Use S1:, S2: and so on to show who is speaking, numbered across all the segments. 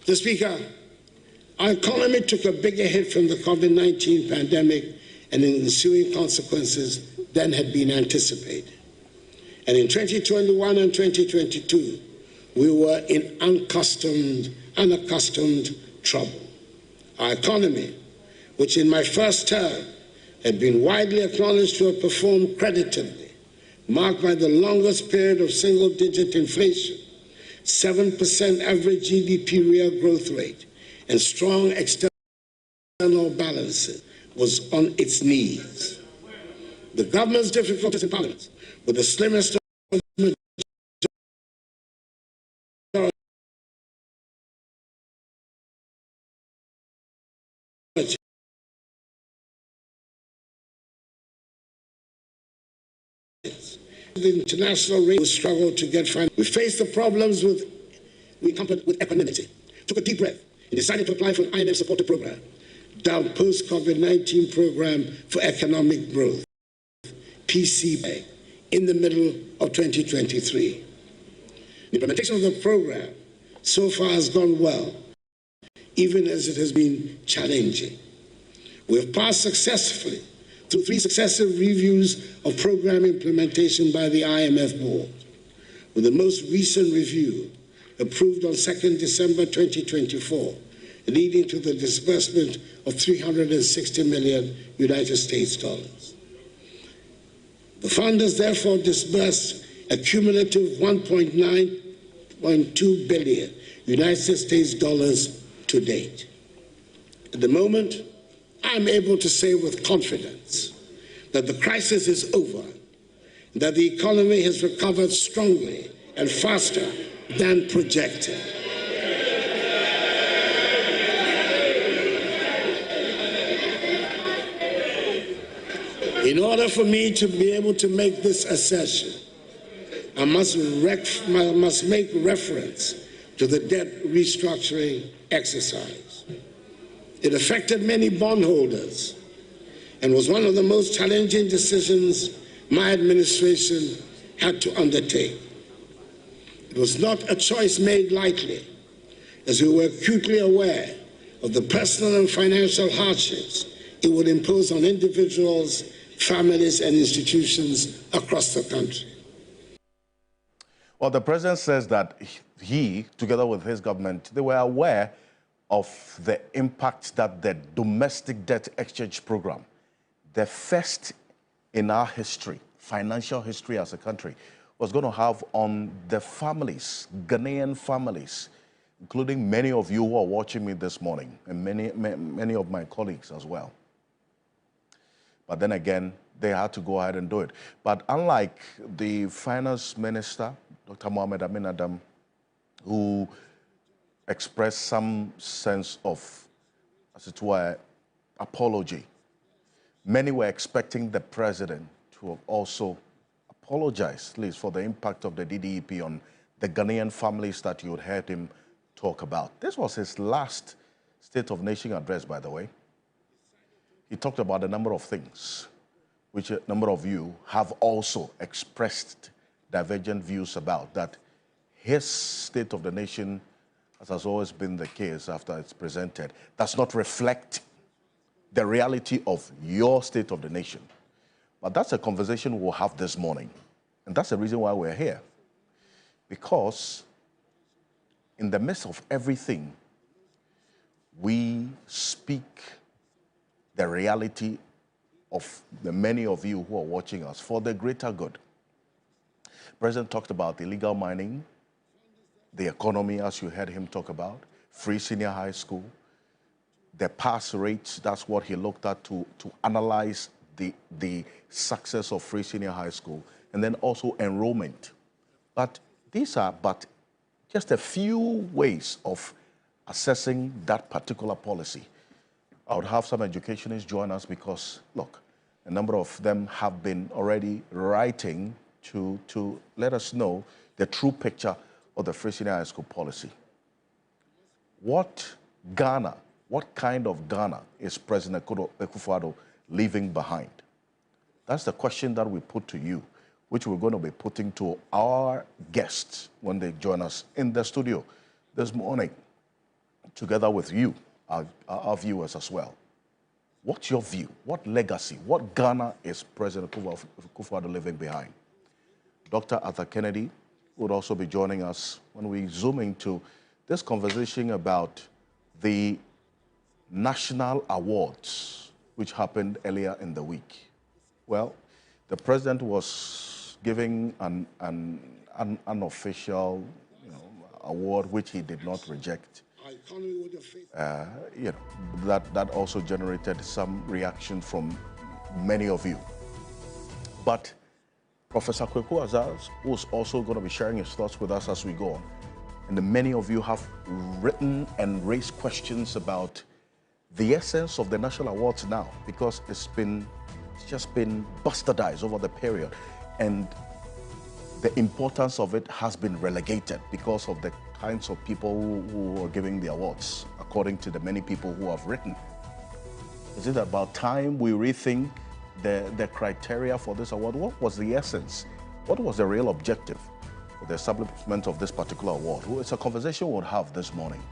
S1: Mr. Speaker, our economy took a bigger hit from the COVID-19 pandemic and the ensuing consequences than had been anticipated. And in 2021 and 2022, we were in unaccustomed trouble. Our economy, which in my first term had been widely acknowledged to have performed creditably, marked by the longest period of single-digit inflation, 7% average GDP real growth rate, and strong external balances, was on its knees. The government's difficulties in Parliament, with the slimmest of the international rate struggle to get financed. We faced the problems with equanimity, took a deep breath, and decided to apply for an IMF supported program, dubbed Post-COVID-19 Program for Economic Growth, PCA, in the middle of 2023. The implementation of the program so far has gone well, even as it has been challenging. We have passed successfully through 3 successive reviews of program implementation by the IMF board, with the most recent review approved on 2nd December 2024, leading to the disbursement of $360 million United States dollars. The fund has therefore disbursed a cumulative $1.9 billion United States dollars to date. At the moment, I'm able to say with confidence that the crisis is over, that the economy has recovered strongly and faster than projected. In order for me to be able to make this assertion, I must make reference to the debt restructuring exercise. It affected many bondholders and was one of the most challenging decisions my administration had to undertake. It was not a choice made lightly, as we were acutely aware of the personal and financial hardships it would impose on individuals, families, and institutions across the country.
S2: Well, the president says that he, together with his government, they were aware of the impact that the domestic debt exchange program, the first in our history, financial history as a country, was going to have on the families, Ghanaian families, including many of you who are watching me this morning, and many of my colleagues as well. But then again, they had to go ahead and do it. But unlike the finance minister, Dr. Mohamed Amin Adam, who expressed some sense of, as it were, apology, many were expecting the president to also apologize, at least for the impact of the DDEP on the Ghanaian families that you had heard him talk about. This was his last State of Nation address, by the way. He talked about a number of things, which a number of you have also expressed divergent views about, that his State of the Nation, as has always been the case after it's presented, does not reflect the reality of your State of the Nation. But that's a conversation we'll have this morning. And that's the reason why we're here. Because in the midst of everything, we speak the reality of the many of you who are watching us for the greater good. The President talked about illegal mining, the economy, as you heard him talk about, free senior high school, the pass rates. That's what he looked at to analyze the success of free senior high school, and then also enrollment. But these are but just a few ways of assessing that particular policy. I would have some educationists join us because, look, a number of them have been already writing to let us know the true picture of the free senior high school policy. What Ghana, what kind of Ghana is President Akufo-Addo leaving behind? That's the question that we put to you, which we're going to be putting to our guests when they join us in the studio this morning. together with you, our viewers as well. What's your view? What legacy, what Ghana is President Kufuor leaving behind? Dr. Arthur Kennedy would also be joining us when we zoom into this conversation about the national awards, which happened earlier in the week. Well, the president was giving an unofficial, award which he did not reject. That also generated some reaction from many of you. But Professor Kweku Azaz was also going to be sharing his thoughts with us as we go on. And many of you have written and raised questions about the essence of the national awards now, because it's just been bastardized over the period. And the importance of it has been relegated because of the kinds of people who are giving the awards, according to the many people who have written. Is it about time we rethink the criteria for this award? What was the essence? What was the real objective for the establishment of this particular award? Well, it's a conversation we'll have this morning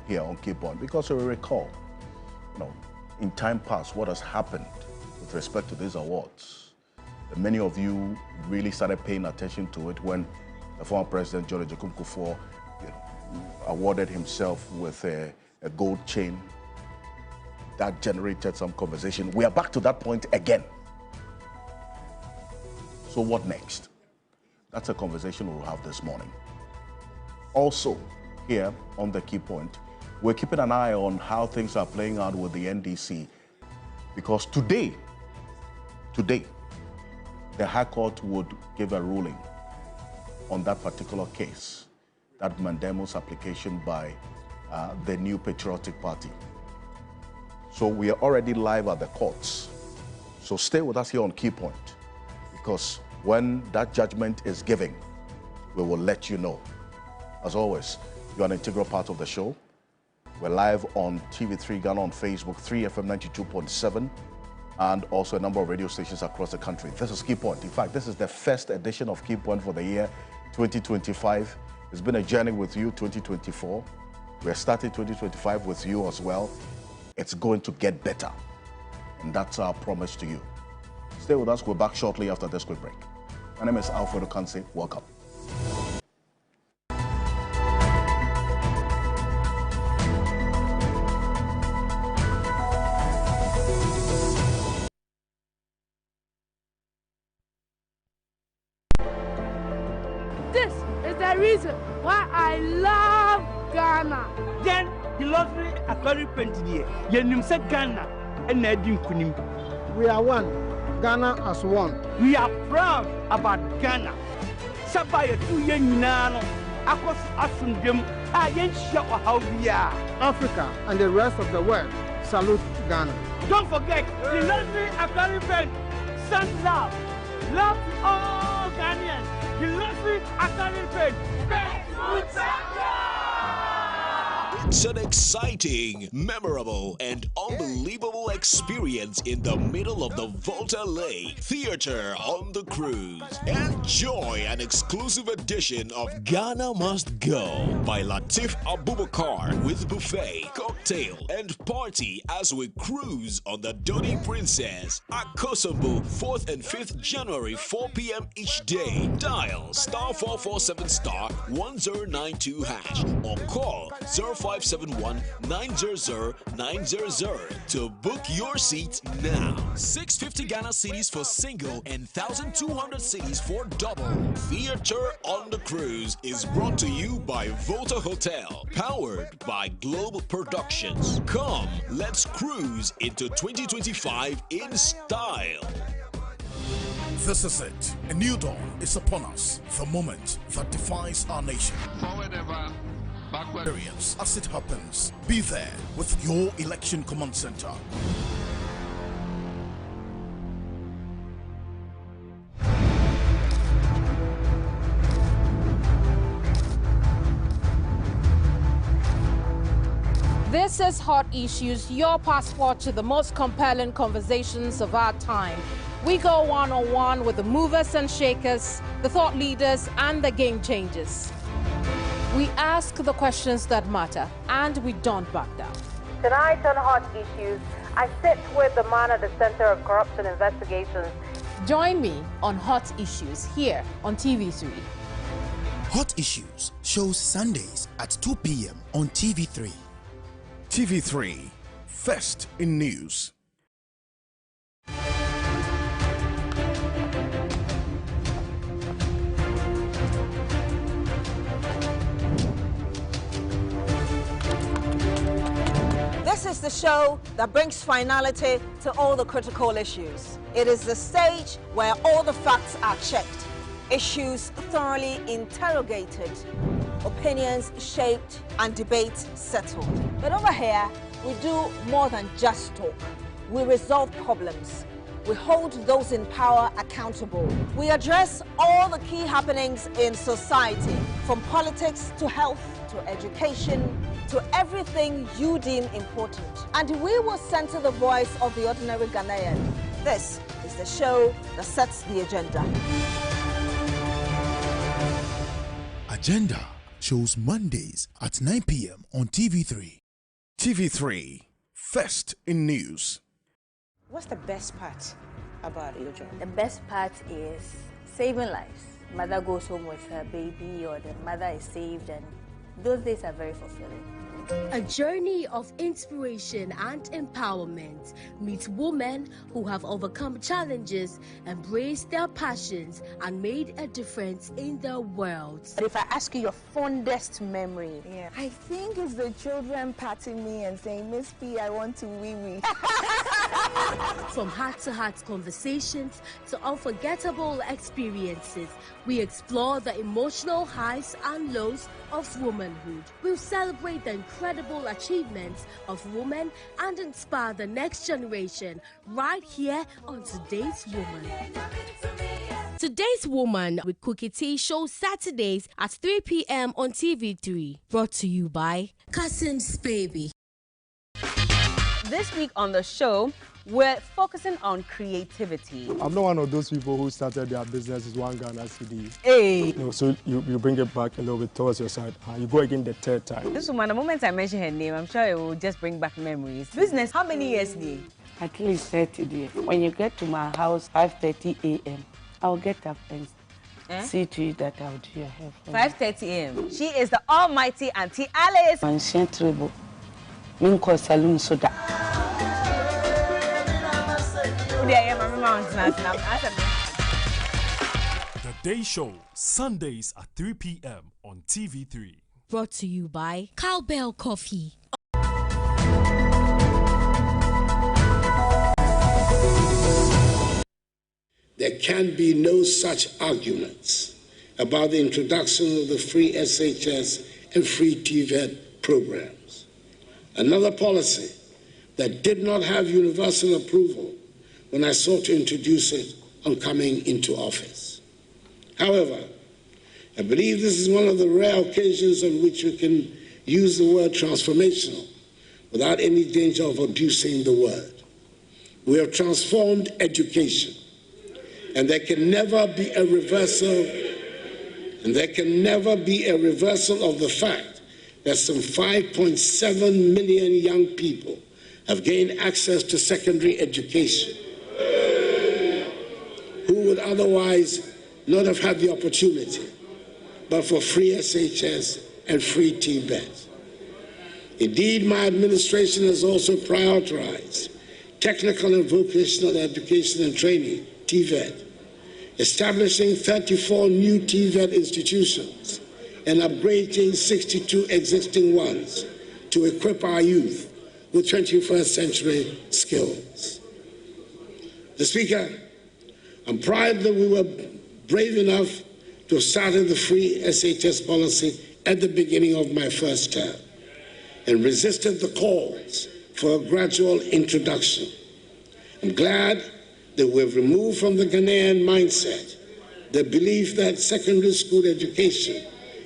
S2: here on Key Point, because we recall, in time past, what has happened with respect to these awards. Many of you really started paying attention to it when the former President John Jacob Kufuor awarded himself with a gold chain. That generated some conversation. We are back to that point again. So what next? That's a conversation we'll have this morning. Also, here on The Key Point, we're keeping an eye on how things are playing out with the NDC, because today, the High Court would give a ruling on that particular case, that mandamus application by the New Patriotic Party. So we are already live at the courts. So stay with us here on Key Point, because when that judgment is given, we will let you know. As always, you're an integral part of the show. We're live on TV3 Ghana, on Facebook, 3FM 92.7, and also a number of radio stations across the country. This is Key Point. In fact, this is the first edition of Key Point for the year 2025. It's been a journey with you, 2024. We're starting 2025 with you as well. It's going to get better, and that's our promise to you. Stay with us. We're back shortly after this quick break. My name is Alfredo Kanse. Welcome.
S3: This is the reason why I love Ghana.
S4: Then the lottery a very penty. Yenim said Ghana and Nadim Kunim.
S5: We are one. Ghana as one.
S4: We are proud about Ghana. Sabaya 2 years now. Akos Asundem, Ayen Shah how we are.
S5: Africa and the rest of the world salute Ghana.
S4: Don't forget, the lottery a very pen. Send love. Love to all Ghanaians. The lottery a very pen.
S6: It's an exciting, memorable, and unbelievable experience in the middle of the Volta Lake Theater on the Cruise. Enjoy an exclusive edition of Ghana Must Go by Latif Abubakar with buffet, cocktail, and party as we cruise on the Dodi Princess at Kosovo, 4th and 5th January, 4 p.m. each day. Dial *447*1092# or call 0571-900-900 to book your seat now. 650 Ghana cedis for single and 1,200 cedis for double. Theater on the Cruise is brought to you by Volta Hotel, powered by Global Productions. Come, let's cruise into 2025 in style.
S7: This is it. A new dawn is upon us. The moment that defines our nation.
S8: Forward ever, backward.
S7: As it happens, be there with your election command center.
S9: This is Hot Issues, your passport to the most compelling conversations of our time. We go one-on-one with the movers and shakers, the thought leaders, and the game changers. We ask the questions that matter, and we don't back down.
S10: Tonight on Hot Issues, I sit with the man at the Center of Corruption Investigations.
S9: Join me on Hot Issues here on TV3.
S11: Hot Issues shows Sundays at 2 p.m. on TV3.
S7: TV3, first in news.
S12: This is the show that brings finality to all the critical issues. It is the stage where all the facts are checked, issues thoroughly interrogated, opinions shaped, and debates settled. But over here, we do more than just talk. We resolve problems. We hold those in power accountable. We address all the key happenings in society, from politics to health to education, to everything you deem important. And we will center the voice of the ordinary Ghanaian. This is the show that sets the agenda.
S11: Agenda shows Mondays at 9 p.m. on TV3.
S7: TV3, first in news.
S13: What's the best part about your job?
S14: The best part is saving lives. Mother goes home with her baby, or the mother is saved, and those days are very fulfilling.
S15: A journey of inspiration and empowerment meets women who have overcome challenges, embraced their passions, and made a difference in the world.
S13: But if I ask you your fondest memory,
S16: I think it's the children patting me and saying, Miss P, I want to wee-wee.
S15: From heart-to-heart conversations to unforgettable experiences, we explore the emotional highs and lows of womanhood. We'll celebrate the incredible achievements of women and inspire the next generation right here on Today's Woman. Today's Woman with Cookie Tea shows Saturdays at 3 p.m. on TV3. Brought to you by Cousin's Baby.
S17: This week on the show, we're focusing on creativity.
S18: I'm not one of those people who started their business as one Ghana CD.
S17: Hey!
S18: No, so you bring it back a little bit towards your side. You go again the third time.
S17: This woman, the moment I mention her name, I'm sure it will just bring back memories. Business, how many years do?
S19: At least 30 days. When you get to my house, 5:30 a.m., I'll get up and see to you that I'll do your hair for
S17: 5:30 a.m. She is the almighty Auntie Alice.
S19: Ancient tribu. Minko Saloon Soda.
S7: The Day Show, Sundays at 3 p.m. on TV3.
S15: Brought to you by Cowbell Coffee.
S1: There can be no such arguments about the introduction of the free SHS and free TVET programs. Another policy that did not have universal approval when I sought to introduce it on coming into office. However, I believe this is one of the rare occasions on which we can use the word transformational without any danger of abusing the word. We have transformed education, and there can never be a reversal, of the fact that some 5.7 million young people have gained access to secondary education who would otherwise not have had the opportunity but for free SHS and free TVET. Indeed, my administration has also prioritized technical and vocational education and training, TVET, establishing 34 new TVET institutions and upgrading 62 existing ones to equip our youth with 21st century skills. Mr. Speaker, I'm proud that we were brave enough to have started the free SHS policy at the beginning of my first term and resisted the calls for a gradual introduction. I'm glad that we've removed from the Ghanaian mindset the belief that secondary school education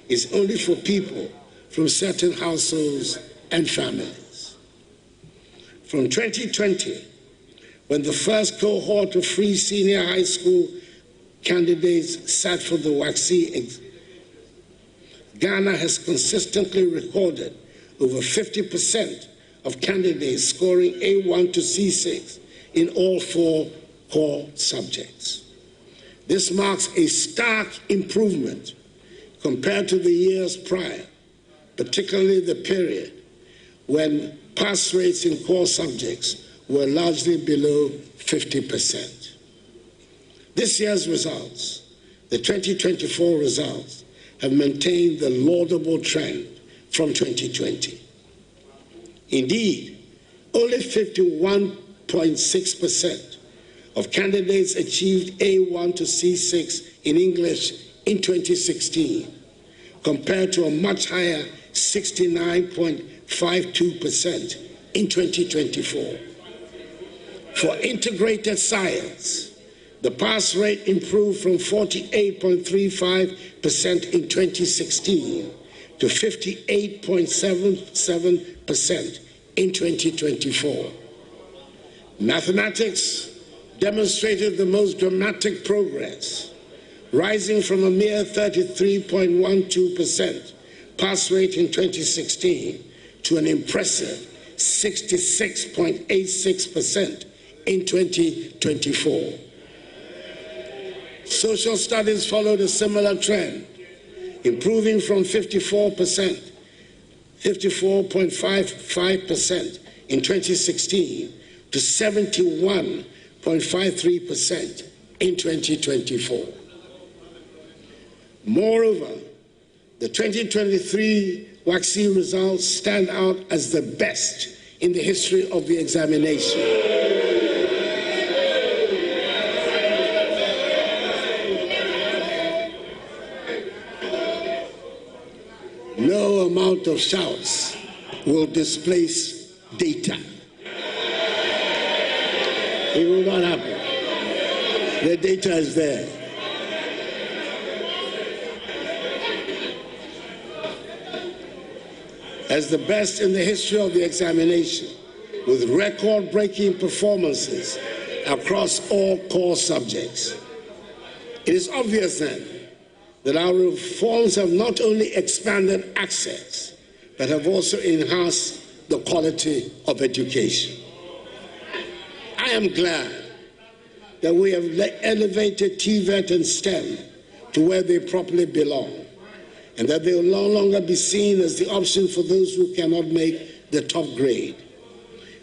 S1: is only for people from certain households and families. From 2020, when the first cohort of free senior high school candidates sat for the WACC Ghana has consistently recorded over 50% of candidates scoring A1 to C6 in all 4 core subjects. This marks a stark improvement compared to the years prior, particularly the period when pass rates in core subjects were largely below 50%. This year's results, the 2024 results, have maintained the laudable trend from 2020. Indeed, only 51.6% of candidates achieved A1 to C6 in English in 2016, compared to a much higher 69.52% in 2024. For integrated science, the pass rate improved from 48.35% in 2016 to 58.77% in 2024. Mathematics demonstrated the most dramatic progress, rising from a mere 33.12% pass rate in 2016 to an impressive 66.86% in 2024. Social studies followed a similar trend, improving from 54.55% in 2016 to 71.53% in 2024. Moreover, the 2023 WACC results stand out as the best in the history of the examination. No amount of shouts will displace data. It will not happen. The data is there. As the best in the history of the examination, with record-breaking performances across all core subjects. It is obvious then that our reforms have not only expanded access, but have also enhanced the quality of education. I am glad that we have elevated TVET and STEM to where they properly belong, and that they will no longer be seen as the option for those who cannot make the top grade.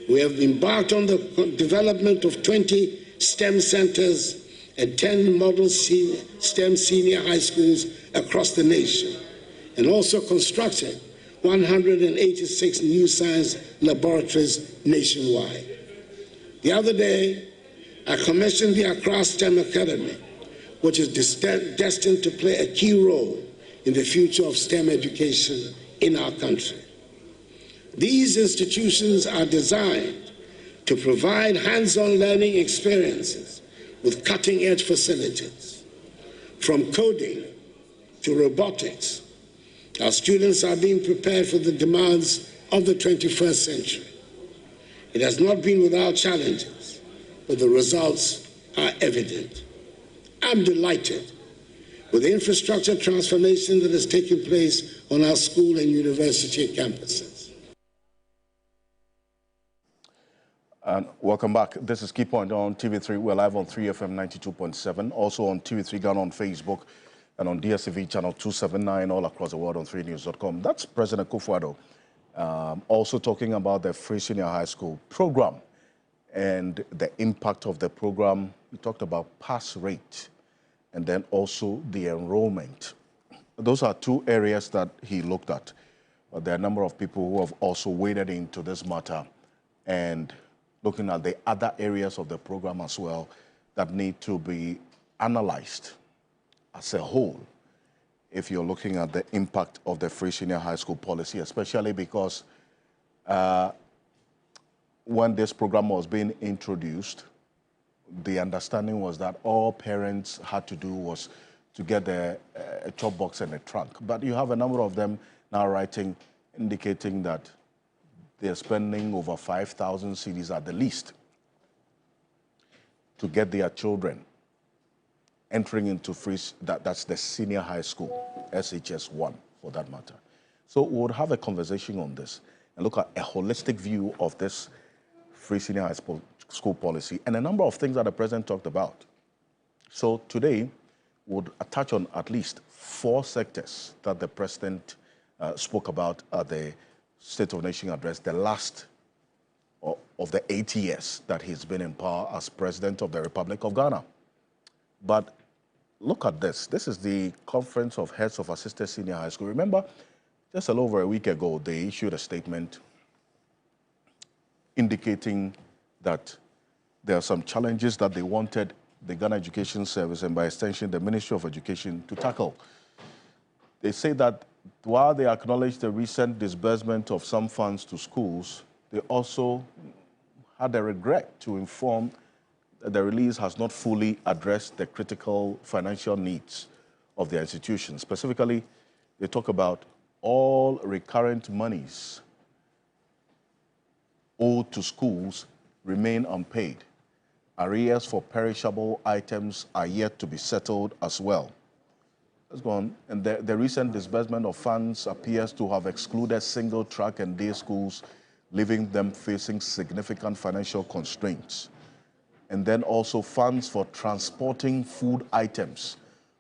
S1: We have embarked on the development of 20 STEM centers and 10 model STEM senior high schools across the nation, and also constructed 186 new science laboratories nationwide. The other day, I commissioned the Accra STEM Academy, which is destined to play a key role in the future of STEM education in our country. These institutions are designed to provide hands-on learning experiences with cutting-edge facilities. From coding to robotics, our students are being prepared for the demands of the 21st century. It has not been without challenges, but the results are evident. I'm delighted with the infrastructure transformation that has taken place on our school and university campuses.
S2: And welcome back. This is Key Point on TV3. We're live on 3FM 92.7, also on TV3 Ghana on Facebook and on DSTV channel 279 all across the world on 3news.com. That's President Kufuor also talking about the Free Senior High School program and the impact of the program. He talked about pass rate and then also the enrollment. Those are two areas that he looked at. But there are a number of people who have also waded into this matter and looking at the other areas of the program as well that need to be analyzed as a whole if you're looking at the impact of the Free Senior High School policy, especially because when this program was being introduced, the understanding was that all parents had to do was to get a chop box and a trunk. But you have a number of them now writing, indicating that they're spending over 5,000 cedis at the least to get their children entering into free, that's the senior high school, SHS1. for that matter. So we would have a conversation on this and look at a holistic view of this free senior high school policy and a number of things that the president talked about. So today, we would touch on at least 4 sectors that the president spoke about at the State of the Nation address, the last of the 8 years that he's been in power as President of the Republic of Ghana. But look at this. This is the Conference of Heads of Assisted Senior High School. Remember, just a little over a week ago, they issued a statement indicating that there are some challenges that they wanted the Ghana Education Service and by extension the Ministry of Education to tackle. They say that while they acknowledge the recent disbursement of some funds to schools, they also had a regret to inform that the release has not fully addressed the critical financial needs of their institutions. Specifically, they talk about all recurrent monies owed to schools remain unpaid. Arrears for perishable items are yet to be settled as well. Let's go on. And the recent disbursement of funds appears to have excluded single track and day schools, leaving them facing significant financial constraints. And then also funds for transporting food items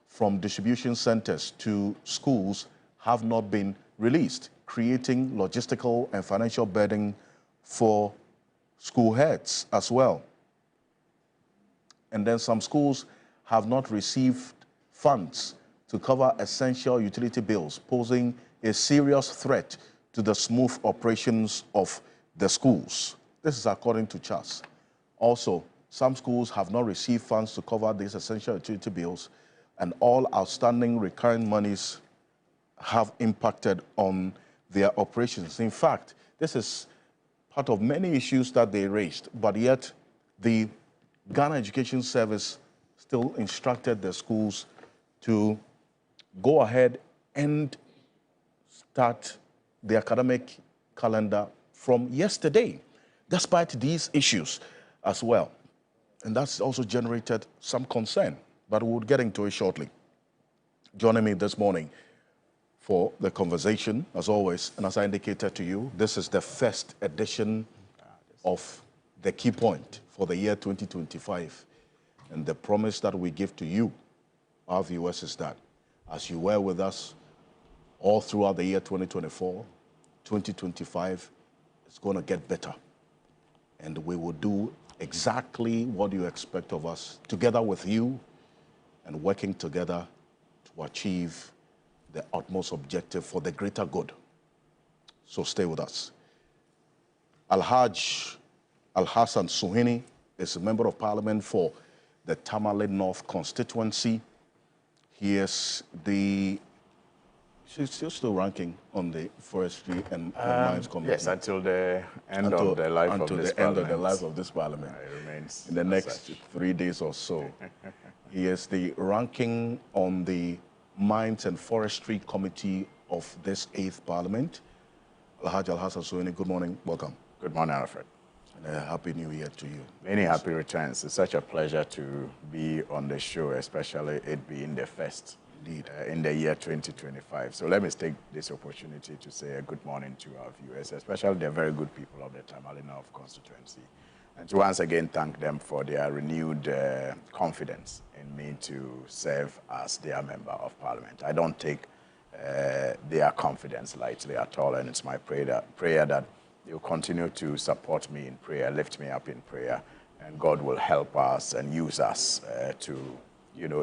S2: from distribution centers to schools have not been released, creating logistical and financial burden for school heads as well. And then some schools have not received funds to cover essential utility bills, posing a serious threat to the smooth operations of the schools. This is according to CHAS. Also, some schools have not received funds to cover these essential utility bills, and all outstanding recurring monies have impacted on their operations. In fact, this is part of many issues that they raised, but yet the Ghana Education Service still instructed the schools to go ahead and start the academic calendar from yesterday, despite these issues as well. And that's also generated some concern, but we'll get into it shortly. Joining me this morning for the conversation, as always, and as I indicated to you, this is the first edition of The Key Point for the year 2025. And the promise that we give to you, our viewers, is that as you were with us all throughout the year 2024, 2025 is going to get better. And we will do exactly what you expect of us, together with you and working together to achieve the utmost objective for the greater good. So stay with us. Alhaj Al-Hassan Suhini is a member of parliament for the Tamale North constituency. He is she's still ranking on the Forestry and Mines Committee.
S20: Yes, until the end of the life of this parliament.
S2: Until the end of the life of this parliament.
S20: It remains
S2: in the next 3 days or so. He is the ranking on the Mines and Forestry Committee of this 8th Parliament. Alhaj Al-Hassan Suhini, good morning. Welcome.
S20: Good morning, Alfred.
S2: And a happy new year to you.
S20: Many happy returns. It's such a pleasure to be on the show, especially it being the first in the year 2025. So let me take this opportunity to say a good morning to our viewers, especially the very good people of the Tamale North constituency, and to once again thank them for their renewed confidence in me to serve as their member of parliament. I don't take their confidence lightly at all, and it's my prayer that you'll continue to support me in prayer, lift me up in prayer, and God will help us and use us to,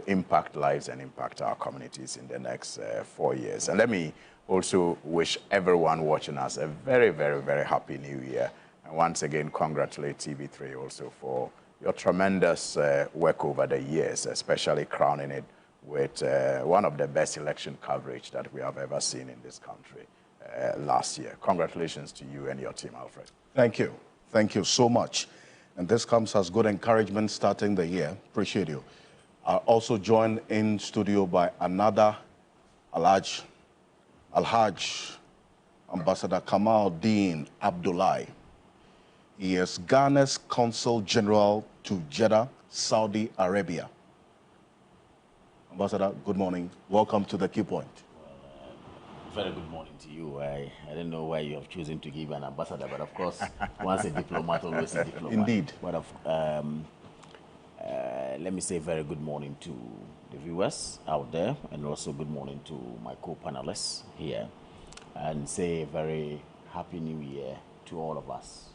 S20: impact lives and impact our communities in the next 4 years. And let me also wish everyone watching us a very, very, very happy new year. And once again, congratulate TV3 also for your tremendous work over the years, especially crowning it with one of the best election coverage that we have ever seen in this country last year. Congratulations to you and your team, Alfred.
S2: Thank you. Thank you so much. And this comes as good encouragement starting the year. Appreciate you. Also joined in studio by another Alhaj Ambassador Kamal Dean Abdullahi. He is Ghana's Consul General to Jeddah, Saudi Arabia. Ambassador, good morning. Welcome to The Key Point.
S21: Very good morning to you. I don't know why you have chosen to give an ambassador, but of course, once a diplomat, always a diplomat.
S2: Indeed.
S21: But let me say very good morning to the viewers out there, and also good morning to my co-panelists here, and say a very happy new year to all of us.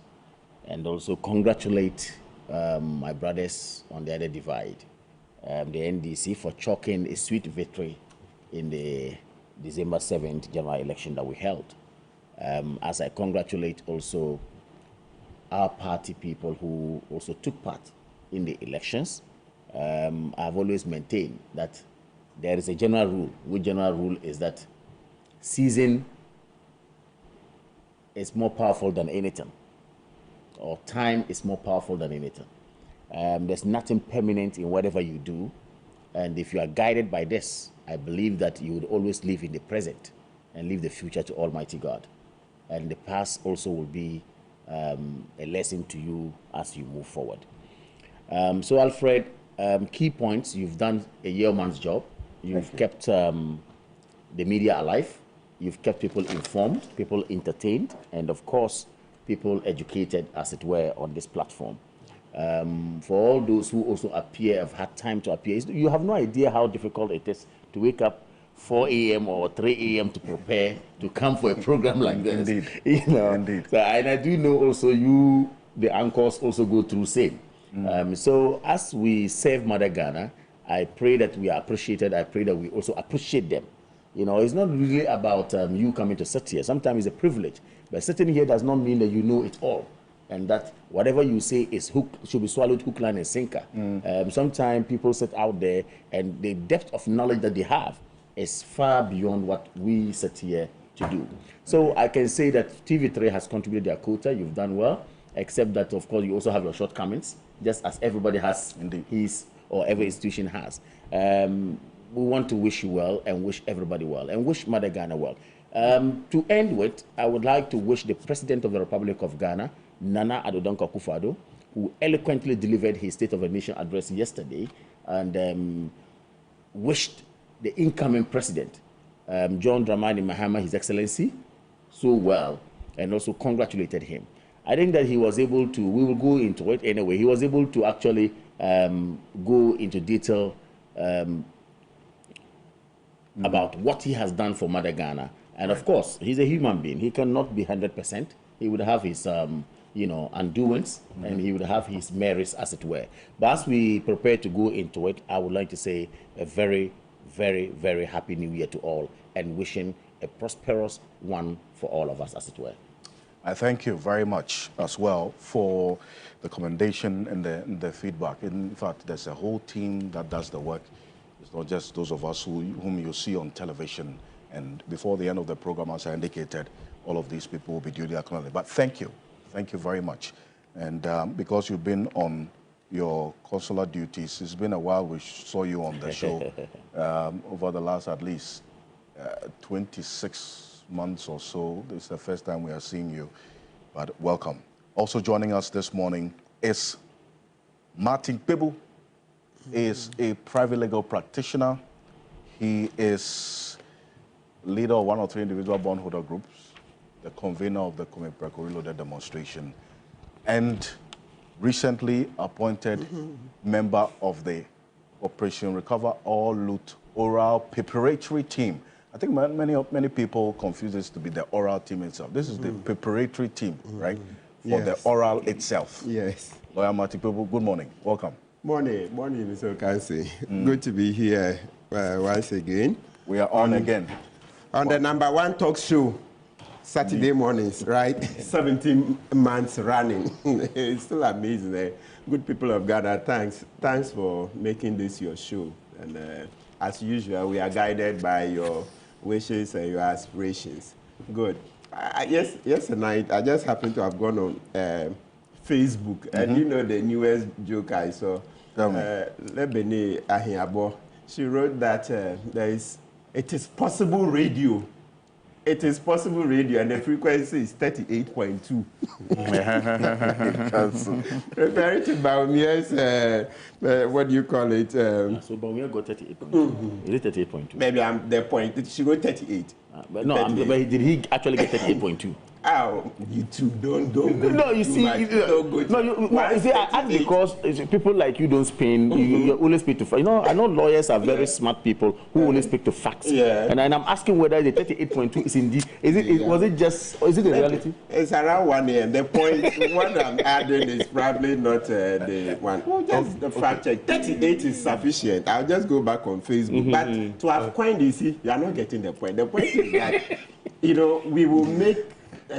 S21: And also congratulate my brothers on the other divide, the NDC, for chalking a sweet victory in the December 7th general election that we held. As I congratulate also our party people who also took part in the elections. I've always maintained that there is a general rule. Which general rule is that season is more powerful than anything, or time is more powerful than anything. There's nothing permanent in whatever you do, and if you are guided by this, I believe that you would always live in the present and leave the future to Almighty God. And the past also will be a lesson to you as you move forward. So Alfred, key points, you've done a yeoman's job. You've kept the media alive. You've kept people informed, people entertained, and of course, people educated, as it were, on this platform. For all those who also appear, have had time to appear, you have no idea how difficult it is to wake up 4 a.m. or 3 a.m. to prepare to come for a program like this.
S2: Indeed.
S21: You know?
S2: Indeed.
S21: So, and I do know also you, the anchors, also go through same. So as we serve Mother Ghana, I pray that we are appreciated. I pray that we also appreciate them. You know, it's not really about you coming to sit here. Sometimes it's a privilege. But sitting here does not mean that you know it all, and that whatever you say is should be swallowed hook, line, and sinker. Sometimes people sit out there, and the depth of knowledge that they have is far beyond what we sit here to do. So I can say that TV3 has contributed their quota. You've done well, except that, of course, you also have your shortcomings, just as everybody has his, or every institution has. We want to wish you well, and wish everybody well, and wish Mother Ghana well. To end with, I would like to wish the President of the Republic of Ghana, Nana Addo Dankwa Akufo-Addo, who eloquently delivered his State of the Nation address yesterday, and wished the incoming President, John Dramani Mahama, His Excellency, so well, and also congratulated him. I think that he was able to, we will go into it anyway, he was able to actually go into detail about what he has done for Mother Ghana. And of course, he's a human being. He cannot be 100%. He would have his, undoings, and he would have his merits, as it were. But as we prepare to go into it, I would like to say a very, very, very happy new year to all, and wishing a prosperous one for all of us, as it were.
S2: I thank you very much as well for the commendation and the feedback. In fact, there's a whole team that does the work. It's not just those of us whom you see on television. And before the end of the program, as I indicated, all of these people will be duly acknowledged. But thank you. Thank you very much. And because you've been on your consular duties, it's been a while we saw you on the show over the last at least 26 months or so. This is the first time we are seeing you, but welcome. Also joining us this morning is Martin Pebu. He is a private legal practitioner. He is leader of one or three individual bondholder groups, the convener of the Kumepreko Reloaded demonstration, and recently appointed member of the Operation Recover All Loot Oral Preparatory Team. I think many people confuse this to be the oral team itself. This is the preparatory team, right? For the oral itself.
S22: Yes.
S2: Lawyer Martin Pebu, good morning. Welcome.
S22: Morning, Mr. Galamsey. Good to be here once again.
S2: We are on again.
S22: On the #1 talk show, Saturday mornings, right? 17 months running. It's still amazing. Good people of Ghana, thanks for making this your show. And as usual, we are guided by your wishes and your aspirations. Good. Yesterday, I just happened to have gone on Facebook, and you know the newest joke I saw. Lebene Ahiabo. She wrote that it is possible radio it is possible radio, and the frequency is 38.2. Referring to Baumia's, what do you call it?
S21: So Baumia got 38.2. Is it 38.2?
S22: Maybe I'm the point. She got 38.
S21: But no, but did he actually get 38.2?
S22: Oh, you two don't go.
S21: No, you see, you see, I ask because people like you don't spin. You only speak to facts. You know, I know lawyers are very smart people who only speak to facts.
S22: Yeah.
S21: And I'm asking whether the 38.2 is indeed. Was it just? Or is it the reality?
S22: It's around 1 year. The point what I'm adding is probably not the one. Just the fact check. 38 is sufficient. I'll just go back on Facebook. But to have coined, you see, you are not getting the point. The point is that we will make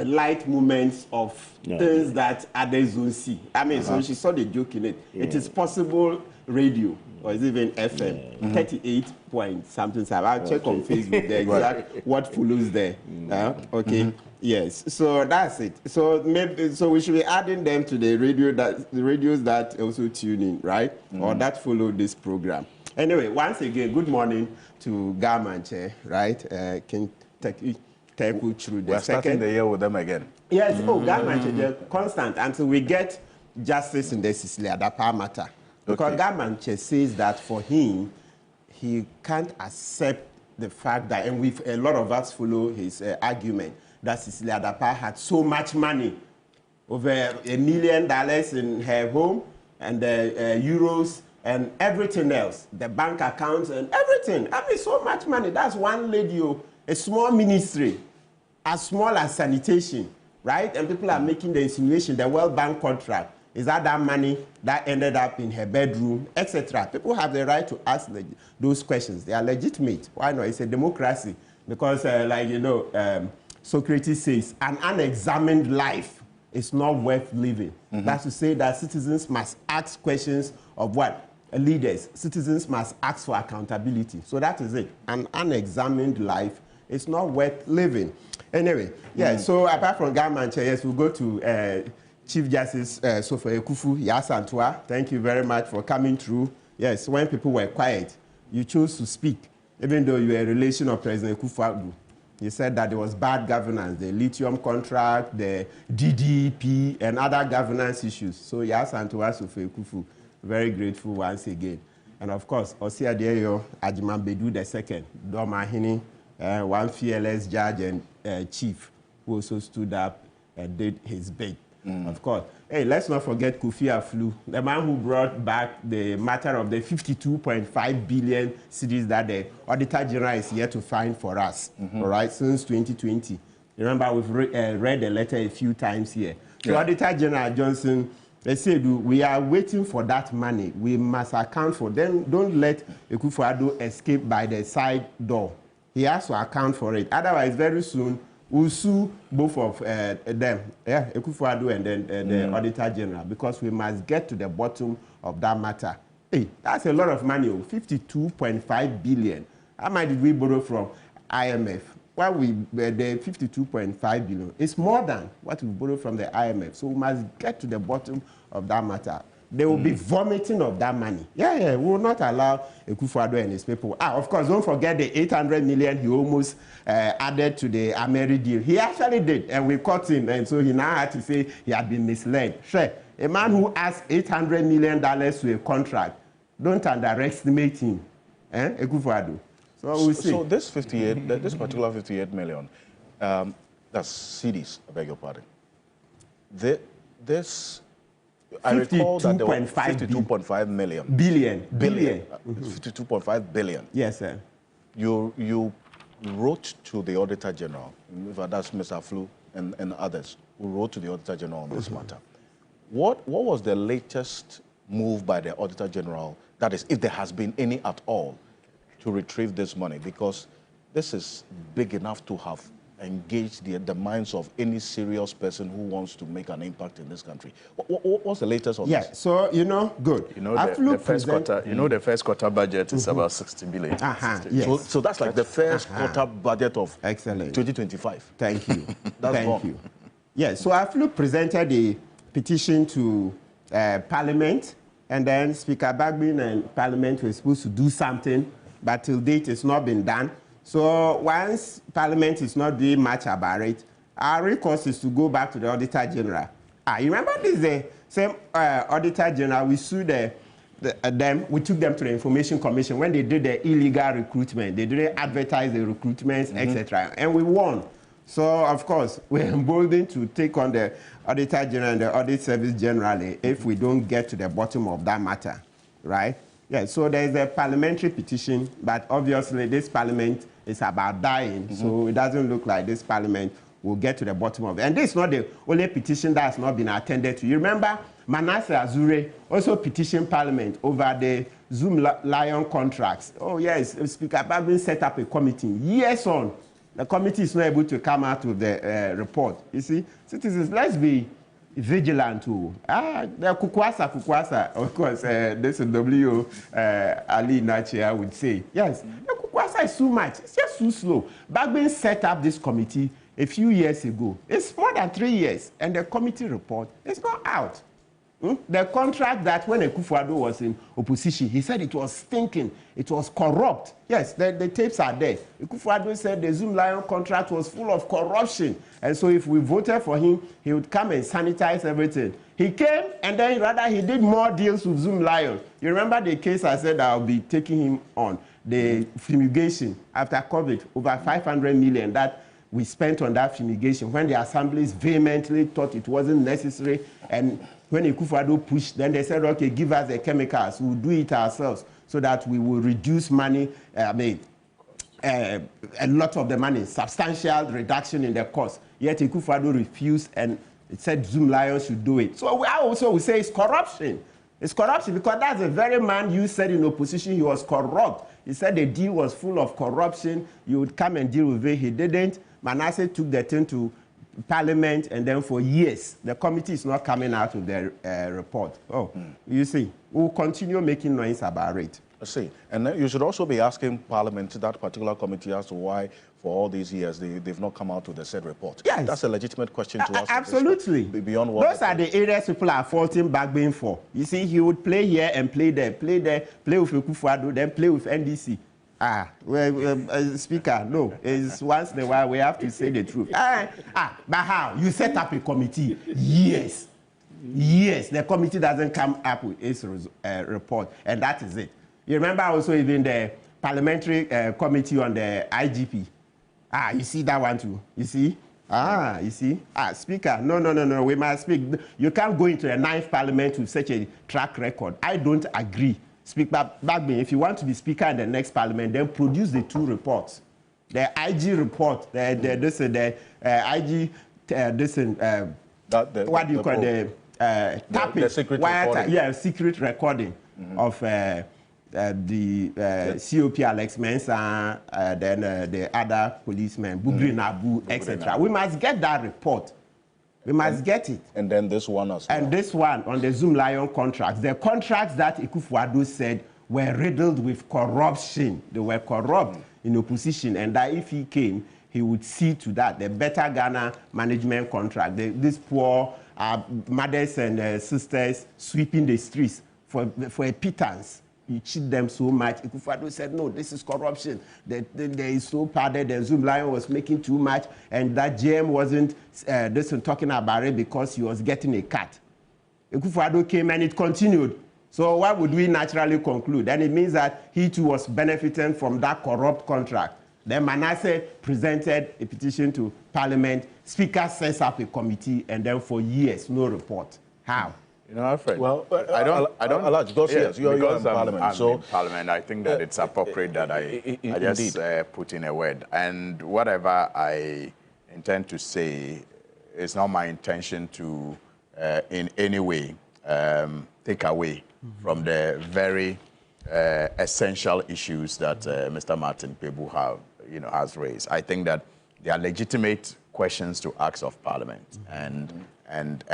S22: light moments of things that others don't see. I mean, so she saw the joke in it. Yeah. It is possible radio, or is it even FM, 38 point something. I'll check on Facebook the exact what follows there. Okay. Yes. So that's it. So maybe we should be adding them to the radios that also tune in, right? Or that follow this program. Anyway, once again, good morning to Galamsey, right? Can take you through the
S2: We're starting the year with them again.
S22: Yes, Galamsey, they're constant until we get justice in the Cicely Adapa matter. Because Galamsey says that for him, he can't accept the fact that, and a lot of us follow his argument, that Cicely Adapa had so much money, over $1 million in her home, and euros, and everything else, the bank accounts and everything. I mean, so much money. That's one lady, a small ministry, as small as sanitation, right? And people are making the insinuation, the World Bank contract, is that money that ended up in her bedroom, etc. People have the right to ask those questions. They are legitimate. Why not? It's a democracy. Because, Socrates says, an unexamined life is not worth living. That's to say that citizens must ask questions of what? Leaders. Citizens must ask for accountability. So that is it. An unexamined life is not worth living. Anyway, so apart from Galamsey, yes, we'll go to Chief Justice Sofa Ekufu Yasantua. Thank you very much for coming through. Yes, when people were quiet, you chose to speak, even though you were a relation of President Ekufu. You said that there was bad governance, the lithium contract, the DDP, and other governance issues. So Yasantua Sofa Ekufu, very grateful once again. And of course, Osia Deyo Ajimambedu II, Domahini, one fearless judge and chief who also stood up and did his bit. Of course. Hey, let's not forget Kofi Aflu, the man who brought back the matter of the 52.5 billion cedis that the Auditor General is here to find for us, all right, since 2020. Remember, we've read the letter a few times here. So Auditor General Johnson, they said, we are waiting for that money. We must account for them. Don't let Akufo-Addo escape by the side door. He has to account for it. Otherwise, very soon, we'll sue both of them, Akufo-Addo and then the Auditor General, because we must get to the bottom of that matter. Hey, that's a lot of money, 52.5 billion. How much did we borrow from IMF? Well, the 52.5 billion is more than what we borrowed from the IMF. So we must get to the bottom of that matter. They will be vomiting of that money. We will not allow Akufo-Addo and his people. Of course, don't forget the 800 million he almost added to the Ameri deal. He actually did, and we caught him, and so he now had to say he had been misled. A man who asked $800 million to a contract, don't underestimate him, Akufo-Addo. So we'll see.
S2: So this particular 58 million, that's cedis, I beg your pardon. I recall that there were 52.5 million.
S22: Billion.
S2: 52.5 billion.
S22: Yes, sir.
S2: You wrote to the Auditor General, that's Mr. Aflu and others, who wrote to the Auditor General on this matter. What was the latest move by the Auditor General, that is, if there has been any at all, to retrieve this money? Because this is big enough to have engaged the minds of any serious person who wants to make an impact in this country. What's the latest on this?
S22: So, good.
S21: The first quarter budget is about 60 billion.
S22: Yes.
S2: So that's like the first quarter budget of 2025.
S22: Thank you. Thank you. Yes, so Aflu presented a petition to Parliament, and then Speaker Bagbin and Parliament were supposed to do something, but till date it's not been done. So once Parliament is not doing much about it, our recourse is to go back to the Auditor General. You remember this the same Auditor General, we sued them, we took them to the Information Commission when they did the illegal recruitment. They didn't advertise the recruitments, etc. And we won. So, of course, we're emboldened to take on the Auditor General and the Audit Service generally if we don't get to the bottom of that matter, right? Yeah, so there's a parliamentary petition, but obviously this parliament is about dying, so it doesn't look like this parliament will get to the bottom of it. And this is not the only petition that has not been attended to. You remember Manasseh Azure also petitioned Parliament over the Zoom Lion contracts. Oh yes, Speaker Babin set up a committee. Years on, the committee is not able to come out with the report. You see, citizens, let's be vigilant too. The Kukwasa, of course, this is W. Ali Nachia would say. Yes, the Kukwasa is too much. It's just too slow. Babin set up this committee a few years ago. It's more than 3 years, and the committee report is not out. The contract that when Akufo-Addo was in opposition, he said it was stinking, it was corrupt. Yes, the tapes are there. Akufo-Addo said the Zoom Lion contract was full of corruption. And so if we voted for him, he would come and sanitize everything. He came, and then rather he did more deals with Zoom Lion. You remember the case I said I'll be taking him on, the fumigation after COVID, over 500 million that we spent on that fumigation when the assemblies vehemently thought it wasn't necessary. And when Akufo-Addo pushed, then they said, okay, give us the chemicals, we'll do it ourselves so that we will reduce money, a lot of the money, substantial reduction in the cost. Yet Akufo-Addo refused and it said Zoom Lion should do it. So I also would say it's corruption. It's corruption because that's the very man you said in opposition he was corrupt. He said the deal was full of corruption. You would come and deal with it. He didn't. Manasseh took the thing to Parliament, and then for years, the committee is not coming out with their report. You see, we'll continue making noise about it.
S2: I see. And you should also be asking Parliament, that particular committee, as to why, for all these years, they've not come out with the said report.
S22: Yes.
S2: That's a legitimate question to ask.
S22: Absolutely.
S2: Beyond what
S22: those are the areas people are faulting Bagbin for. You see, he would play here and play there, play with Akufo-Addo, then play with NDC. Speaker, no. It's once in a while we have to say the truth. But how? You set up a committee. Yes. Yes, the committee doesn't come up with its report, and that is it. You remember also even the Parliamentary Committee on the IGP. You see that one too? You see? You see? Speaker, no, we must speak. You can't go into a 9th Parliament with such a track record. I don't agree. Speaker Bagbin, if you want to be Speaker in the next Parliament, then produce the 2 reports. The IG report, the IG, what do you call tapping?
S2: The secret recording.
S22: Yeah, secret recording of the COP Alex Mensah, then the other policemen, Bugri Nabu, etc. We must get that report. We must get it.
S2: And then this one as well.
S22: And this one on the Zoom Lion contracts. The contracts that Akufo-Addo said were riddled with corruption. They were corrupt in opposition. And that if he came, he would see to that. The Better Ghana management contract. These poor mothers and sisters sweeping the streets for a pittance. You cheat them so much. Akufo-Addo said, no, this is corruption. There is so padded. The Zoom Lion was making too much, and that GM wasn't talking about it because he was getting a cut. Akufo-Addo came and it continued. So what would we naturally conclude? And it means that he too was benefiting from that corrupt contract. Then Manasseh presented a petition to Parliament. Speaker sets up a committee, and then for years, no report. How?
S20: You know, Alfred,
S2: well, I don't. Alaj, because yes, you're in Parliament.
S20: I'm in Parliament. I think that it's appropriate that I just put in a word. And whatever I intend to say, it's not my intention to, in any way, take away from the very essential issues that Mr. Martin Pebu has raised. I think that there are legitimate questions to ask of Parliament, and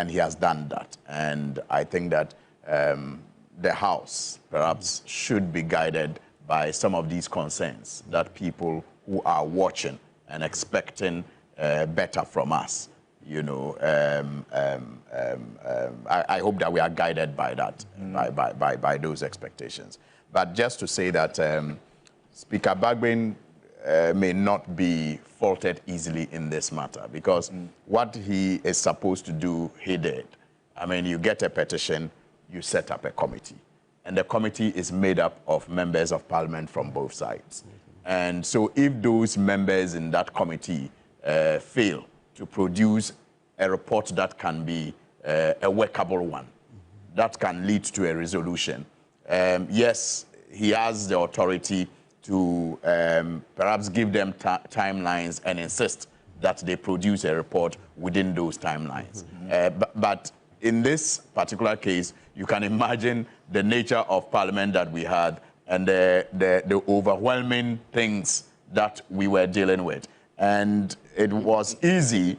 S20: he has done that. And I think that the House perhaps should be guided by some of these concerns that people who are watching and expecting better from us, I hope that we are guided by that, by those expectations. But just to say that Speaker Bagbin may not be faulted easily in this matter, because what he is supposed to do, he did. I mean, you get a petition, you set up a committee, and the committee is made up of members of parliament from both sides. And so if those members in that committee fail to produce a report that can be a workable one, that can lead to a resolution, yes, he has the authority to perhaps give them timelines and insist that they produce a report within those timelines. But in this particular case, you can imagine the nature of parliament that we had and the overwhelming things that we were dealing with. And it was easy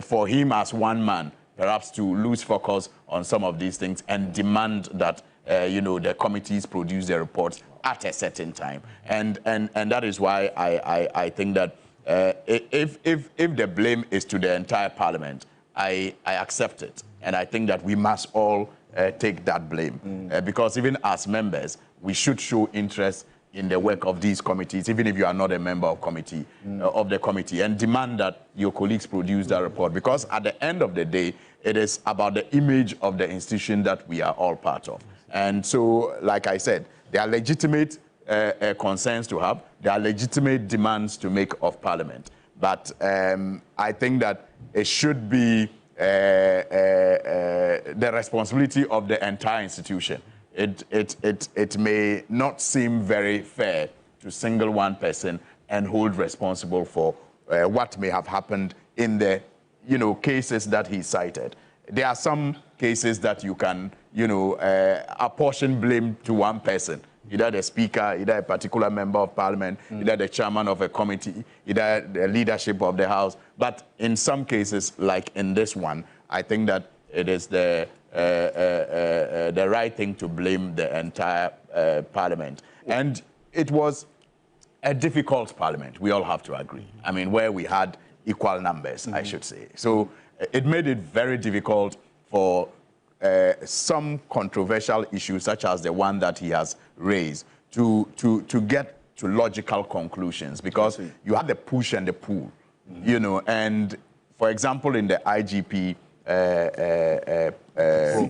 S20: for him as one man perhaps to lose focus on some of these things and demand that the committees produce their reports at a certain time. And that is why I think that if the blame is to the entire parliament, I accept it. And I think that we must all take that blame. Because even as members, we should show interest in the work of these committees, even if you are not a member of the committee, and demand that your colleagues produce that report. Because at the end of the day, it is about the image of the institution that we are all part of. And so, like I said, there are legitimate concerns to have. There are legitimate demands to make of Parliament. But I think that it should be the responsibility of the entire institution. It may not seem very fair to single one person and hold responsible for what may have happened in the cases that he cited. There are some cases that you can apportion blame to one person, either the speaker, either a particular member of parliament, either the chairman of a committee, either the leadership of the house. But in some cases, like in this one, I think that it is the right thing to blame the entire parliament. And it was a difficult parliament, we all have to agree. I mean, where we had equal numbers, I should say. So it made it very difficult for some controversial issues, such as the one that he has raised, to get to logical conclusions, because you had the push and the pull, and for example, in the IGP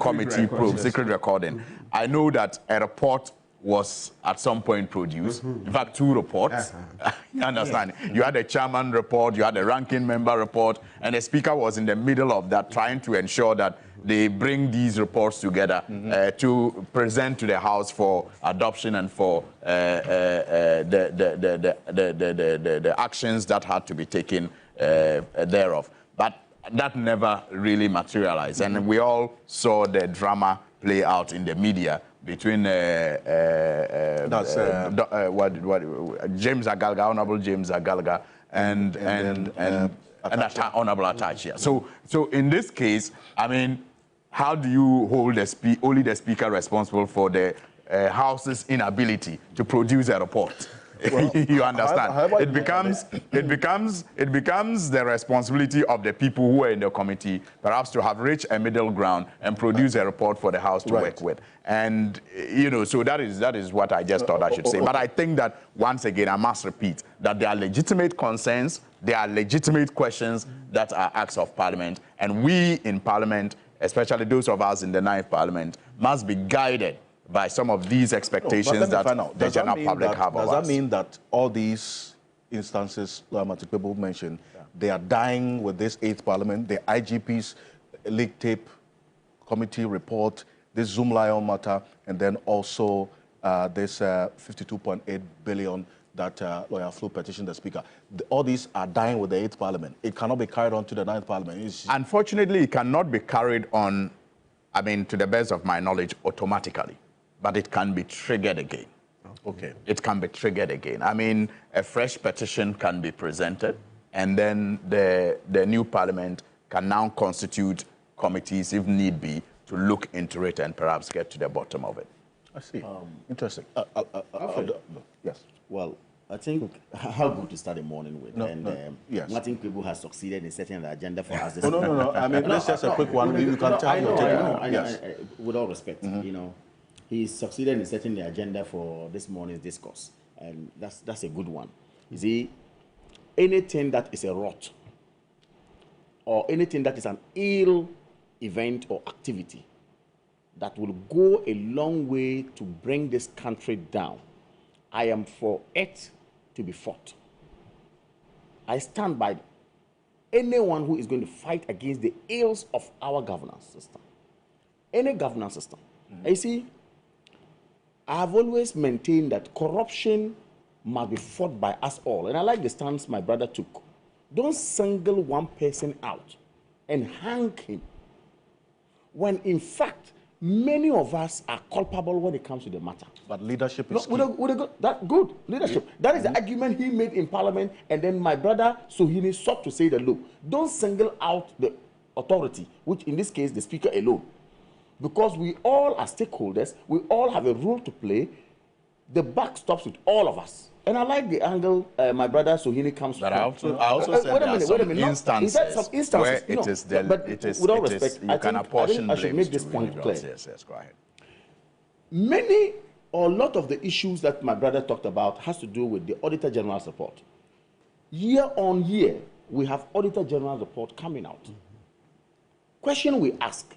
S20: committee probe, secret recording, I know that a report was at some point produced. In fact, 2 reports. You understand? You had a chairman report, you had a ranking member report, and the speaker was in the middle of that, trying to ensure that they bring these reports together to present to the House for adoption and for the actions that had to be taken thereof. But that never really materialized, and we all saw the drama play out in the media between James Agalga, Honorable James Agalga, and Honorable Attach. So in this case, I mean, how do you hold only the speaker responsible for the House's inability to produce a report? Well, you understand? It becomes the responsibility of the people who are in the committee, perhaps, to have reached a middle ground and produce a report for the House to work with. And so that is what I just thought I should say. But I think that once again, I must repeat that there are legitimate concerns, there are legitimate questions that are asked of Parliament, and we in Parliament, especially those of us in the 9th Parliament, must be guided by some of these expectations that the general public have of us.
S2: Does that mean that all these instances people mentioned, they are dying with this 8th Parliament, the IGP's leak tape committee report, this Zoom Lion matter, and then also this 52.8 billion that Lawyer Flew petitioned the Speaker? All these are dying with the 8th Parliament. It cannot be carried on to the 9th Parliament.
S20: Unfortunately, it cannot be carried on, I mean, to the best of my knowledge, automatically. But it can be triggered again. Okay. It can be triggered again. I mean, a fresh petition can be presented, and then the new Parliament can now constitute committees, if need be, to look into it and perhaps get to the bottom of it.
S2: I see. Interesting. Yes.
S21: Well, I think how good to start the morning with.
S2: Yes.
S21: I think people have succeeded in setting the agenda for us.
S2: No. I mean, let's just a quick one. You can tell
S21: with all respect, he's succeeded in setting the agenda for this morning's discourse. and that's a good one. You see, anything that is a rot or anything that is an ill event or activity that will go a long way to bring this country down, I am for it to be fought. I stand by anyone who is going to fight against the ills of our governance system. Any governance system. And you see, I have always maintained that corruption must be fought by us all. And I like the stance my brother took. Don't single one person out and hang him, when in fact, many of us are culpable when it comes to the matter.
S2: But leadership is
S21: good leadership. That is the argument he made in Parliament, and then my brother Sohini sought to say that, look, don't single out the authority, which in this case, the Speaker alone. Because we all are stakeholders, we all have a role to play. The buck stops with all of us. And I like the angle my brother Sohini comes from.
S20: I also said
S21: wait a minute.
S20: Instances where it is
S21: with all respect,
S20: you can apportion
S21: I should make this point clear.
S20: Yes, go ahead.
S21: Many or a lot of the issues that my brother talked about has to do with the Auditor General's report. Year on year, we have Auditor General's report coming out. Question we ask,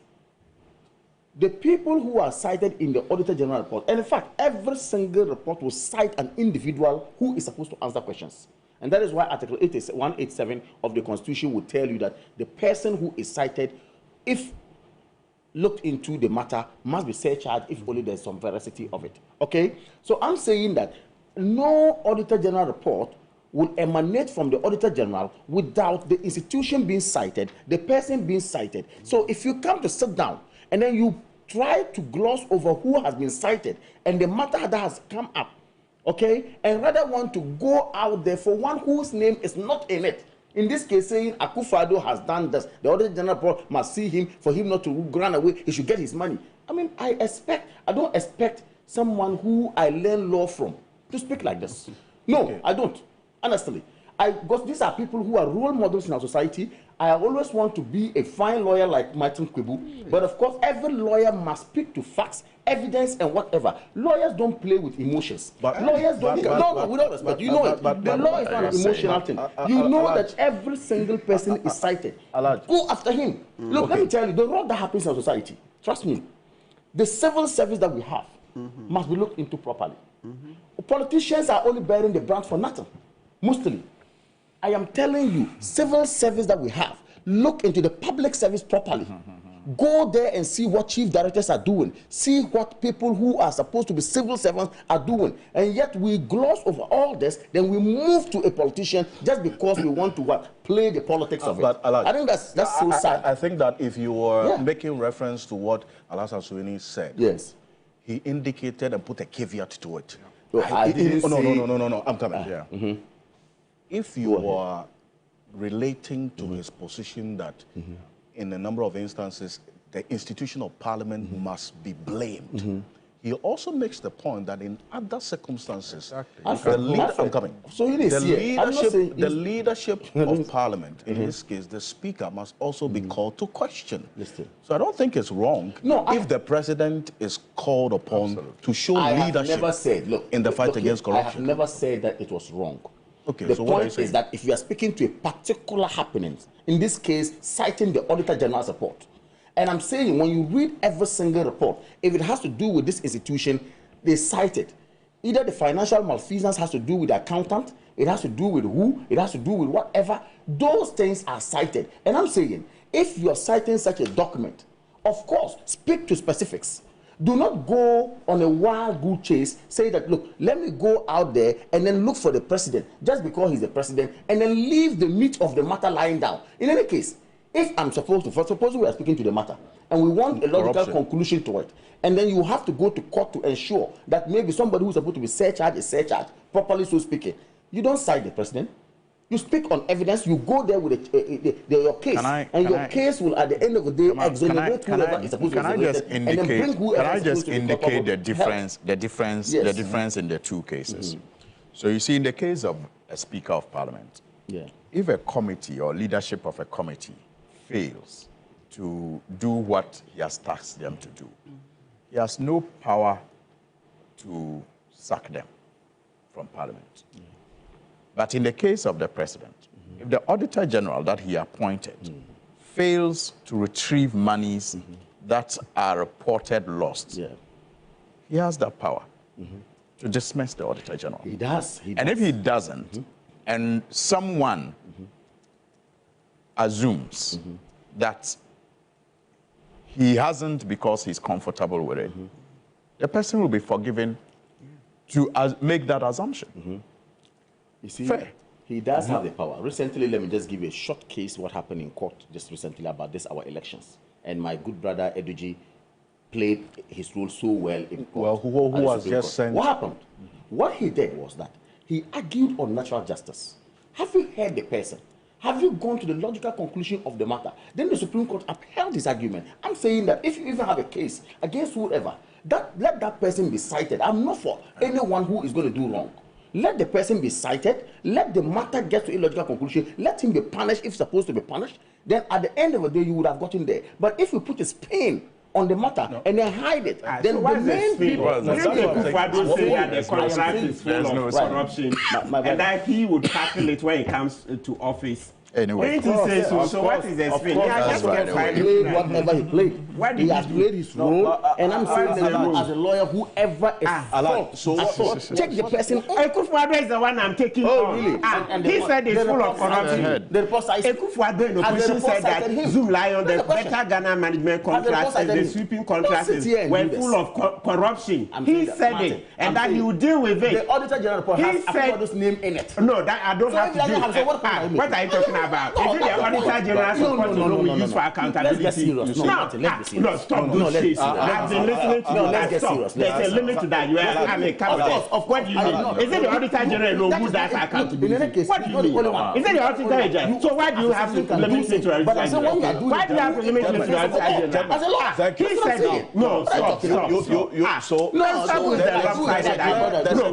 S21: the people who are cited in the Auditor General report, and in fact, every single report will cite an individual who is supposed to answer questions. And that is why Article 187 of the Constitution will tell you that the person who is cited, if looked into the matter, must be surcharged if only there's some veracity of it. Okay? So I'm saying that no Auditor General report will emanate from the Auditor General without the institution being cited, the person being cited. So if you come to sit down and then you try to gloss over who has been cited and the matter that has come up, okay, and rather want to go out there for one whose name is not in it, in this case saying Akufo-Addo has done this, the Auditor General must see him, for him not to run away, he should get his money. I mean, I don't expect someone who I learn law from to speak like this. No, okay. I don't. Honestly, because these are people who are role models in our society. I always want to be a fine lawyer like Martin Kwebu, but of course, every lawyer must speak to facts, evidence, and whatever. Lawyers don't play with emotions. Lawyers don't. No, with all respect, you know it. The law is not an emotional thing. You know that every single person is cited. Go after him. Look, let me tell you, the wrong that happens in our society, trust me, the civil service that we have must be looked into properly. Politicians are only bearing the brunt for nothing, mostly. I am telling you, civil service that we have, look into the public service properly. Go there and see what chief directors are doing. See what people who are supposed to be civil servants are doing. And yet we gloss over all this, then we move to a politician just because we want to play the politics of it. I think that's so sad.
S2: I think that if you were making reference to what Alhassan Suhuyini said,
S21: yes,
S2: he indicated and put a caveat to it.
S21: No,
S2: I'm coming. If you are relating to his position that in a number of instances, the institution of Parliament must be blamed, he also makes the point that in other circumstances, the leadership of Parliament, in this case, the Speaker, must also be called to question. So I don't think it's wrong if the President is called upon to show leadership in the fight against corruption.
S21: I have never said that it was wrong.
S2: Okay,
S21: the point is that if you are speaking to a particular happening, in this case, citing the Auditor General's report, and I'm saying when you read every single report, if it has to do with this institution, they cite it. Either the financial malfeasance has to do with the accountant, it has to do with who, it has to do with whatever. Those things are cited. And I'm saying, if you're citing such a document, of course, speak to specifics. Do not go on a wild goose chase, say that, look, let me go out there and then look for the president, just because he's the president, and then leave the meat of the matter lying down. In any case, if I'm supposed to, suppose we are speaking to the matter, and we want a logical conclusion to it, and then you have to go to court to ensure that maybe somebody who's supposed to be surcharged is surcharged, properly so speaking. You don't cite the president. You speak on evidence, you go there with your case, your case will, at the end of the day, exonerate whoever is supposed to be exonerated, and then bring whoever
S20: Can I just indicate the difference in the two cases? So you see, in the case of a Speaker of Parliament, if a committee or leadership of a committee fails to do what he has tasked them to do, he has no power to sack them. from Parliament. But in the case of the President, if the Auditor General that he appointed fails to retrieve monies that are reported lost, he has that power to dismiss the Auditor General.
S21: He does.
S20: And if he doesn't, and someone assumes that he hasn't because he's comfortable with it, the person will be forgiven to make that assumption.
S21: You see,
S20: fair.
S21: He does have the power. Recently, let me just give you a short case, what happened in court just recently about our elections. And my good brother, Eduji, played his role so well in court.
S2: Well, who was just sent?
S21: What happened? What he did was that he argued on natural justice. Have you heard the person? Have you gone to the logical conclusion of the matter? Then the Supreme Court upheld his argument. I'm saying that if you even have a case against whoever, let that person be cited. I'm not for anyone who is going to do wrong. Let the person be cited. Let the matter get to a logical conclusion. Let him be punished if supposed to be punished. Then at the end of the day, you would have gotten there. But if you put a spin on the matter and then hide it, then
S22: so
S21: the main people...
S22: say that the contract is full of corruption, and that he would tackle it when it comes to office.
S20: Anyway,
S22: so what is the spin?
S21: He played whatever he played. He has played his role, and I'm saying that as a lawyer, whoever is check the person.
S22: Ekufuado is the one I'm taking on.
S21: Really?
S22: He said it's full of corruption. Ekufuado in the opposition said that Zoom Lion, the better Ghana management contracts and the sweeping contracts were full of corruption. He said it, and that he would deal with it.
S21: The Auditor General report has Ekufuado's name in it.
S22: No, that I don't have to do. What are you talking about? Is it the Auditor General support to know we use for accountability?
S21: Let's get serious.
S22: No, stop those shit. I've been listening to you.
S21: Let's get serious.
S22: There's a limit to that. You are
S21: Of
S22: what do you mean? Is it the Auditor General who does accountability? What do you mean? Is it the Auditor General? So why do you have to limit it to the Auditor General? Why do you have to limit it to the Auditor General?
S21: As a lawyer,
S22: he said no. Stop. Stop with the lopsided idea. No,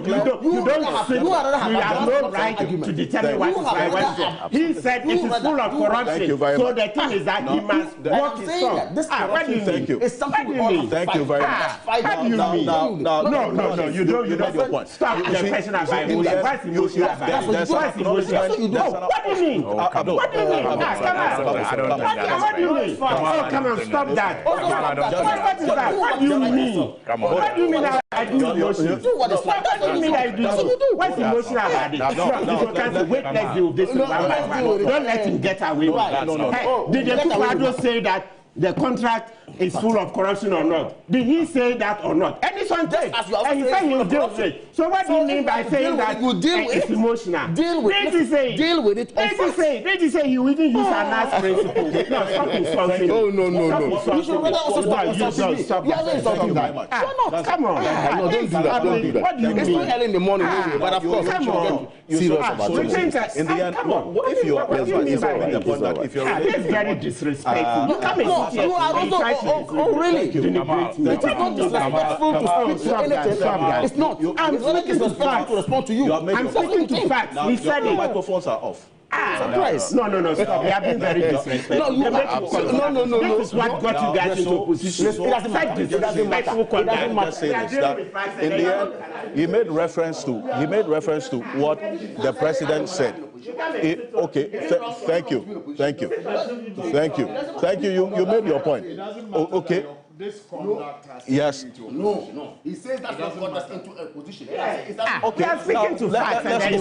S22: you don't sit. You have no right to determine what is right, what is wrong. He said it is full of corruption. So the thing is that he must work his song. What do you mean?
S21: It's something we all
S2: Thank you very much.
S22: What do you mean? No, you don't. Stop the question about emotion. What's emotion about? What's emotion? No, what do you mean? What do you mean? What do you mean? Oh, come on, stop that. What is that? What do you mean? What do you mean I do emotion? What do you mean I do? What's emotion about it? You can't say, wait, let's deal with this. Don't let him get away with that. Did the Ekufuado say that the contract is full of corruption or not? Did he say that or not? And this one did. And he said he will deal with it. So what do you mean by saying that it's emotional?
S21: Deal with it. Deal with it.
S22: Did he say he will even use an ass principle? No, stop insulting.
S21: No. You should rather also
S22: stop insulting. Come on.
S21: No, don't do that.
S22: What do you mean?
S21: It's not early in the morning, but of course,
S22: come on.
S21: Serious about it.
S2: In the end, if you're
S22: it's very disrespectful. You come and sit here and try to
S21: really? It's not disrespectful to speak to anything. It's not.
S22: I'm speaking to facts.
S21: To respond to you.
S22: I'm speaking to facts. He said it.
S2: Microphones are off.
S22: Surprise. No, stop. You have been very disrespectful.
S21: No.
S22: This is what got you guys into opposition. It doesn't matter. It doesn't matter.
S2: In the end, he made reference to what the president said. Thank you. You made your point. Okay.
S22: This conduct has
S2: yes.
S21: No. He says that's what got us into a position.
S22: Okay. We are speaking to facts and then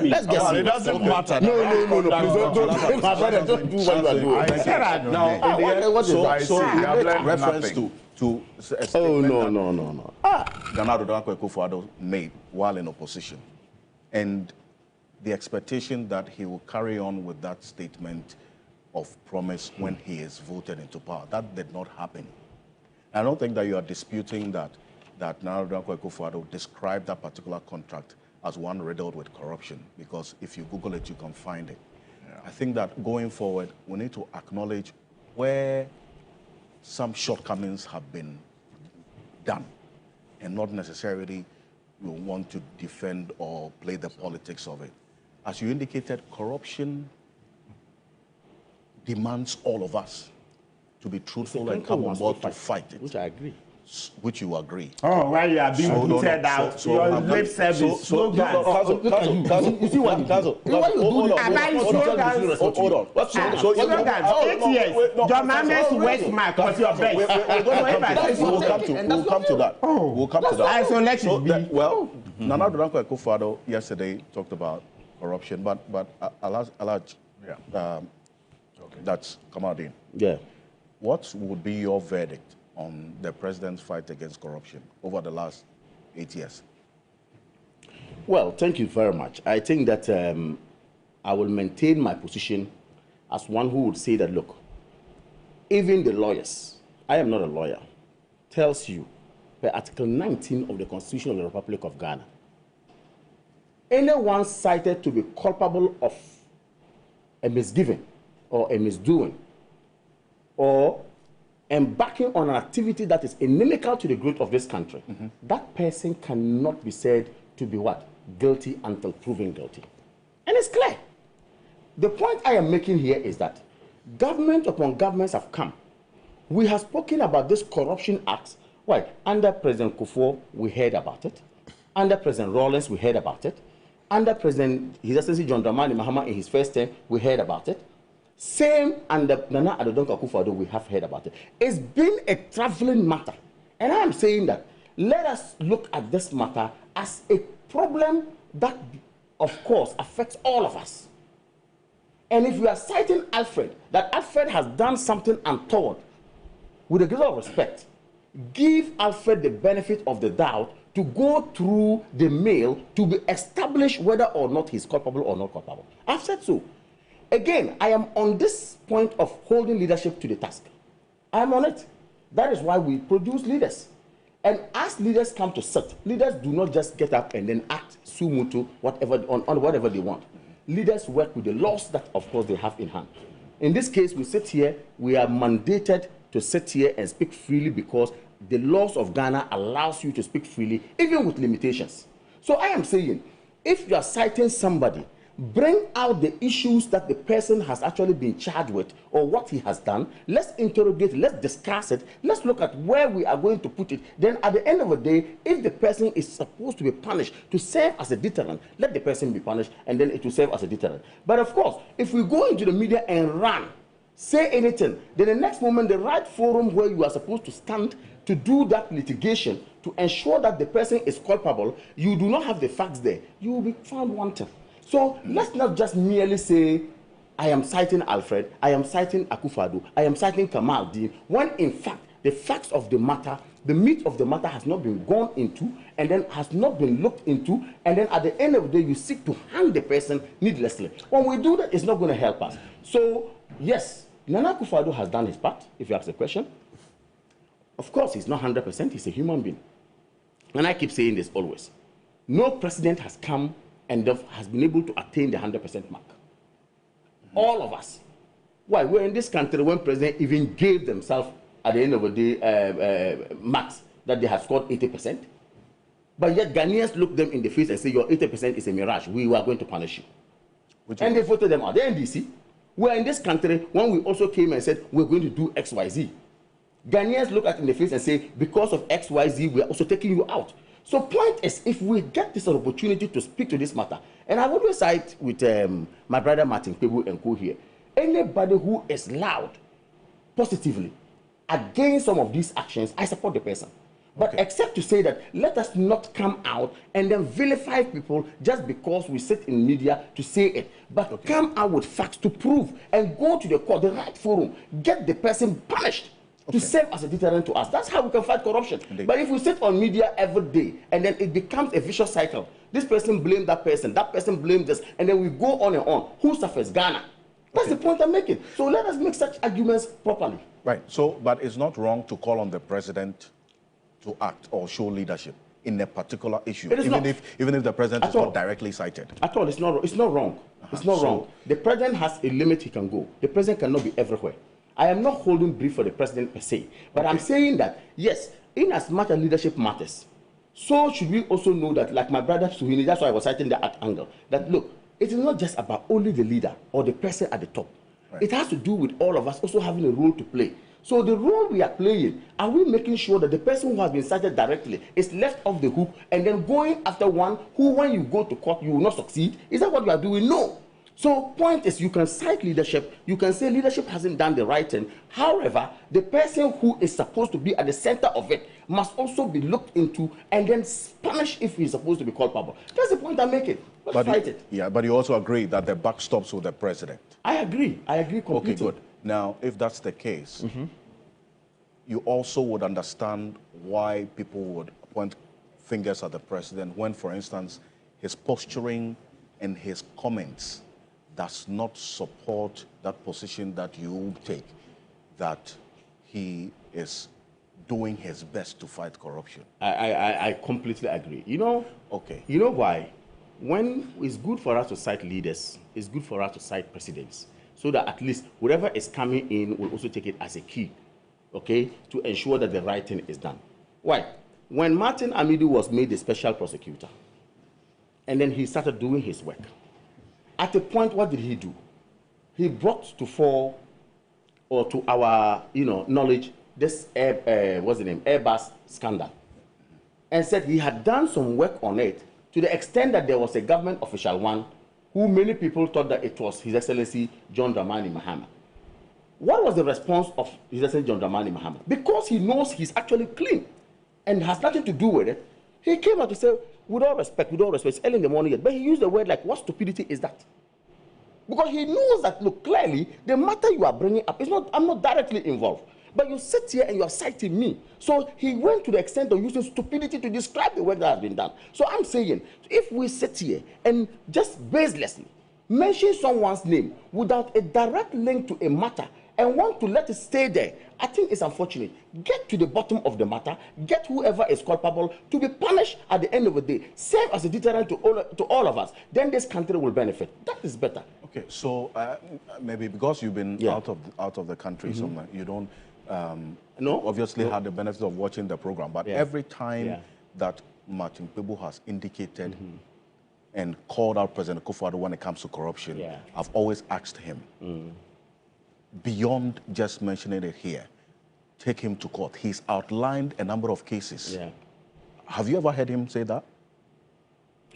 S21: let's get serious.
S2: It doesn't matter.
S21: No. Please don't do what you are doing.
S2: Now, in the end, so he made reference to a statement
S21: no.
S2: Nana Addo Akufo-Addo made while in opposition, and the expectation that he will carry on with that statement of promise when he is voted into power. That did not happen. I don't think that you are disputing that Nana Addo Akufo-Addo described that particular contract as one riddled with corruption, because if you Google it, you can find it. Yeah. I think that going forward, we need to acknowledge where some shortcomings have been done, and not necessarily we want to defend or play the politics of it. As you indicated, corruption demands all of us to be truthful and come on board to fight it.
S21: Which I agree.
S2: which you agree.
S22: Oh, why you are being booted out? Your lip service slogans.
S21: You see what you do? Hold on.
S22: Slogans. 8 years. Your mama's Westmark was your best.
S2: We'll come to that. We'll come to that.
S22: So let it be.
S2: Well, Nana Danko Akufo-Addo yesterday talked about corruption, but Alaj, that's Kamadin.
S21: Yeah.
S2: What would be your verdict on the president's fight against corruption over the last 8 years?
S21: Well, thank you very much. I think that I will maintain my position as one who would say that, look, even the lawyers, I am not a lawyer, tells you per Article 19 of the Constitution of the Republic of Ghana, anyone cited to be culpable of a misgiving or a misdoing or embarking on an activity that is inimical to the growth of this country, that person cannot be said to be what? Guilty until proven guilty. And it's clear. The point I am making here is that government upon governments have come. We have spoken about this corruption acts. Why? Under President Kufuor, we heard about it. Under President Rawlings, we heard about it. Under President His Excellency John Dramani Mahama in his first term, we heard about it. Same under Nana Addo Akufo-Addo, we have heard about it. It's been a traveling matter. And I am saying that let us look at this matter as a problem that, of course, affects all of us. And if we are citing Alfred, that Alfred has done something untoward, with a great deal of respect, give Alfred the benefit of the doubt to go through the mail to be established whether or not he's culpable or not culpable. I've said so. Again, I am on this point of holding leadership to the task. I am on it. That is why we produce leaders. And as leaders come to sit, leaders do not just get up and then act sumutu on whatever they want. Leaders work with the laws that, of course, they have in hand. In this case, we sit here, we are mandated to sit here and speak freely because the laws of Ghana allows you to speak freely, even with limitations. So I am saying, if you are citing somebody, bring out the issues that the person has actually been charged with or what he has done. Let's interrogate, let's discuss it, let's look at where we are going to put it. Then at the end of the day, if the person is supposed to be punished to serve as a deterrent, let the person be punished and then it will serve as a deterrent. But of course, if we go into the media and run, say anything, then the next moment the right forum where you are supposed to stand to do that litigation to ensure that the person is culpable, you do not have the facts there, you will be found wanting. So let's not just merely say, I am citing Alfred, I am citing Akufo-Addo, I am citing Kamal Dean, when in fact the facts of the matter, the meat of the matter has not been gone into and then has not been looked into, and then at the end of the day you seek to hang the person needlessly. When we do that, it's not going to help us. So yes, Nana Akufo-Addo has done his part, if you ask the question. Of course, he's not 100%, he's a human being. And I keep saying this always. No president has come and has been able to attain the 100% mark. All of us. Why? We're in this country when president even gave themselves, at the end of the day, marks that they have scored 80%. But yet Ghanaians look them in the face and say, your 80% is a mirage. We are going to punish you. And they voted them out. The NDC. We're in this country when we also came and said, we're going to do X, Y, Z. Ghanaians look at in the face and say, because of X, Y, Z, we are also taking you out. So point is, if we get this opportunity to speak to this matter, and I would side with my brother Martin Pebu and co here, anybody who is loud positively against some of these actions, I support the person. But except to say that let us not come out and then vilify people just because we sit in media to say it, but come out with facts to prove and go to the court, the right forum, get the person punished. To serve as a deterrent to us. That's how we can fight corruption. Indeed. But if we sit on media every day and then it becomes a vicious cycle, this person blames that person blames this, and then we go on and on. Who suffers? Ghana. That's the point I'm making. So let us make such arguments properly.
S2: Right. So, but it's not wrong to call on the president to act or show leadership in a particular issue, even if the president is not directly cited. At all,
S21: it's not wrong. It's not wrong. The president has a limit he can go. The president cannot be everywhere. I am not holding brief for the president per se, but I'm saying that, yes, in as much as leadership matters, so should we also know that, like my brother Suhini, that's why I was citing that angle, that look, it is not just about only the leader or the person at the top. Right. It has to do with all of us also having a role to play. So the role we are playing, are we making sure that the person who has been cited directly is left off the hook and then going after one who, when you go to court, you will not succeed? Is that what you are doing? No. So point is, you can cite leadership, you can say leadership hasn't done the right thing. However, the person who is supposed to be at the center of it must also be looked into and then punished if he's supposed to be culpable. That's the point I'm making. Let's fight it.
S2: Yeah, but you also agree that the buck stops with the president.
S21: I agree completely.
S2: Okay, good. Now, if that's the case, you also would understand why people would point fingers at the president when, for instance, his posturing and his comments does not support that position that you take, that he is doing his best to fight corruption.
S21: I completely agree. You know, you know why? When it's good for us to cite leaders, it's good for us to cite presidents, so that at least whatever is coming in will also take it as a key, okay, to ensure that the right thing is done. Why? When Martin Amidu was made the special prosecutor, and then he started doing his work, at a point, what did he do? He brought to fore, or to our, knowledge, this what's the name, Airbus scandal, and said he had done some work on it to the extent that there was a government official one who many people thought that it was His Excellency John Dramani Mahama. What was the response of His Excellency John Dramani Mahama? Because he knows he's actually clean and has nothing to do with it, he came out to say, with all respect, it's early in the morning yet, but he used the word like, what stupidity is that? Because he knows that, look, clearly, the matter you are bringing up is not, I'm not directly involved. But you sit here and you are citing me. So he went to the extent of using stupidity to describe the work that has been done. So I'm saying, if we sit here and just baselessly mention someone's name without a direct link to a matter and want to let it stay there, I think it's unfortunate. Get to the bottom of the matter, get whoever is culpable to be punished at the end of the day, serve as a deterrent to all of us. Then this country will benefit. That is better.
S2: Okay, so maybe because you've been out of the country, so you don't obviously had the benefit of watching the program, but every time that Martin Pebu has indicated and called out President Akufo-Addo when it comes to corruption, I've always asked him, beyond just mentioning it here, take him to court. He's outlined a number of cases. Have you ever heard him say that?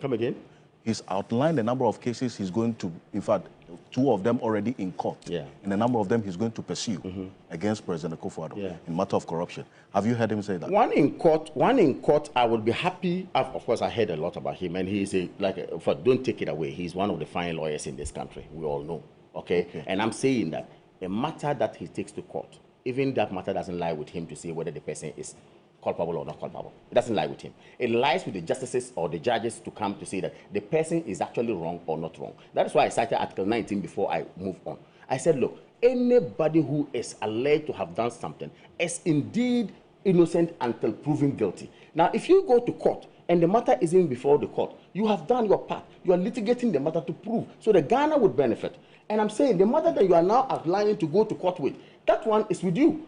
S21: Come again?
S2: He's outlined a number of cases he's going to, in fact, 2 of them already in court, and a number of them he's going to pursue against President Akufo-Addo in matter of corruption. Have you heard him say that?
S21: One in court, I would be happy. Of course, I heard a lot about him, and he's don't take it away. He's one of the fine lawyers in this country. We all know, okay? And I'm saying that a matter that he takes to court, even that matter doesn't lie with him to say whether the person is culpable or not culpable. It doesn't lie with him. It lies with the justices or the judges to come to say that the person is actually wrong or not wrong. That is why I cited Article 19 before I move on. I said, look, anybody who is alleged to have done something is indeed innocent until proven guilty. Now, if you go to court and the matter isn't before the court, you have done your part. You are litigating the matter to prove. So the Ghana would benefit. And I'm saying the matter that you are now outlining to go to court with, that one is with you.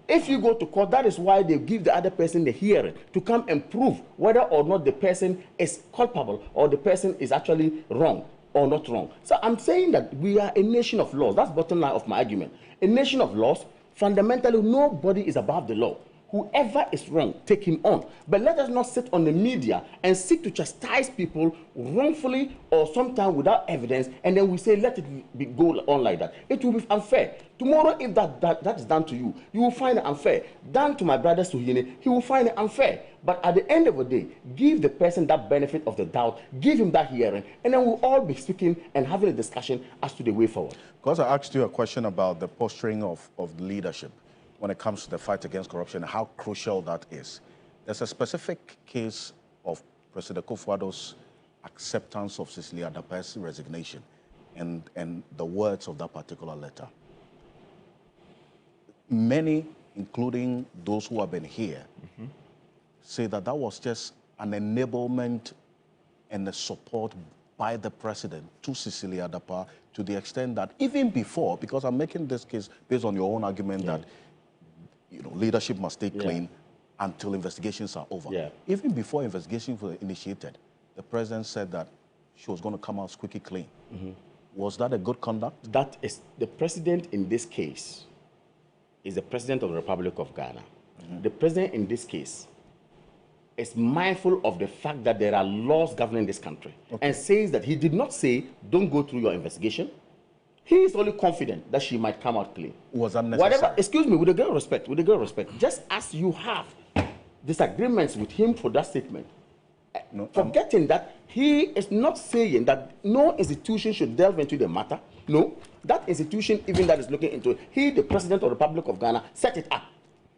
S21: If you go to court, that is why they give the other person the hearing to come and prove whether or not the person is culpable or the person is actually wrong or not wrong. So I'm saying that we are a nation of laws. That's the bottom line of my argument. A nation of laws, fundamentally, nobody is above the law. Whoever is wrong, take him on. But let us not sit on the media and seek to chastise people wrongfully or sometimes without evidence, and then we say, let it go on like that. It will be unfair. Tomorrow, if that is done to you, you will find it unfair. Done to my brother Suhine, he will find it unfair. But at the end of the day, give the person that benefit of the doubt, give him that hearing, and then we'll all be speaking and having a discussion as to the way forward.
S2: Because I asked you a question about the posturing of leadership when it comes to the fight against corruption, how crucial that is. There's a specific case of President Akufo-Addo's acceptance of Cecilia Dapa's resignation and the words of that particular letter. Many, including those who have been here, say that that was just an enablement and a support by the president to Cecilia Dapa to the extent that even before, because I'm making this case based on your own argument that leadership must stay clean until investigations are over. Even before investigations were initiated, the president said that she was going to come out squeaky clean. Was that a good conduct?
S21: That is, the president in this case is the President of the Republic of Ghana. The President in this case is mindful of the fact that there are laws governing this country and says that he did not say, don't go through your investigation. He is only confident that she might come out clean.
S2: Was that necessary?
S21: Whatever, excuse me, with a great respect, just as you have disagreements with him for that statement, forgetting that he is not saying that no institution should delve into the matter. No, that institution, even that is looking into it, he, the President of the Republic of Ghana, set it up.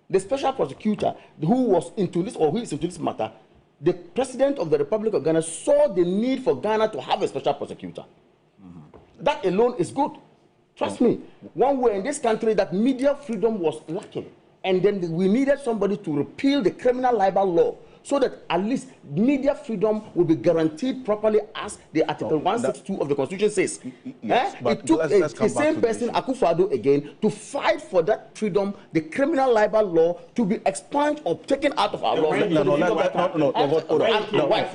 S21: The special prosecutor who was into this or who is into this matter, the President of the Republic of Ghana saw the need for Ghana to have a special prosecutor. That alone is good. Trust me. One way in this country that media freedom was lacking, and then we needed somebody to repeal the criminal libel law so that at least media freedom will be guaranteed properly as the Article 162 of the Constitution says.
S2: Yes, but
S21: it took the same person, Akufo-Addo, again, to fight for that freedom, the criminal libel law, to be expunged or taken out of our law.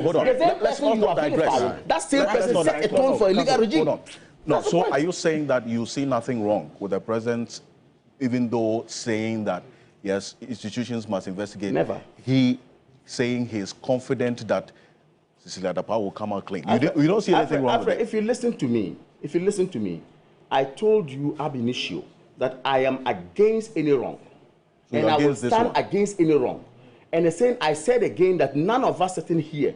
S2: Hold on. Let's not digress.
S21: That same person set a tone for a legal regime.
S2: No, so are you saying that you see nothing wrong with the President, even though saying that, yes, institutions must investigate?
S21: Never.
S2: He saying he is confident that Cecilia Dapa will come out clean. You don't see anything wrong with it?
S21: If you listen to me, I told you ab initio that I am against any wrong. So and I will stand against any wrong. And I said again that none of us sitting here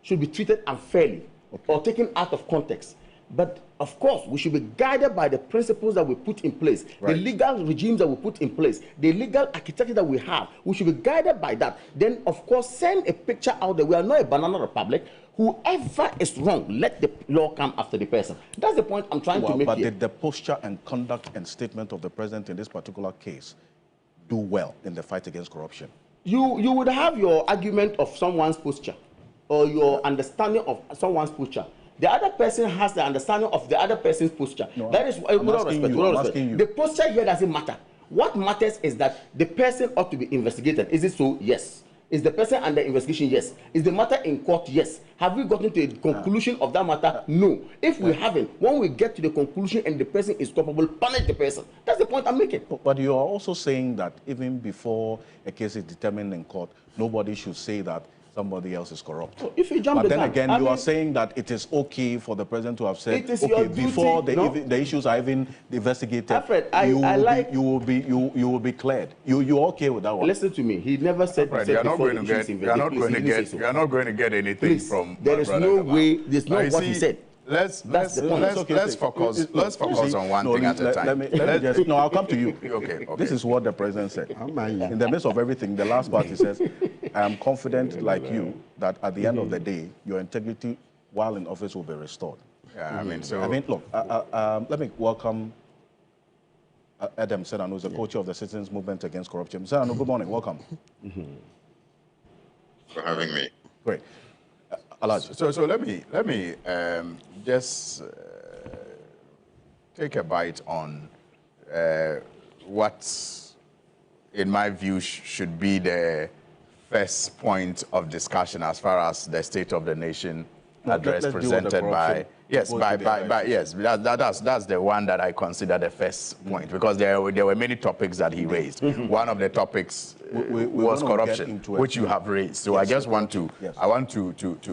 S21: should be treated unfairly or taken out of context. But of course, we should be guided by the principles that we put in place, the legal regimes that we put in place, the legal architecture that we have. We should be guided by that. Then, of course, send a picture out there. We are not a banana republic. Whoever is wrong, let the law come after the person. That's the point I'm trying to make here.
S2: But did the posture and conduct and statement of the President in this particular case do well in the fight against corruption?
S21: You would have your argument of someone's posture or your understanding of someone's posture. The other person has the understanding of the other person's posture. No, that is, with all respect, the posture here doesn't matter. What matters is that the person ought to be investigated. Is it so? Yes. Is the person under investigation? Yes. Is the matter in court? Yes. Have we gotten to a conclusion of that matter? No. If we haven't, when we get to the conclusion and the person is culpable, punish the person. That's the point I'm making.
S2: But you are also saying that even before a case is determined in court, nobody should say that somebody else is corrupt.
S21: So if you jump
S2: but then again, you are saying that it is okay for the President to have said, okay, before the issues are even investigated,
S21: Alfred,
S2: you will be cleared. You're okay with that one?
S21: Listen to me. He never said.
S20: Alfred, you're not going to get anything
S21: Please,
S20: from.
S21: There is no way. There's no what he said.
S20: Let's focus on one thing at a time.
S2: I'll come to you.
S20: Okay.
S2: This is what the President said. In the midst of everything, the last part he says, I am confident like you that at the end of the day, your integrity while in office will be restored.
S20: Yeah, I mean,
S2: look, let me welcome Adam Senano, who's the co-chair of the Citizens Movement Against Corruption. Senano, good morning. Welcome.
S8: For having me.
S2: Great.
S20: So let me just take a bite on what, in my view, should be the first point of discussion as far as the State of the Nation address presented by that's the one that I consider the first point, because there were many topics that he raised. One of the topics was corruption, which you have raised. So yes, I just want to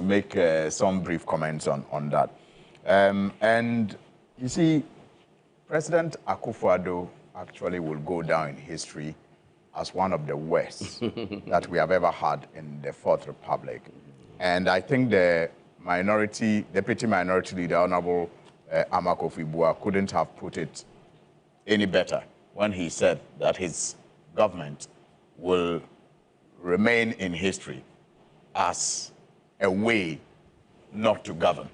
S20: make some brief comments on that. And you see, President Akufo-Addo actually will go down in history as one of the worst that we have ever had in the Fourth Republic. And I think the Deputy Minority Leader, Honorable Amakofi-Bua, couldn't have put it any better when he said that his government will remain in history as a way not to govern.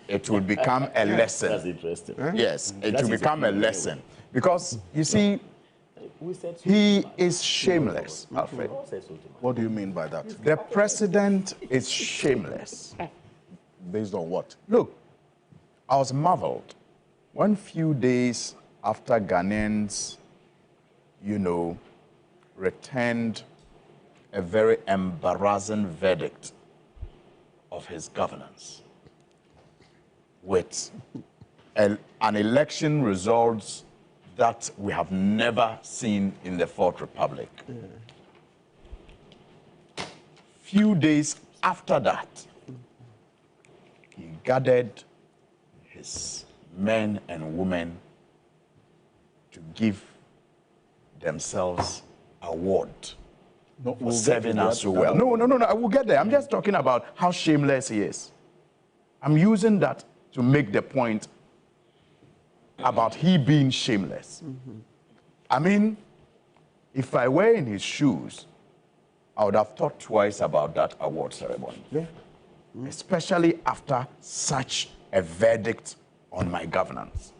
S20: It will become a lesson.
S21: That's interesting.
S20: Yes, it will become a lesson. Because, you see, he is shameless, Alfred.
S2: What do you mean by that?
S20: The president is shameless.
S2: Based on what?
S20: Look, I was marveled when few days after Ghanaians, returned a very embarrassing verdict of his governance with an election results
S21: that we have never seen in the Fourth Republic. Few days after that, he gathered his men and women to give themselves award for serving us so well. No, I will get there. I'm just talking about how shameless he is. I'm using that to make the point about he being shameless. I mean, if I were in his shoes, I would have thought twice about that award ceremony. Especially after such a verdict on my governance.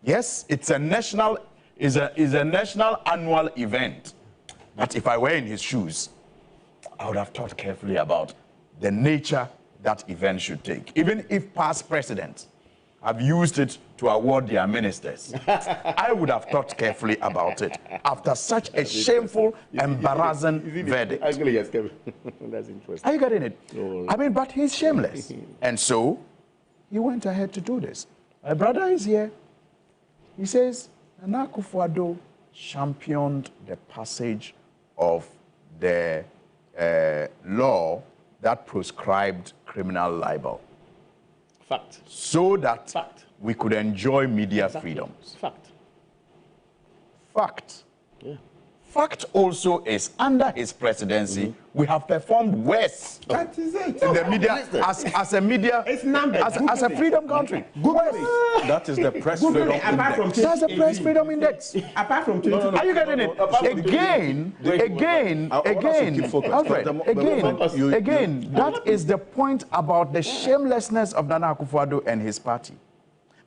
S21: Yes, it's a national annual event. But if I were in his shoes, I would have thought carefully about the nature that event should take. Even if past presidents have used it to award their ministers, I would have thought carefully about it after such a shameful, embarrassing verdict. Actually, yes, Kevin. That's interesting. Are you getting it? I mean, but he's shameless. And so, he went ahead to do this. My brother is here. He says, Nana Akufo-Addo championed the passage of the law that proscribed criminal libel. Fact. So that we could enjoy media freedoms. Fact. Fact. Fact also is, under his presidency, we have performed worse
S22: That is it.
S21: in the media as a media, as a freedom country.
S2: That is the press freedom index.
S21: That's the press freedom index.
S22: Apart from 20.
S21: Are you getting it? Again, that is the point about the shamelessness of Nana Akufo-Addo and his party.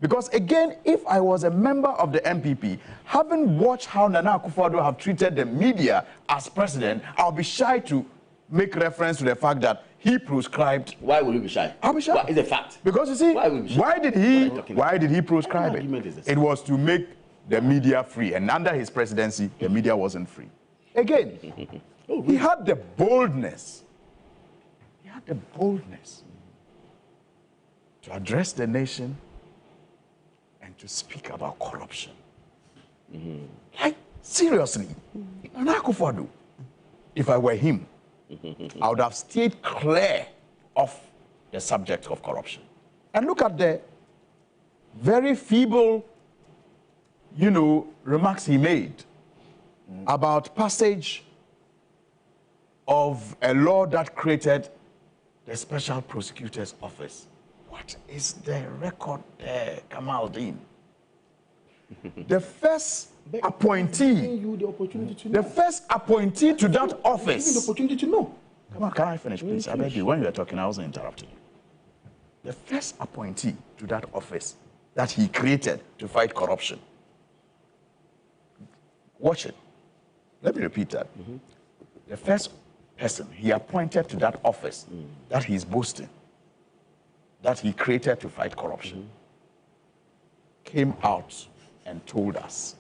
S21: Because again, if I was a member of the MPP, having watched how Nana Akufo-Addo have treated the media as president, I'll be shy to make reference to the fact that he proscribed. Why will you be shy? I'll be shy. It's a fact. Because you see, why did he proscribe it? It was to make the media free, and under his presidency, the media wasn't free. Again, he had the boldness. He had the boldness to address the nation and to speak about corruption. Like, seriously, Nana Akufo-Addo, if I were him, I would have stayed clear of the subject of corruption. And look at the very feeble, remarks he made about passage of a law that created the Special Prosecutor's Office. What is the record there, Kamaldeen? The first appointee, the first appointee to that office.
S22: The opportunity to know.
S21: Come on, can I finish, please? I beg you. When you were talking, I wasn't interrupting you. The first appointee to that office that he created to fight corruption. Watch it. Let me repeat that. The first person he appointed to that office that he's boasting, that he created to fight corruption, came out and told us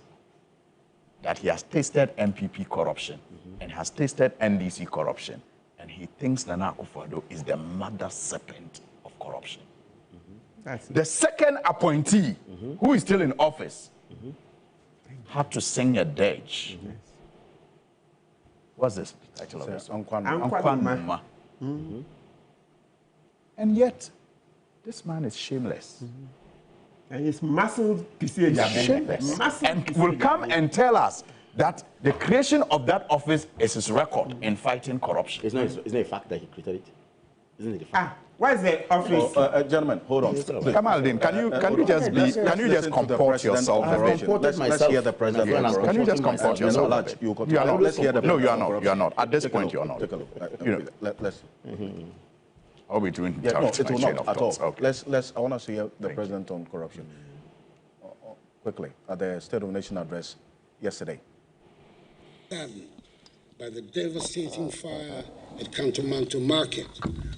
S21: that he has tasted MPP corruption and has tasted NDC corruption, and he thinks Nana Akufo-Addo is the mother serpent of corruption. The second appointee, who is still in office, had to sing a dirge. What's this title of this? Ankwanuma. And yet, this man is shameless.
S22: And his muscles,
S21: shameless. And will come and tell us that the creation of that office is his record in fighting corruption. Isn't it a fact that he created it? Isn't it a fact?
S22: What is the office?
S2: Gentlemen, hold on.
S21: Kamaldeen, can you just comport yourself?
S2: Let's hear the president.
S21: Can you just comport yourself? You are not.
S2: Let's hear the president.
S21: No, you are not. You are not. At this point, you are not.
S2: Take a look. Let's.
S21: Are we doing?
S2: Yeah, no, it will not at all.
S21: Okay.
S2: I want to hear the president on corruption. Quickly, at the State of the Nation address yesterday.
S1: By the devastating fire at Kantomanto Market,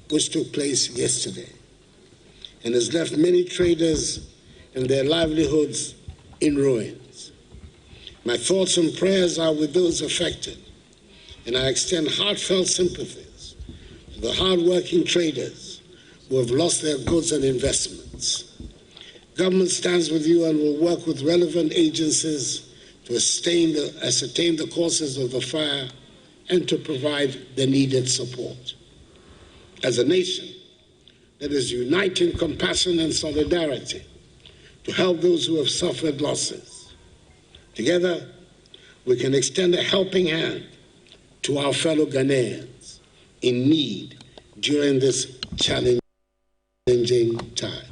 S1: which took place yesterday, and has left many traders and their livelihoods in ruins. My thoughts and prayers are with those affected, and I extend heartfelt sympathies to the hard-working traders who have lost their goods and investments. Government stands with you and will work with relevant agencies to ascertain the causes of the fire and to provide the needed support. As a nation that is united in compassion and solidarity to help those who have suffered losses, together we can extend a helping hand to our fellow Ghanaians in need during this challenging time.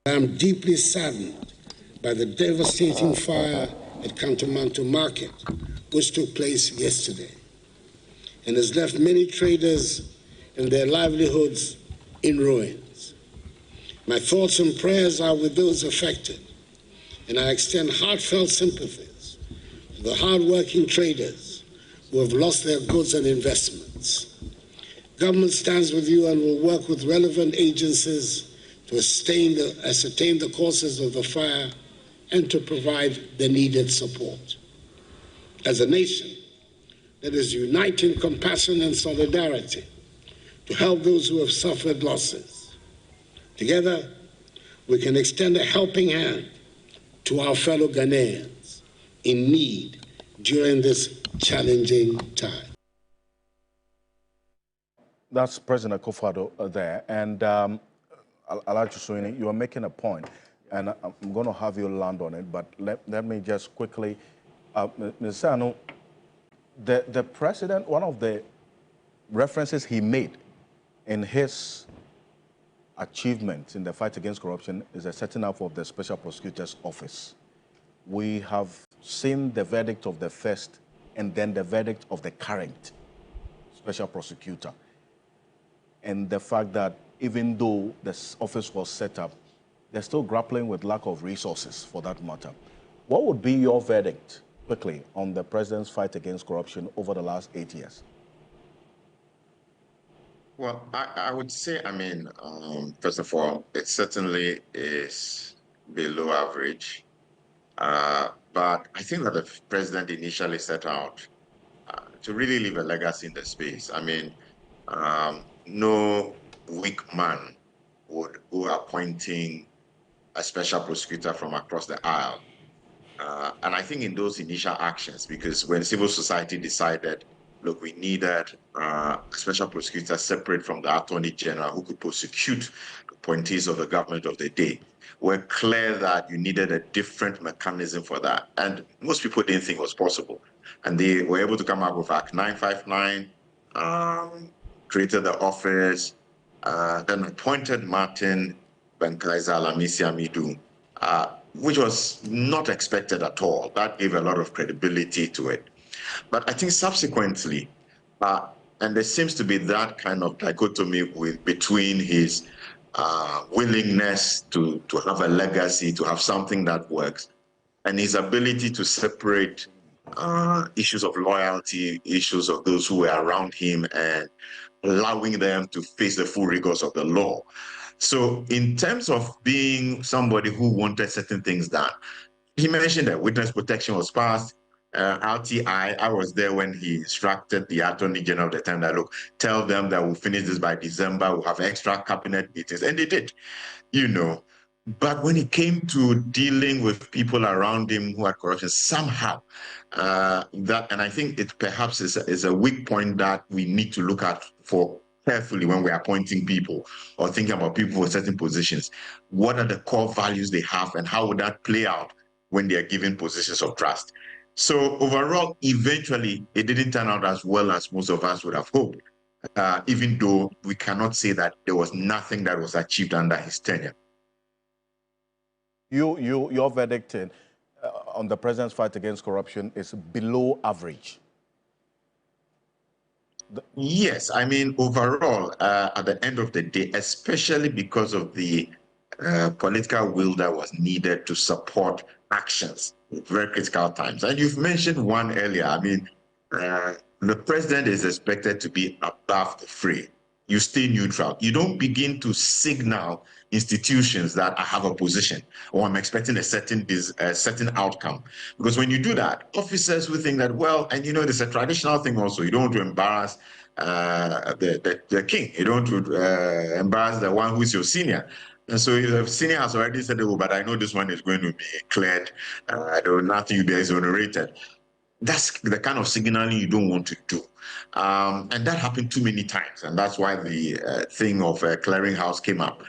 S1: I am deeply saddened by the devastating fire at Kantomanto Market, which took place yesterday, and has left many traders and their livelihoods in ruins. My thoughts and prayers are with those affected, and I extend heartfelt sympathies to the hard-working traders who have lost their goods and investments. Government stands with you and will work with relevant agencies to ascertain the causes of the fire and to provide the needed support. As a nation that is united in compassion and solidarity to help those who have suffered losses, together we can extend a helping hand to our fellow Ghanaians in need during this challenging time.
S2: That's President Akufo-Addo there, and Alhaji Suini, you are making a point, and I'm going to have you land on it, but let me just quickly, Ms. Sanu, the president, one of the references he made in his achievement in the fight against corruption is the setting up of the Special Prosecutor's Office. We have seen the verdict of the first and then the verdict of the current Special Prosecutor. And the fact that even though this office was set up, they're still grappling with lack of resources for that matter. What would be your verdict, quickly, on the president's fight against corruption over the last 8 years?
S3: Well, I would say, first of all, it certainly is below average. But I think that the president initially set out to really leave a legacy in the space. No weak man would go appointing a special prosecutor from across the aisle. And I think in those initial actions, because when civil society decided, look, we needed a special prosecutor separate from the Attorney General who could prosecute appointees of the government of the day, we're clear that you needed a different mechanism for that. And most people didn't think it was possible. And they were able to come up with Act 959, created the office, then appointed Martin Benkaiser Lamisi Amidu, which was not expected at all. That gave a lot of credibility to it. But I think subsequently, and there seems to be that kind of dichotomy between his willingness to have a legacy, to have something that works, and his ability to separate issues of loyalty, issues of those who were around him, and allowing them to face the full rigors of the law. So in terms of being somebody who wanted certain things done, he mentioned that witness protection was passed, RTI, I was there when he instructed the Attorney General at the time that, look, tell them that we'll finish this by December, we'll have extra cabinet meetings, and they did, But when it came to dealing with people around him who had corruption, somehow, and I think it perhaps is a weak point that we need to look at for carefully when we're appointing people or thinking about people for certain positions. What are the core values they have, and how would that play out when they are given positions of trust? So overall, eventually, it didn't turn out as well as most of us would have hoped, even though we cannot say that there was nothing that was achieved under his tenure.
S2: Your verdict on the president's fight against corruption is below average.
S3: Yes, overall, at the end of the day, especially because of the political will that was needed to support actions in very critical times. And you've mentioned one earlier. The president is expected to be above the fray. You stay neutral. You don't begin to signal institutions that I have a position or I'm expecting a certain outcome. Because when you do that, officers will think that, well, and there's a traditional thing also, you don't want to embarrass the king. You don't want to embarrass the one who's your senior. And so if the senior has already said, oh, but I know this one is going to be cleared, nothing will be exonerated. That's the kind of signaling you don't want to do. And that happened too many times. And that's why the thing of clearinghouse came up.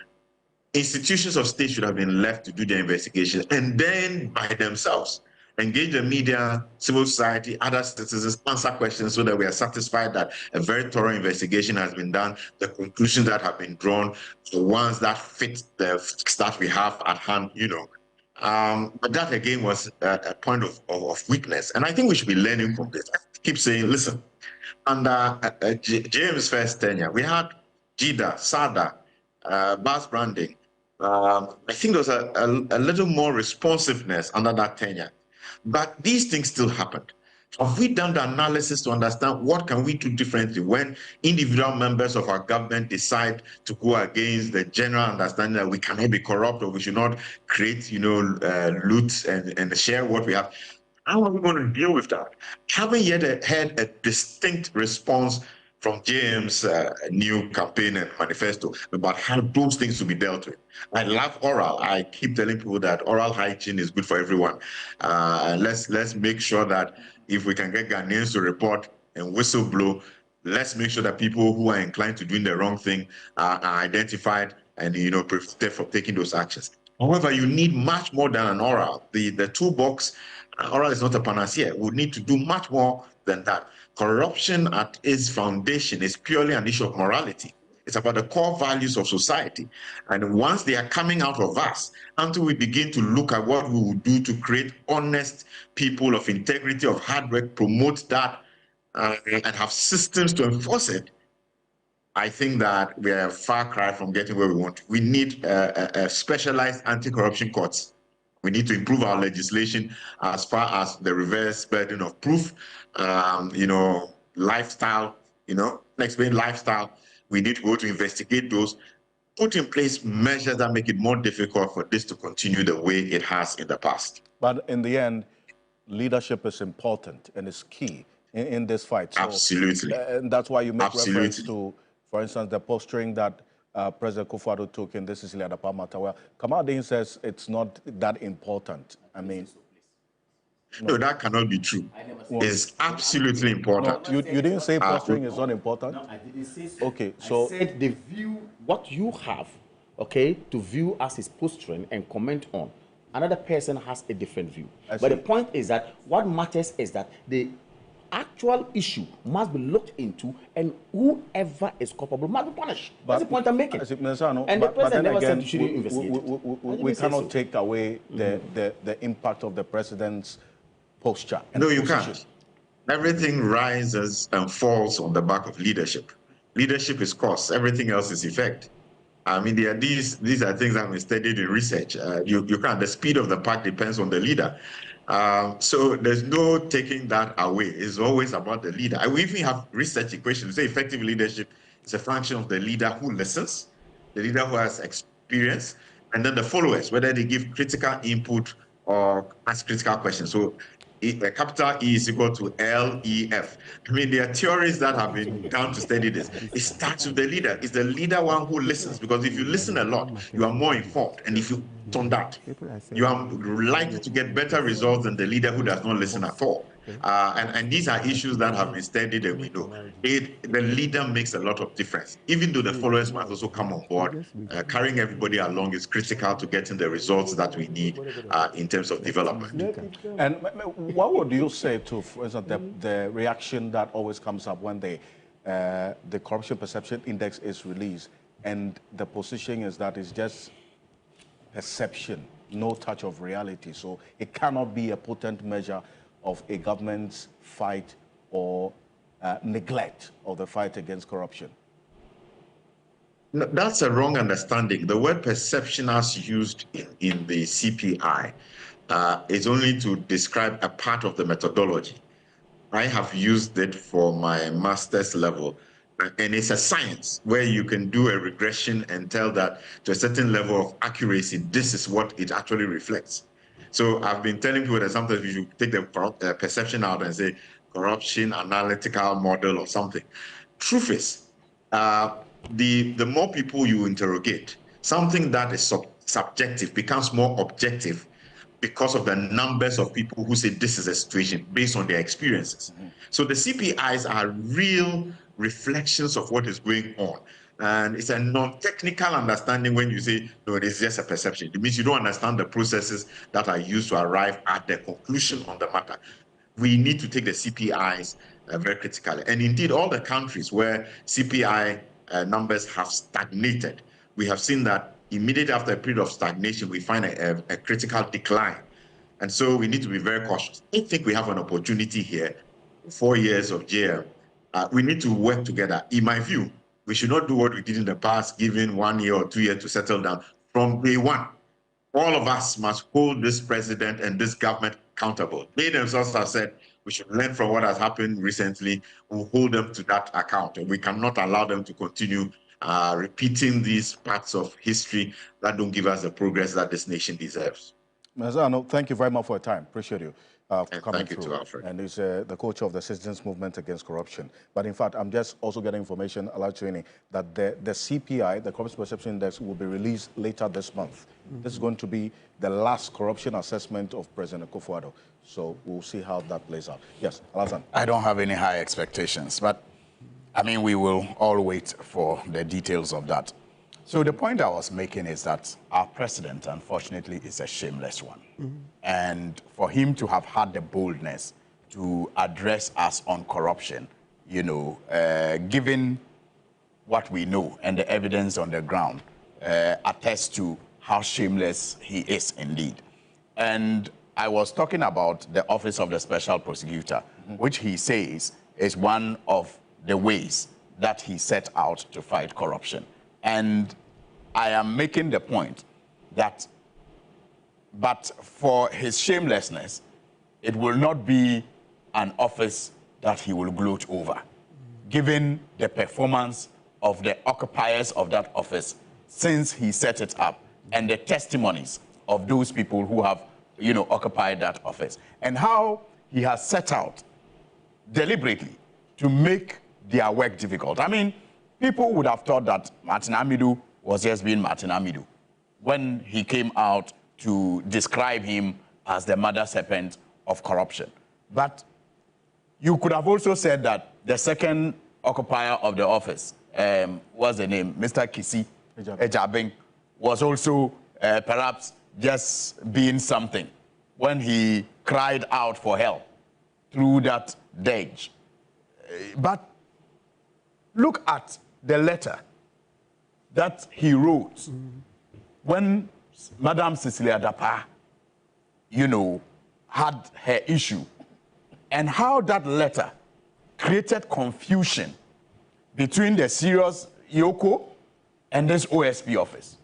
S3: Institutions of state should have been left to do their investigation and then by themselves engage the media, civil society, other citizens, answer questions so that we are satisfied that a very thorough investigation has been done, the conclusions that have been drawn, the ones that fit the stuff we have at hand, you know. But that again was a point of weakness. And I think we should be learning from this. I keep saying, listen, under James' first tenure, we had Jida, Sada, Bas Branding. I think there was a little more responsiveness under that tenure. But these things still happened. Have we done the analysis to understand what can we do differently when individual members of our government decide to go against the general understanding that we cannot be corrupt or we should not create, loot and share what we have? How are we going to deal with that? Haven't yet had a distinct response from James' new campaign and manifesto about how those things to be dealt with. I love oral. I keep telling people that oral hygiene is good for everyone. Let's make sure that if we can get Ghanaians to report and whistleblow, let's make sure that people who are inclined to doing the wrong thing are identified and prevented from taking those actions. However, you need much more than an oral. The toolbox, oral is not a panacea. We need to do much more than that. Corruption at its foundation is purely an issue of morality. It's about the core values of society. And once they are coming out of us, until we begin to look at what we will do to create honest people of integrity, of hard work, promote that, and have systems to enforce it, I think that we are a far cry from getting where we want. We need a specialized anti-corruption courts. We need to improve our legislation as far as the reverse burden of proof, lifestyle, explain lifestyle. We need to go to investigate those, put in place measures that make it more difficult for this to continue the way it has in the past.
S2: But in the end, leadership is important and is key in this fight. So,
S3: absolutely.
S2: And that's why you make reference to, for instance, the posturing that President Kufuor took in the Sicily Adapa matter, where Kamaldeen says it's not that important. I mean,
S3: no, that cannot be true. It's absolutely important.
S2: No, you didn't say posturing is not important?
S21: No, I didn't say so.
S2: Okay, so...
S21: I said the view, what you have, okay, to view as is posturing and comment on. Another person has a different view. But the point is that what matters is that the actual issue must be looked into and whoever is culpable must be punished. That's the point I'm making. And the president never said you shouldn't investigate.
S2: We cannot take away the impact of the president's posture.
S3: No, you can't. Everything rises and falls on the back of leadership. Leadership is cause. Everything else is effect. I mean, these are things that have been studied in research. You can't. The speed of the pack depends on the leader. So there's no taking that away. It's always about the leader. We even have research equations. Say effective leadership is a function of the leader who listens, the leader who has experience, and then the followers, whether they give critical input or ask critical questions. So capital E is equal to LEF. I mean, there are theories that have been done to study this. It starts with the leader. It's the leader one who listens, because if you listen a lot, you are more informed. And if you turn that, you are likely to get better results than the leader who does not listen at all. And these are issues that have been studied, and we know the leader makes a lot of difference. Even though the followers must also come on board, carrying everybody along is critical to getting the results that we need in terms of development.
S2: And what would you say to, for instance, the reaction that always comes up when the Corruption Perception Index is released, and the position is that it's just perception, no touch of reality, so it cannot be a potent measure of a government's fight or neglect of the fight against corruption?
S3: No, that's a wrong understanding. The word perception as used in the CPI is only to describe a part of the methodology. I have used it for my master's level, and it's a science where you can do a regression and tell that to a certain level of accuracy, this is what it actually reflects. So I've been telling people that sometimes we should take the perception out and say corruption analytical model or something. Truth is, the more people you interrogate, something that is subjective becomes more objective because of the numbers of people who say this is a situation based on their experiences. So the CPIs are real reflections of what is going on. And it's a non-technical understanding when you say, no, it is just a perception. It means you don't understand the processes that are used to arrive at the conclusion on the matter. We need to take the CPIs very critically. And indeed, all the countries where CPI numbers have stagnated, we have seen that immediately after a period of stagnation, we find a critical decline. And so we need to be very cautious. I think we have an opportunity here, 4 years of jail. We need to work together. In my view, we should not do what we did in the past, giving 1 year or 2 years to settle down. From day one, all of us must hold this president and this government accountable. They themselves have said we should learn from what has happened recently. We'll hold them to that account, and we cannot allow them to continue repeating these parts of history that don't give us the progress that this nation deserves.
S2: Mazano, thank you very much for your time. Appreciate you coming through.
S3: To Alfred.
S2: And he's the coach of the Citizens Movement Against Corruption. But in fact, I'm just also getting information, training, that the CPI, the Corruption Perception Index, will be released later this month. This is going to be the last corruption assessment of President Akufo-Addo. So we'll see how that plays out. Yes, Alassane.
S20: I don't have any high expectations, but I mean, we will all wait for the details of that. So the point I was making is that our president, unfortunately, is a shameless one. And for him to have had the boldness to address us on corruption, you know, given what we know and the evidence on the ground, attests to how shameless he is indeed. And I was talking about the Office of the Special Prosecutor, which he says is one of the ways that he set out to fight corruption. And I am making the point that, but for his shamelessness, it will not be an office that he will gloat over, given the performance of the occupiers of that office since he set it up and the testimonies of those people who have, you know, occupied that office, and how he has set out deliberately to make their work difficult. I mean, people would have thought that Martin Amidu was just being Martin Amidu when he came out to describe him as the mother serpent of corruption. But you could have also said that the second occupier of the office, what's the name, Mr. Kisi Ejabeng, was also perhaps just being something when he cried out for help through that dirge. But look at the letter that he wrote when Madam Cecilia Dapa, you know, had her issue, and how that letter created confusion between the serious Yoko and this OSP office.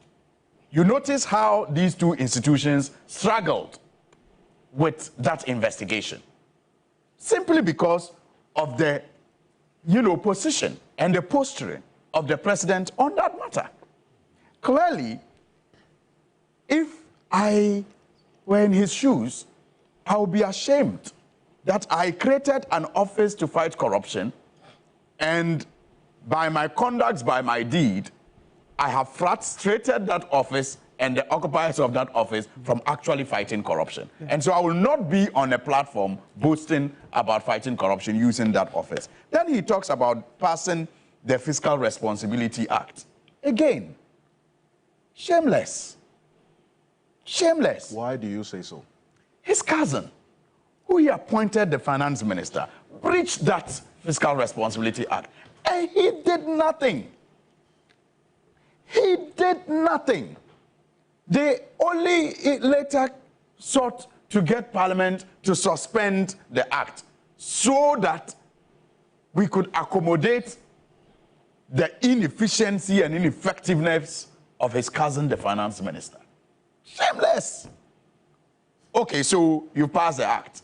S20: You notice how these two institutions struggled with that investigation, simply because of the, you know, position and the posturing of the president on that matter. Clearly, if I were in his shoes, I would be ashamed that I created an office to fight corruption, and by my conduct, by my deed, I have frustrated that office and the occupiers of that office from actually fighting corruption. And so I will not be on a platform boasting about fighting corruption using that office. Then he talks about passing the Fiscal Responsibility Act. Again, shameless. Shameless.
S2: Why do you say so?
S20: His cousin, who he appointed the finance minister, breached that Fiscal Responsibility Act, and he did nothing. He did nothing. They only later sought to get Parliament to suspend the act so that we could accommodate the inefficiency and ineffectiveness of his cousin, the finance minister. Shameless. Okay, so you pass the act.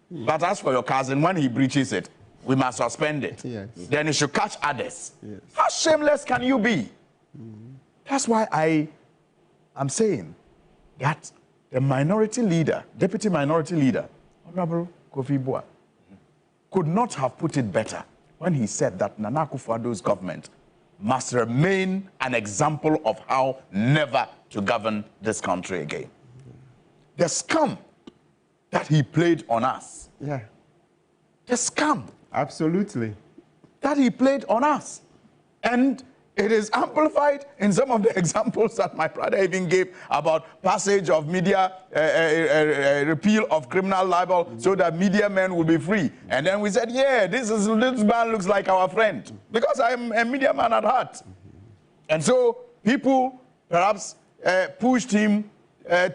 S20: But as for your cousin, when he breaches it, we must suspend it.
S22: Yes.
S20: Then he should catch others.
S22: Yes.
S20: How shameless can you be? That's why I am saying that the minority leader, deputy minority leader, Honorable Kofi Boa, could not have put it better when he said that Nana Akufo-Addo's government
S2: must remain an example of how never to govern this country again. The scam that he played on us.
S22: Yeah.
S2: The scam.
S22: Absolutely.
S2: That he played on us. And it is amplified in some of the examples that my brother even gave about passage of media, repeal of criminal libel so that media men will be free. And then we said, yeah, this man looks like our friend because I'm a media man at heart. And so people perhaps pushed him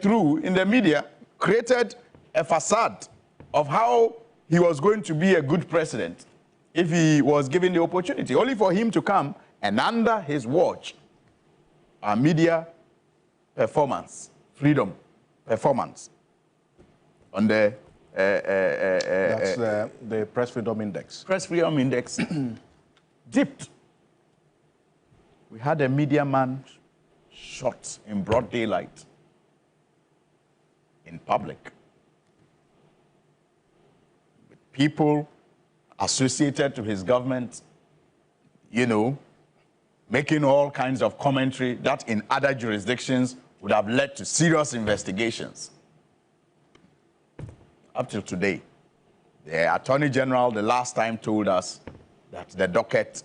S2: through in the media, created a facade of how he was going to be a good president if he was given the opportunity, only for him to come and under his watch, our media performance, freedom performance, on the that's the Press Freedom Index.
S22: Press Freedom Index
S2: dipped. We had a media man shot in broad daylight in public. With people associated to his government, you know, making all kinds of commentary that in other jurisdictions would have led to serious investigations. Up till today, the Attorney General the last time told us that the docket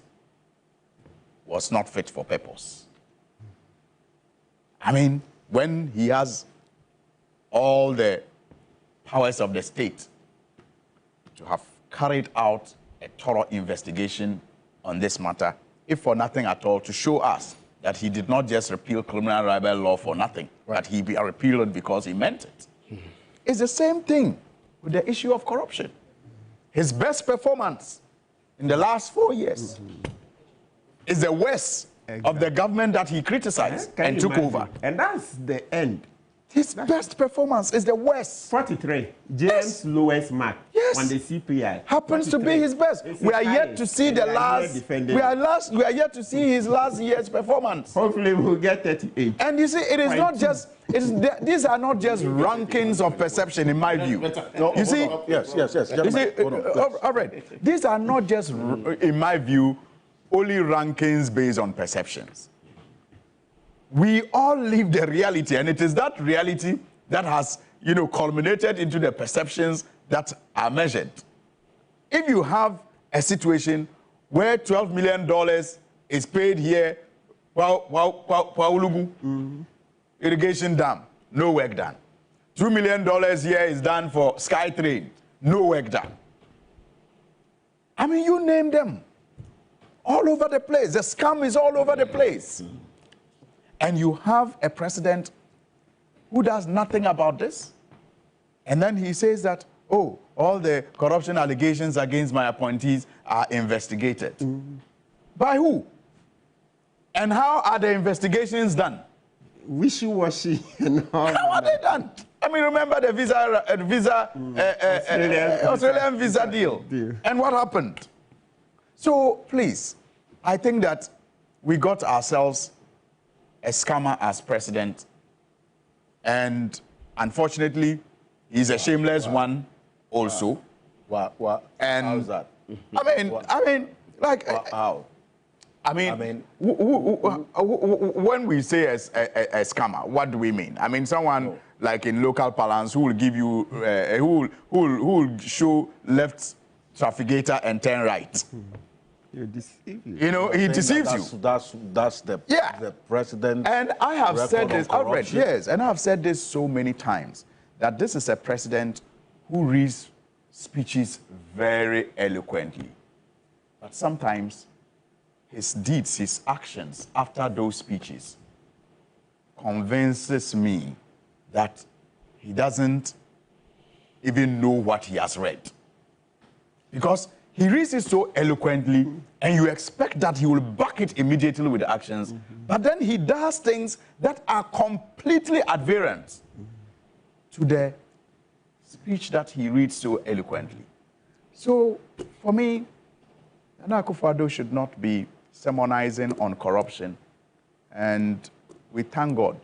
S2: was not fit for purpose. I mean, when he has all the powers of the state to have carried out a thorough investigation on this matter, if for nothing at all, to show us that he did not just repeal criminal libel law for nothing, that he repealed it because he meant it. It's the same thing with the issue of corruption. His best performance in the last 4 years is the worst of the government that he criticized and took over.
S22: And that's the end.
S2: His best performance is the worst.
S22: 43. James' lowest mark on the CPI.
S2: Happens 43. To be his best. We are yet to see the last. We are yet to see his last year's performance.
S22: Hopefully, we'll get 38.
S2: And you see, it is not just. These are not just rankings of perception, in my view. You see,
S22: yes.
S2: You see, all right. These are not just, in my view, only rankings based on perceptions. We all live the reality, and it is that reality that has, you know, culminated into the perceptions that are measured. If you have a situation where $12 million is paid here, irrigation dam, no work done. $2 million here is done for SkyTrain, no work done. I mean, you name them. All over the place. The scam is all over the place. And you have a president who does nothing about this. And then he says that, oh, all the corruption allegations against my appointees are investigated. By who? And how are the investigations done?
S22: Wishy-washy.
S2: How are they done? I mean, remember the Australian visa deal. And what happened? So, please, I think that we got ourselves a scammer as president, and unfortunately, he's a shameless one also. And
S22: how's that?
S2: I mean, like,
S22: how?
S2: I mean, when we say a scammer, what do we mean? I mean, someone like in local parlance who will give you, who will show left trafficator and turn right.
S22: You deceive you.
S2: You know, he deceives you.
S22: That's the president.
S2: And I have said this, Alfred, yes, and I have said this so many times, that this is a president who reads speeches very eloquently. But sometimes his deeds, his actions after those speeches convinces me that he doesn't even know what he has read. Because he reads it so eloquently, and you expect that he will back it immediately with actions, but then he does things that are completely at variance to the speech that he reads so eloquently. So, for me, Nana Akufo-Addo should not be sermonizing on corruption, and we thank God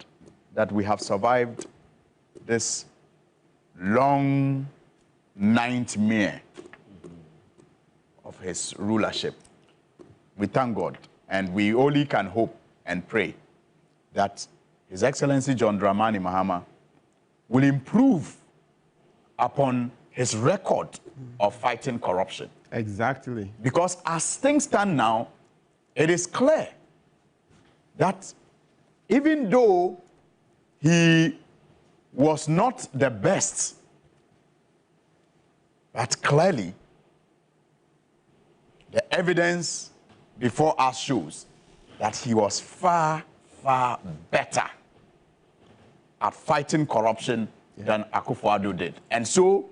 S2: that we have survived this long nightmare of his rulership. We thank God
S20: And we only can hope and pray that His Excellency John Dramani Mahama will improve upon his record of fighting corruption.
S22: Exactly.
S20: Because as things stand now, it is clear that even though he was not the best, but clearly the evidence before us shows that he was far, far better at fighting corruption than Akufo-Addo did. And so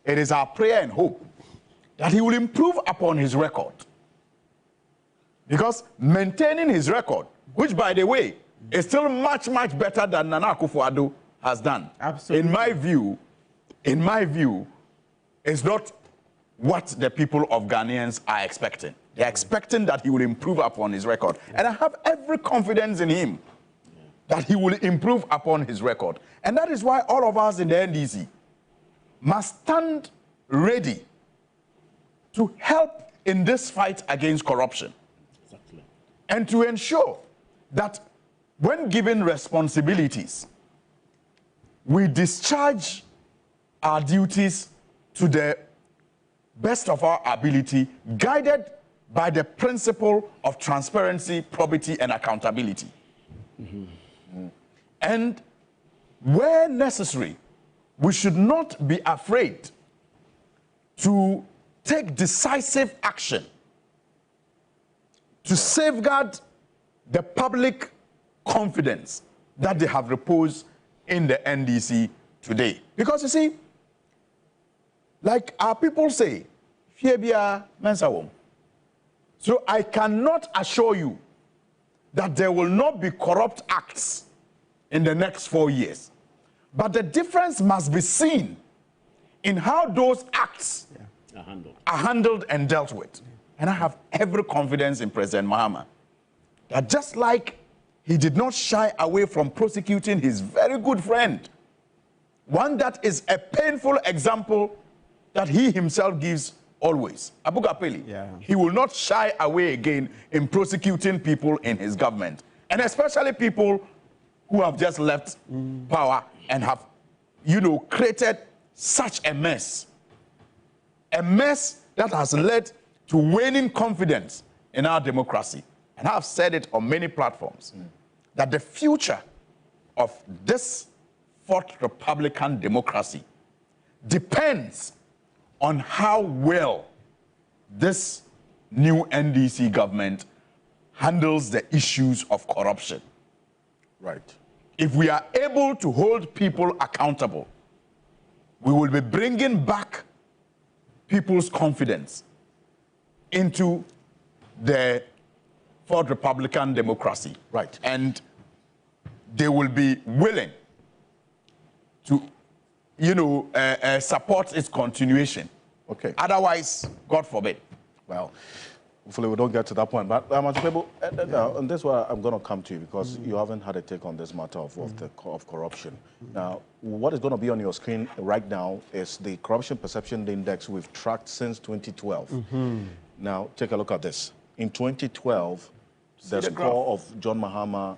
S20: it is our prayer and hope that he will improve upon his record. Because maintaining his record, which by the way, is still much, much better than Nana Akufo-Addo has done. Absolutely. In my view, is not what the people of Ghanaians are expecting. They're expecting that he will improve upon his record. And I have every confidence in him that he will improve upon his record. And that is why all of us in the NDC must stand ready to help in this fight against corruption. Exactly. And to ensure that when given responsibilities, we discharge our duties to the best of our ability, guided by the principle of transparency, probity, and accountability. Mm-hmm. And where necessary, we should not be afraid to take decisive action to safeguard the public confidence that they have reposed in the NDC today. Because you see, like our people say, fear bia mensawom. So I cannot assure you that there will not be corrupt acts in the next 4 years. But the difference must be seen in how those acts are handled and dealt with. And I have every confidence in President Mahama that just like he did not shy away from prosecuting his very good friend, one that is a painful example that he himself gives always, Abu Gapeli, he will not shy away again in prosecuting people in his government, and especially people who have just left power and have, created such a mess that has led to waning confidence in our democracy. And I've said it on many platforms, that the future of this fourth Republican democracy depends on how well this new NDC government handles the issues of corruption. Right. If we are able to hold people accountable, we will be bringing back people's confidence into the fourth Republican democracy. Right. And they will be willing to support its continuation. Okay. Otherwise, God forbid. Well, hopefully we don't get to that point. But and this is where I'm going to come to you, because you haven't had a take on this matter of corruption. Now, what is going to be on your screen right now is the Corruption Perception Index we've tracked since 2012. Now, take a look at this. In 2012, the score of John Mahama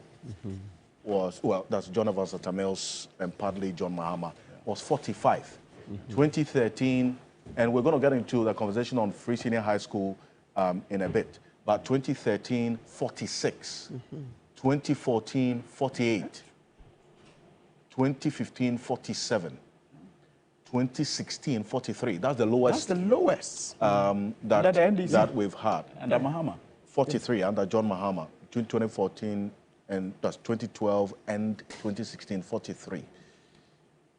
S20: was, that's John Evans Atamils and partly John Mahama, was 45. 2013, and we're going to get into the conversation on Free Senior High School in a bit, but 2013, 46. 2014, 48. 2015, 47. 2016, 43. That's the lowest. That's the lowest that we've had. Under Mahama. 43 under John Mahama. Between 2014 and that's 2012 and 2016, 43.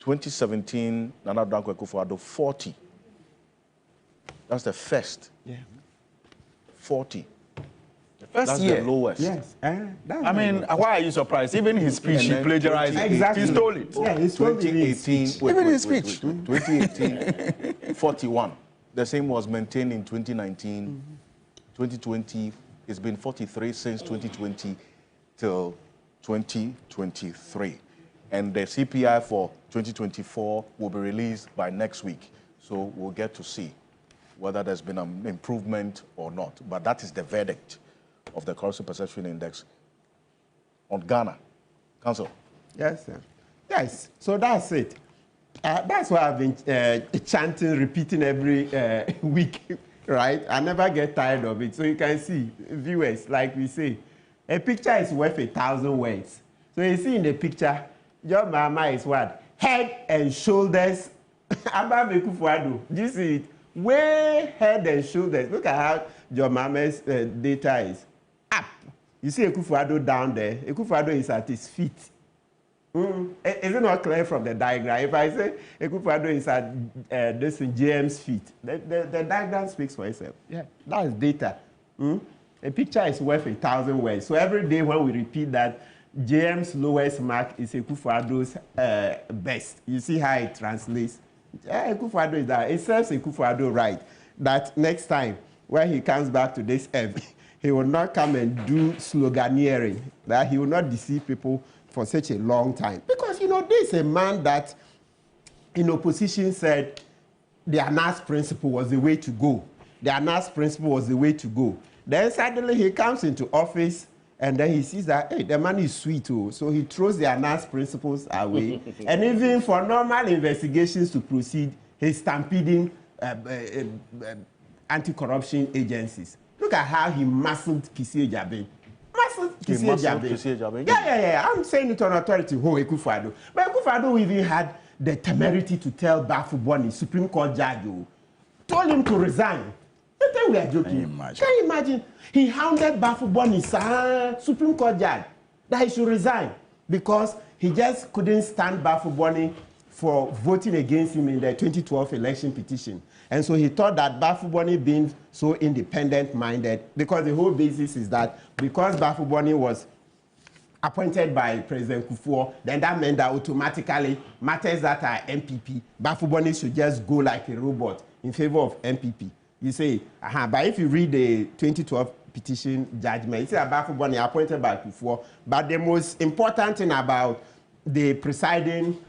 S20: 2017, Nana Akufo-Addo, 40. That's the first. Yeah. 40. The first year. That's the lowest. Yes. I mean, why are you surprised? Even his speech, he plagiarized. Exactly. He stole it. Yeah, he stole 2018. Even his speech. 2018, 41. The same was maintained in 2019. 2020, it's been 43 since 2020 till 2023. And the CPI for 2024 will be released by next week. So we'll get to see whether there's been an improvement or not. But that is the verdict
S2: of the Corruption Perception Index on Ghana. Council.
S22: Yes, sir. Yes, so that's it. That's why I've been chanting, repeating every week, right? I never get tired of it. So you can see, viewers, like we say, a picture is worth 1,000 words. So you see in the picture, your mama is what? Head and shoulders above Ekufuado. Do you see it? Way head and shoulders. Look at how your mama's data is up. You see Ekufuado down there. Ekufuado is at his feet. Is it not clear from the diagram? If I say Ekufuado is at this in JM's feet, the diagram speaks for itself. Yeah, that is data. A picture is worth 1,000 words. So every day when we repeat that, JM's lowest mark is Ekufuado's best. You see how it translates. Yeah, Ekufuado is that. It serves Ekufuado right. That next time when he comes back to this earth, he will not come and do sloganeering. That he will not deceive people for such a long time. Because, you know, this is a man that in opposition said the ANAS principle was the way to go. The ANAS principle was the way to go. Then suddenly he comes into office and then he sees that, hey, the man is sweet too. So he throws the ANAS principles away. And even for normal investigations to proceed, he's stampeding anti-corruption agencies. Look at how he muscled Kisi Ejabin. Yeah. I'm saying it on authority. Ekufuado. But Ekufuado even had the temerity to tell Bafuboni, Supreme Court judge, told him to resign. You think we are joking? Can you imagine? He hounded Bafuboni, Supreme Court judge, that he should resign because he just couldn't stand Bafuboni for voting against him in the 2012 election petition. And so he thought that Bafuboni being so independent-minded, because the whole basis is that because Bafuboni was appointed by President Kufuor, then that meant that automatically matters that are MPP, Bafuboni should just go like a robot in favor of MPP. You say, but if you read the 2012 petition judgment, you see that Bafuboni appointed by Kufuor, but the most important thing about the presiding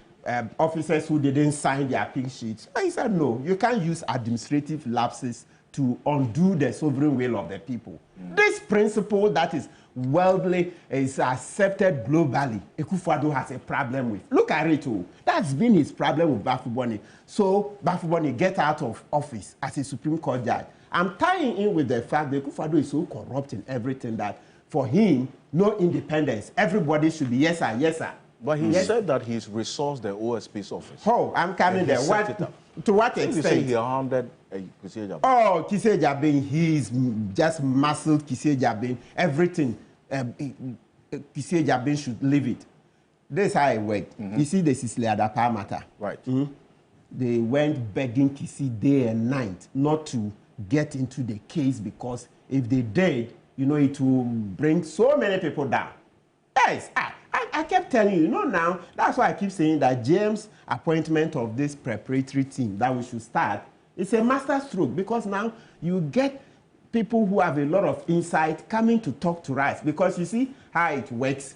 S22: officers who didn't sign their pink sheets. He said, no, you can't use administrative lapses to undo the sovereign will of the people. This principle that is worldly, is accepted globally, Ekufuado has a problem with. Look at it, that's been his problem with Bafuboni. So Bafuboni get out of office as a Supreme Court judge. I'm tying in with the fact that Ekufuado is so corrupt in everything that for him, no independence. Everybody should be yes sir, yes sir.
S2: But he said that he's resourced the OSP's office.
S22: Oh, I'm coming there. To what extent?
S2: You say he hounded Kisi Ejabin.
S22: Oh, Kisi Ejabin, he's just muscled Kisi Ejabin. Everything, Kisi Ejabin should leave it. This is how it worked. You see the Sicily Adapa matter.
S2: Right.
S22: They went begging Kisi day and night not to get into the case because if they did, you know, it will bring so many people down. Yes, I kept telling you, now, that's why I keep saying that James' appointment of this preparatory team that we should start, it's a master stroke because now you get people who have a lot of insight coming to talk to us because you see how it works.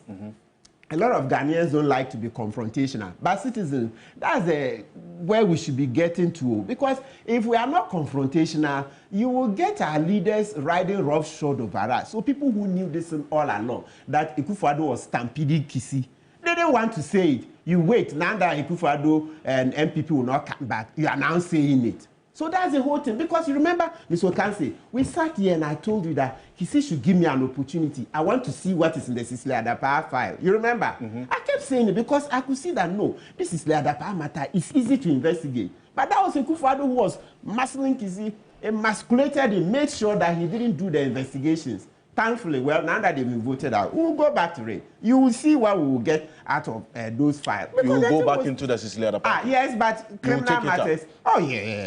S22: A lot of Ghanaians don't like to be confrontational, but citizens, that's where we should be getting to. Because if we are not confrontational, you will get our leaders riding roughshod over us. So people who knew this all along, that Ekufuado was stampeding Kisi, they didn't want to say it. You wait, now that Ekufuado and MPP will not come back, you are now saying it. So that's the whole thing. Because you remember, Mr. Okanse, we sat here and I told you that Kisi should give me an opportunity. I want to see what is in the Sicily Adapa file. You remember? I kept saying it because I could see that, no, this Sicily Adapa matter is easy to investigate. But that was Ekufuado who was muscling Kisi, emasculated him, made sure that he didn't do the investigations. Thankfully, well, now that they've been voted out, we'll go back to it. You will see what we will get out of those files.
S2: You will go back into the Sicily Adapa.
S22: Yes, but criminal matters.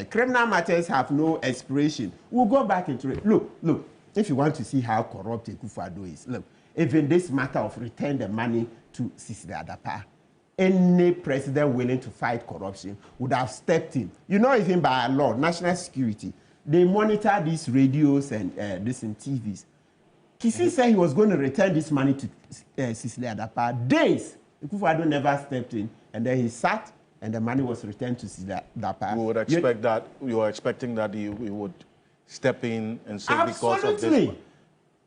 S22: Criminal matters have no expiration. We'll go back into it. Look. If you want to see how corrupt Ekufuado is, look. Even this matter of return the money to Sicily Adapa, any president willing to fight corruption would have stepped in. You know, even by law, national security, they monitor these radios and this in TVs. Kisi said he was going to return this money to Sicily Adapa. Days, Ekufuado never stepped in, and then he sat, and the money was returned to Sicily Adapa.
S2: We would expect that. You are expecting that he would step in and say because of this.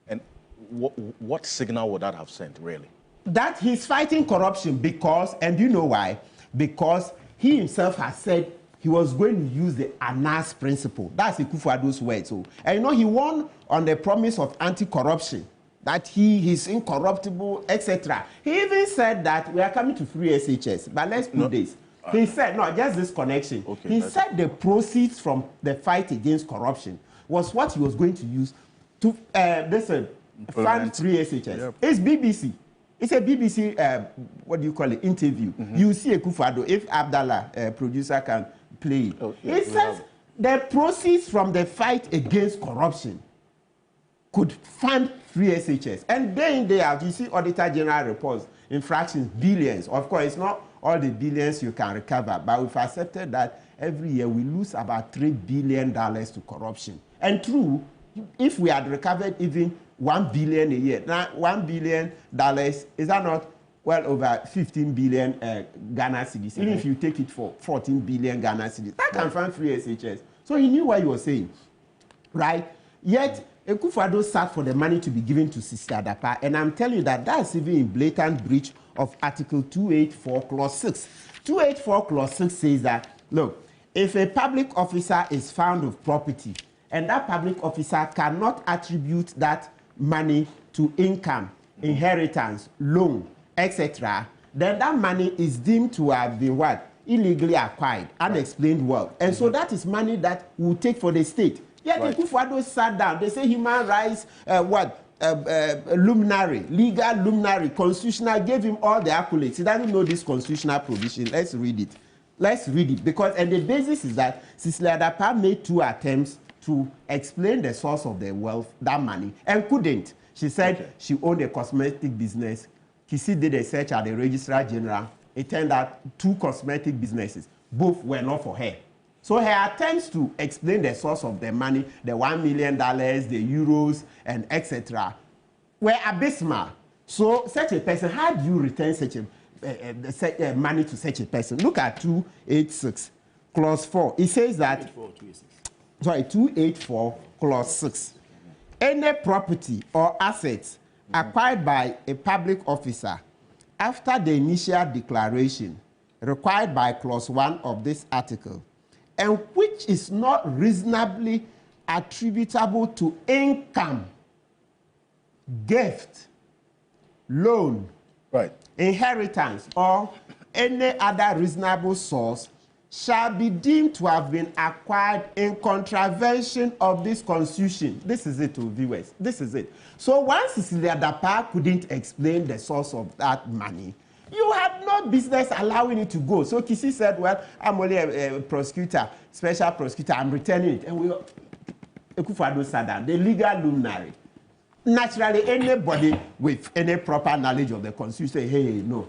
S2: And what signal would that have sent, really?
S22: That he's fighting corruption because, and you know why? Because he himself has said he was going to use the Anas principle. That's Akufo-Addo's word. So, and you know, he won on the promise of anti-corruption, that he is incorruptible, etc. He even said that we are coming to free SHS, but let's do this. He said, no, just this connection. Okay, he said the proceeds from the fight against corruption was what he was going to use to fund free SHS. Yep. It's BBC. It's a BBC, what do you call it, interview. You see Akufo-Addo, if Abdallah, producer, can play it. It says the proceeds from the fight against corruption could fund free SHS. And day in, day out, you see Auditor General reports, infractions, billions. Of course, it's not all the billions you can recover, but we've accepted that every year we lose about $3 billion to corruption. And true, if we had recovered even $1 billion a year, now $1 billion, is that not well over 15 billion Ghana cedis? Even if you take it for 14 billion Ghana cedis, that can fund free SHS. So he knew what he was saying, right? Yet, Akufo-Addo sat for the money to be given to Sister Adapa, and I'm telling you that that's even in blatant breach of Article 284, Clause 6. 284, Clause 6 says that, look, if a public officer is found with property, and that public officer cannot attribute that money to income, inheritance, loan, etc., then that money is deemed to have been what? Illegally acquired, unexplained wealth. And so that is money that will take for the state. Yeah, the Akufo-Addo sat down. They say human rights, luminary, legal luminary, constitutional, gave him all the accolades. He doesn't know this constitutional provision. Let's read it. Let's read it. Because, and the basis is that Sister Adapa made 2 attempts to explain the source of the wealth, that money, and couldn't. She said she owned a cosmetic business. Kisi did a search at the Registrar General. It turned out 2 cosmetic businesses. Both were not for her. So her attempts to explain the source of the money, the $1 million, the euros, and etc., were abysmal. So such a person, how do you return such a money to such a person? Look at 286, Clause 4. It says that, 284, Clause 6. Any property or assets acquired by a public officer after the initial declaration required by Clause 1 of this article, and which is not reasonably attributable to income, gift, loan, inheritance, or any other reasonable source, shall be deemed to have been acquired in contravention of this Constitution. This is it, viewers. This is it. So once Cecilia Adapa couldn't explain the source of that money, you had no business allowing it to go. So Kisi said, well, I'm only a prosecutor, special prosecutor, I'm returning it. And we, Akufo-Addo sat down, the legal luminary. Naturally, anybody with any proper knowledge of the Constitution say, hey, no,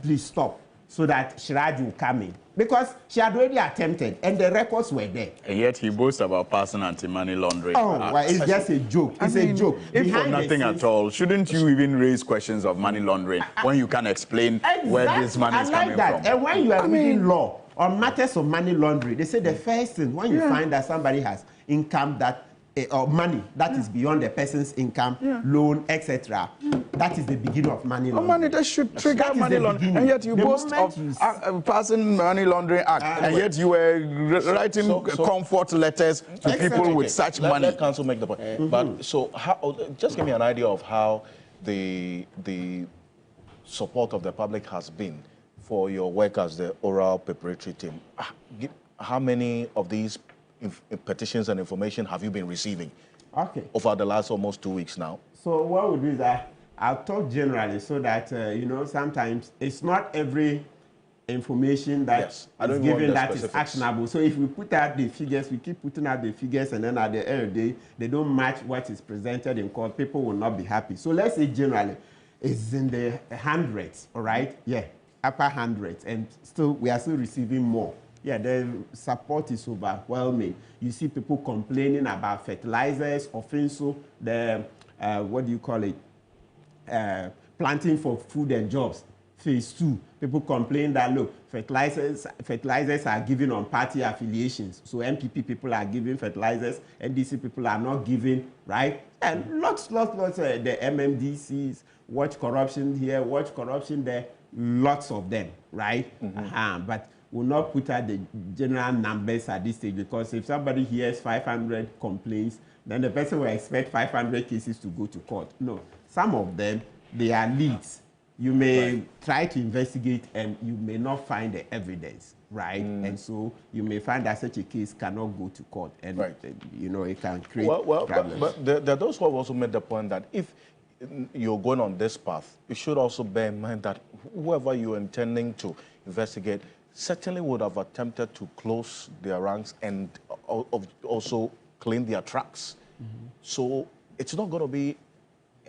S22: please stop, so that Shiraj will come in. Because she had already attempted, and the records were there. And yet he boasts about passing anti-money laundering. Oh, well, it's just a joke. It's a joke. If for nothing at all, shouldn't you even raise questions of money laundering when you can explain where this money is coming from? And when you are reading law on matters of money laundering, they say the first thing, when you find that somebody has income that or money that is beyond the person's income, loan, etc. That is the beginning of money laundering. Money that should trigger money laundering, and yet you boast of passing money laundering act, and yet you were writing comfort letters to people with such money.
S2: Let council make the point. But so, just give me an idea of how the support of the public has been for your work as the oral preparatory team. How many of these petitions and information have you been receiving over the last almost 2 weeks now? So what we'll do is that I'll talk generally so that, sometimes it's not every information that is given that is actionable. So if we put out the figures, we keep putting out the figures, and then at the end of the day, they don't match what is presented in court, people will not be happy. So let's say generally, it's in the hundreds, all right? Yeah, upper hundreds, and still we are still receiving more. Yeah, the support is overwhelming. You see people complaining about fertilizers, offenso, the, what do you call it, planting for food and jobs.
S22: Phase 2, people complain that, look, fertilizers are given on party affiliations. So MPP people are giving fertilizers, NDC people are not giving, right? And lots, the MMDCs, watch corruption here, watch corruption there, lots of them, right? But we'll not put out the general numbers at this stage, because if somebody hears 500 complaints, then the person will expect 500 cases to go to court. No, some of them, they are leads. You may try to investigate and you may not find the evidence, right? And so you may find that such a case cannot go to court, and you know, it can create problems.
S2: But there are those who have also made the point that if you're going on this path, you should also bear in mind that whoever you're intending to investigate certainly would have attempted to close their ranks and also clean their tracks. So it's not going to be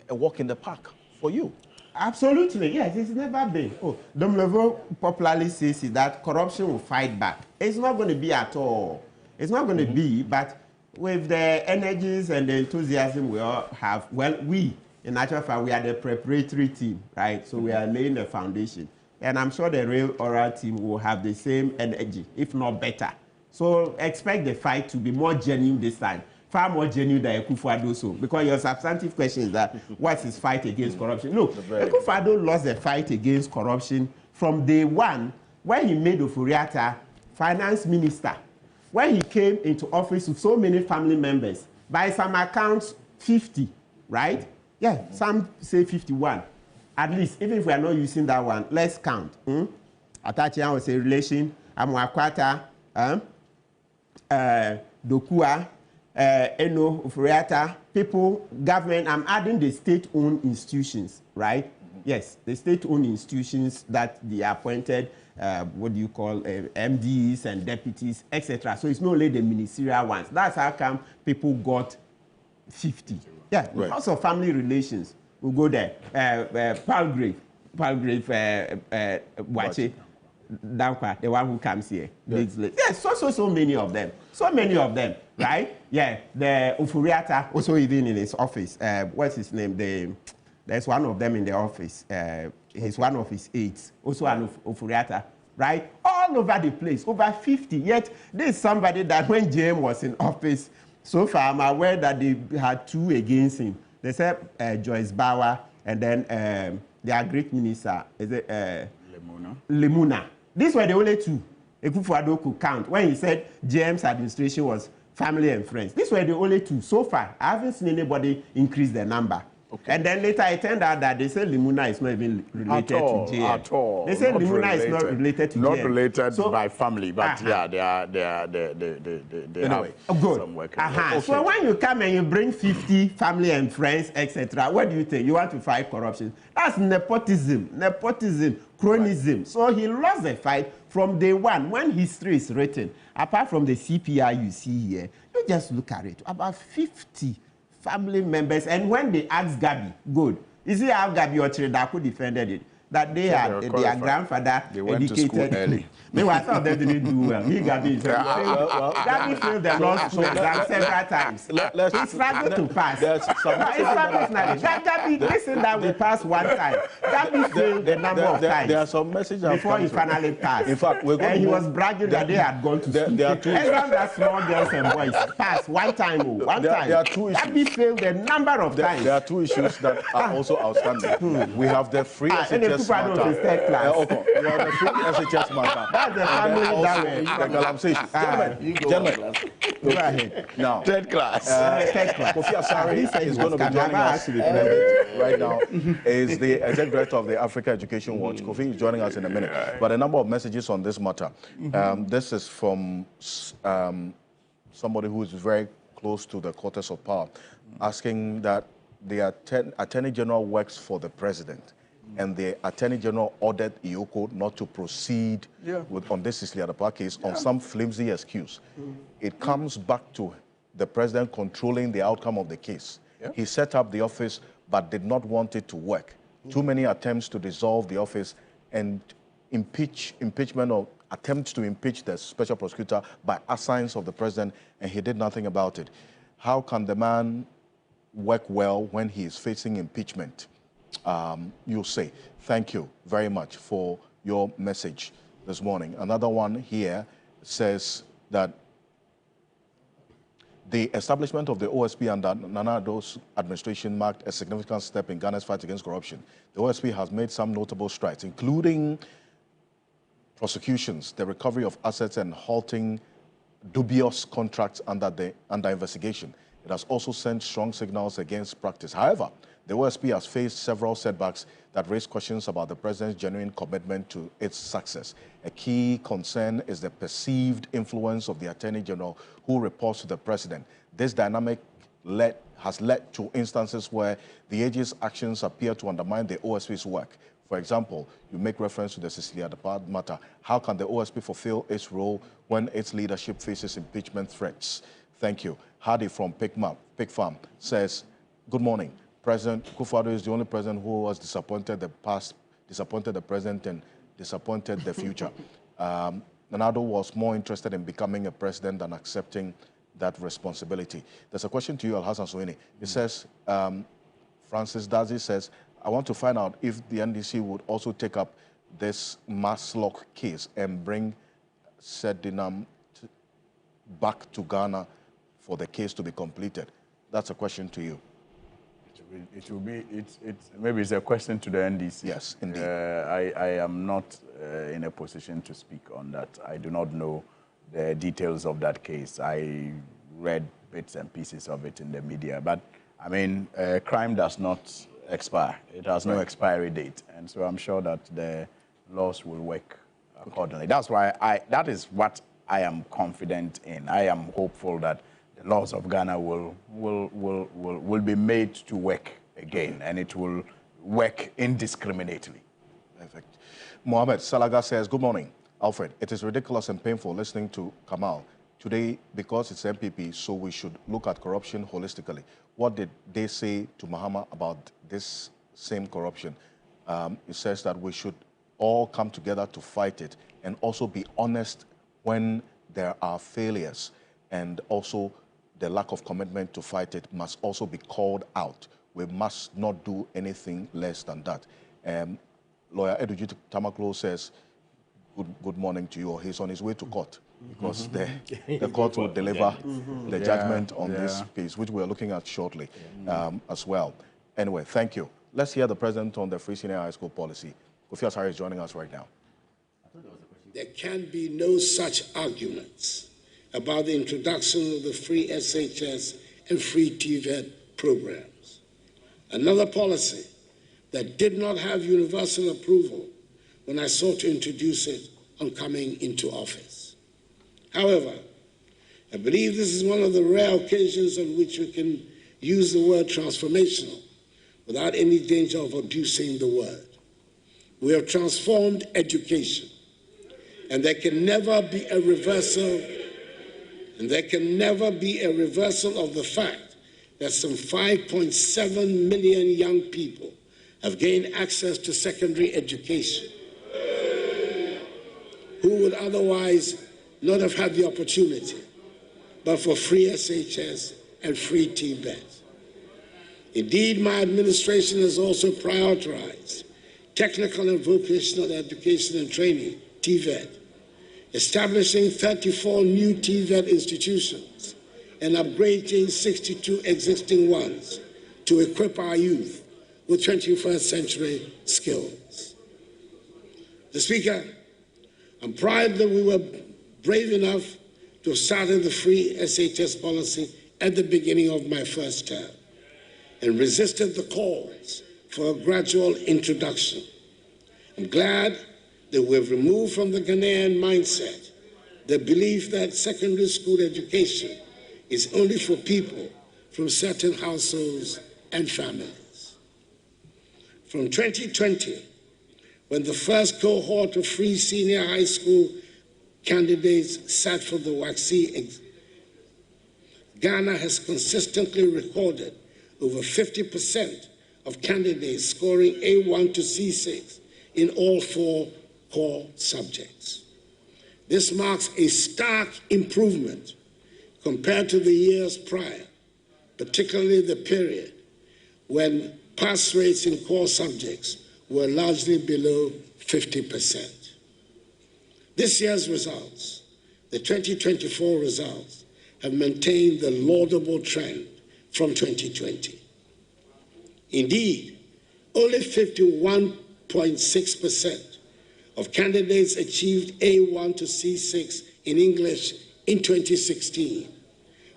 S2: a walk in the park for you.
S22: Absolutely, yes, it's never been. Oh, Domlevo popularly says that corruption will fight back. It's not going to be at all. It's not going to be, but with the energies and the enthusiasm we all have, well, in actual fact, we are the preparatory team, right? So we are laying the foundation. And I'm sure the real oral team will have the same energy, if not better. So expect the fight to be more genuine this time. Far more genuine than Akufo-Addo, so because your substantive question is that what's his fight against corruption? Look, Akufo-Addo lost the fight against corruption from day one when he made Ofori-Atta finance minister. When he came into office with so many family members, by some accounts, 50, right? Yeah, some say 51. At least, even if we are not using that one, let's count. Atachian was a relation, Amwakwata, Dokua, Eno, Ofori-Atta, people, government. I'm adding the state-owned institutions, right? Yes, the state-owned institutions that they appointed, what do you call, MDs and deputies, etc. So it's not only the ministerial ones. That's how come people got 50. Yeah, because of family relations. We'll go there. Palgrave, Wache, Dankwa, the one who comes here. Yes, so many of them. So many of them, right? Yeah, the Ofori-Atta, also even in his office. What's his name? There's one of them in the office. He's one of his aides, also an Ofori-Atta, right? All over the place, over 50. Yet, this is somebody that when JM was in office, so far I'm aware that they had 2 against him. They said Joyce Bauer, and then their Greek minister, is it Lemuna. These were the only 2 Akufo-Addo could count when he said JM's administration was family and friends. These were the only 2 so far. I haven't seen anybody increase the number. And then later it turned out that they said Lemuna is not even related to JM. At all. They said Lemuna is not related to JM.
S20: Not related by family, but yeah, they have some work.
S22: So when you come and you bring 50 family and friends, etc., what do you think? You want to fight corruption? That's nepotism, cronyism. So he lost the fight from day one. When history is written, apart from the CPR you see here, you just look at it, about 50 family members, and when they asked Gabi, good. You see how Gabi Ochiredaku defended it? That they had their grandfather educated.
S20: Early.
S22: Meanwhile, some of them didn't do well. He, Gabi, Gabi failed the law school exam several times. He struggled to pass. Gabi, listen that we passed one time. Gabi failed the number of times.
S2: There are some messages
S22: before he finally passed.
S2: In fact,
S22: and he was bragging that they had gone to school. Everyone that small girls and boys passed one time.
S2: There are 2 issues.
S22: Gabi failed the number of times.
S2: There are 2 issues that are also outstanding. We have the free SHS matter. We have the free SHS matter.
S22: That's the family
S2: the Galamsey. Gentlemen,
S22: go ahead.
S2: Now,
S22: third class.
S2: Kofi Asare is going to be joining us right now. Is the executive director of the Africa Education Watch. Kofi is joining us in a minute. But a number of messages on this matter. This is from somebody who is very close to the quarters of power, asking that the Attorney General works for the president. And the Attorney General ordered Iyoko not to proceed on this Sicily Adapa case on some flimsy excuse. It comes back to the president controlling the outcome of the case. He set up the office but did not want it to work. Too many attempts to dissolve the office and impeachment or attempts to impeach the special prosecutor by assigns of the president, and he did nothing about it. How can the man work well when he is facing impeachment? you'll say. Thank you very much for your message this morning. Another one here says that the establishment of the OSP under Nana Ado's administration marked a significant step in Ghana's fight against corruption. The OSP has made some notable strides, including prosecutions, the recovery of assets, and halting dubious contracts under investigation. It has also sent strong signals against practice. However, the OSP has faced several setbacks that raise questions about the president's genuine commitment to its success. A key concern is the perceived influence of the Attorney General, who reports to the president. This dynamic has led to instances where the AG's actions appear to undermine the OSP's work. For example, you make reference to the Cecilia Depard matter. How can the OSP fulfill its role when its leadership faces impeachment threats? Thank you. Hardy from Pig Farm says, good morning. President Kufuor is the only president who has disappointed the past, disappointed the present, and disappointed the future. Nana was more interested in becoming a president than accepting that responsibility. There's a question to you, Alhassan Suini. It says, Francis Dazi says, I want to find out if the NDC would also take up this mass lock case and bring Sedinam back to Ghana for the case to be completed. That's a question to you.
S20: It will be, maybe it's a question to the NDC.
S2: Yes, indeed.
S20: I am not in a position to speak on that. I do not know the details of that case. I read bits and pieces of it in the media. But, I mean, crime does not expire. It has no expiry date. And so I'm sure that the laws will work accordingly. That's why that is what I am confident in. I am hopeful that the laws of Ghana will be made to work again, and it will work indiscriminately.
S2: Perfect. Mohammed Salaga says, good morning, Alfred. It is ridiculous and painful listening to Kamal today because it's MPP, so we should look at corruption holistically. What did they say to Mahama about this same corruption? It says that we should all come together to fight it and also be honest when there are failures, and also the lack of commitment to fight it must also be called out. We must not do anything less than that. Lawyer Edujit Tamaklo says, good morning to you, or he's on his way to court, because the court will deliver the judgment on this case, which we're looking at shortly as well. Anyway, thank you. Let's hear the president on the Free Senior High School policy. Kofi Asare is joining us right now.
S1: There can be no such arguments about the introduction of the free SHS and free TVET programs. Another policy that did not have universal approval when I sought to introduce it on coming into office. However, I believe this is one of the rare occasions on which we can use the word transformational without any danger of abusing the word. We have transformed education, and there can never be a reversal. And there can never be a reversal of the fact that some 5.7 million young people have gained access to secondary education who would otherwise not have had the opportunity, but for free SHS and free TVET. Indeed, my administration has also prioritized technical and vocational education and training, TVET, establishing 34 new TVET institutions and upgrading 62 existing ones to equip our youth with 21st century skills. Mr. Speaker, I'm proud that we were brave enough to have started the free SHS policy at the beginning of my first term and resisted the calls for a gradual introduction. I'm glad that we have removed from the Ghanaian mindset the belief that secondary school education is only for people from certain households and families. From 2020, when the first cohort of free senior high school candidates sat for the WACC, Ghana has consistently recorded over 50% of candidates scoring A1 to C6 in all 4 core subjects. This marks a stark improvement compared to the years prior, particularly the period when pass rates in core subjects were largely below 50%. This year's results, the 2024 results, have maintained the laudable trend from 2020. Indeed, only 51.6% of candidates achieved A1 to C6 in English in 2016,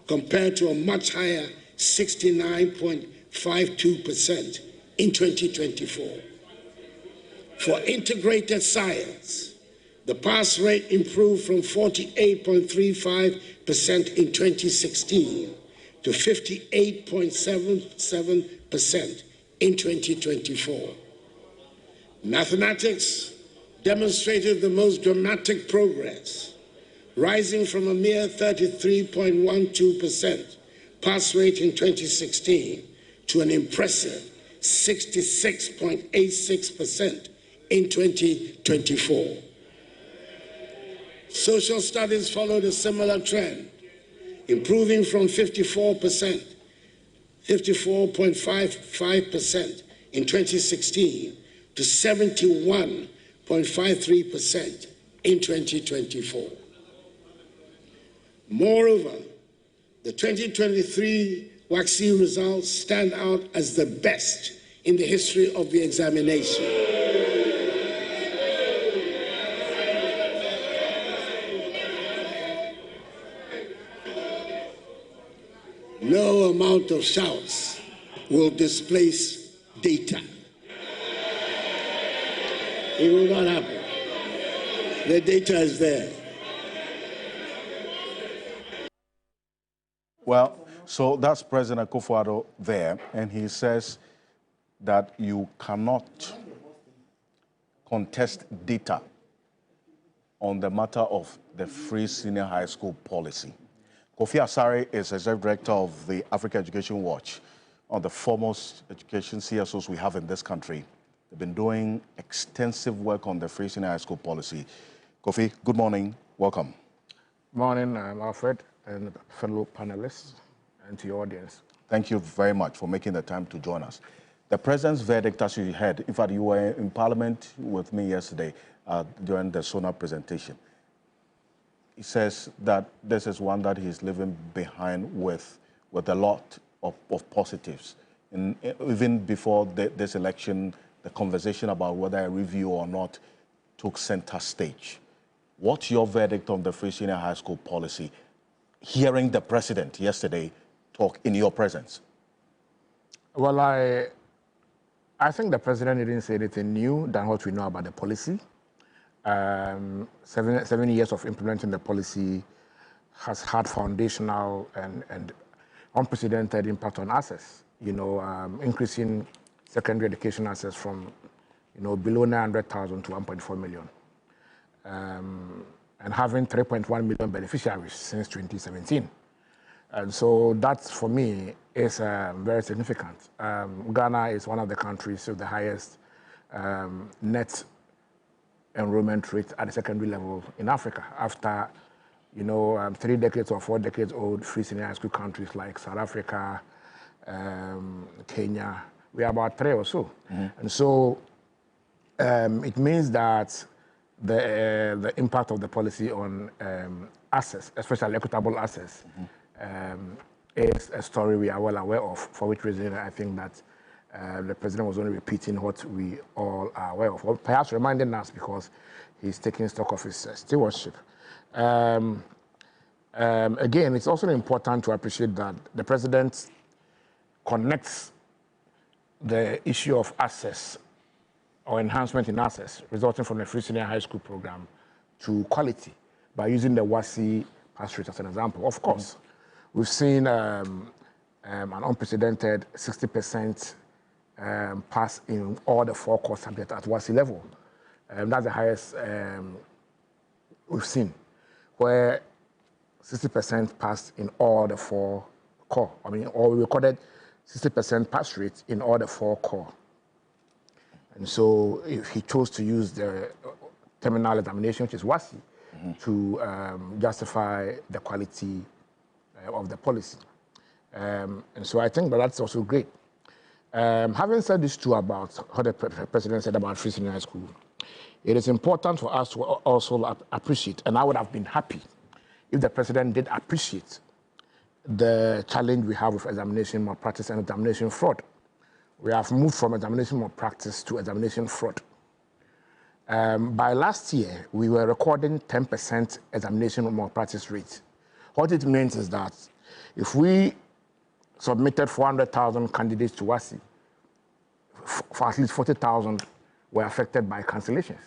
S1: compared to a much higher 69.52% in 2024. For integrated science, the pass rate improved from 48.35% in 2016 to 58.77% in 2024. Mathematics demonstrated the most dramatic progress, rising from a mere 33.12% pass rate in 2016 to an impressive 66.86% in 2024. Social studies followed a similar trend, improving from 54.55% in 2016 to 71.53% in 2024. Moreover, the 2023 WACC results stand out as the best in the history of the examination. No amount of shouts will displace data. It will not happen. The data is there.
S2: Well, so that's President Akufo-Addo there, and he says that you cannot contest data on the matter of the free senior high school policy. Kofi Asare is Executive Director of the Africa Education Watch, one of the foremost education CSOs we have in this country. They've been doing extensive work on the free senior high school policy. Kofi, good morning. Welcome.
S4: Morning, Alfred, and fellow panelists, and to your audience.
S2: Thank you very much for making the time to join us. The President's verdict, as you heard, in fact, you were in Parliament with me yesterday during the SONA presentation. He says that this is one that he's leaving behind with a lot of positives. And even before this election, the conversation about whether a review or not took center stage. What's your verdict on the free senior high school policy, hearing the President yesterday talk in your presence?
S4: Well, I think the President didn't say anything new than what we know about the policy. 7 years of implementing the policy has had foundational and unprecedented impact on access. Increasing secondary education access from below 900,000 to 1.4 million, and having 3.1 million beneficiaries since 2017. And so that, for me, is very significant. Ghana is one of the countries with the highest net enrollment rate at the secondary level in Africa, after 3 decades or 4 decades old free senior high school countries like South Africa, Kenya. We are about 3 or so. Mm-hmm. And so it means that the impact of the policy on access, especially equitable access, is a story we are well aware of, for which reason I think that the President was only repeating what we all are aware of, or perhaps reminding us because he's taking stock of his stewardship. Again, it's also important to appreciate that the President connects the issue of access or enhancement in access resulting from the free senior high school program to quality by using the WASI pass rate as an example. Of course, we've seen an unprecedented 60% pass in all the 4 core subjects at WASI level. That's the highest we've seen, where 60% passed in all the 4 core. Or we recorded 60% pass rate in all the 4 core. And so if he chose to use the terminal examination, which is WASI, to justify the quality of the policy. And so I think that that's also great. Having said this too about what the president said about free senior high school, it is important for us to also appreciate, and I would have been happy if the president did appreciate the challenge we have with examination malpractice and examination fraud. We have moved from examination malpractice to examination fraud. By last year, we were recording 10% examination malpractice rate. What it means is that if we submitted 400,000 candidates to WASI, for at least 40,000 were affected by cancellations.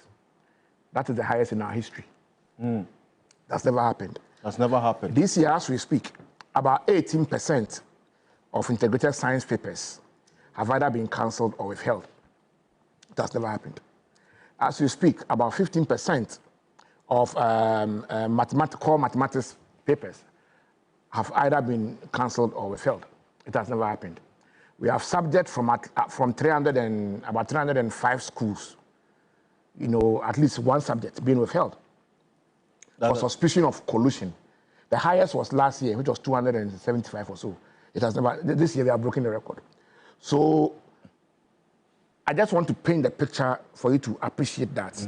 S4: That is the highest in our history. That's never happened.
S2: That's never happened.
S4: This year, as we speak, about 18% of integrated science papers have either been cancelled or withheld. That's never happened. As we speak, about 15% of core mathematics papers have either been cancelled or withheld. It has never happened. We have subjects from about 305 schools, at least one subject being withheld for suspicion of collusion. The highest was last year, which was 275 or so. It has never. This year we are breaking the record. So I just want to paint the picture for you to appreciate that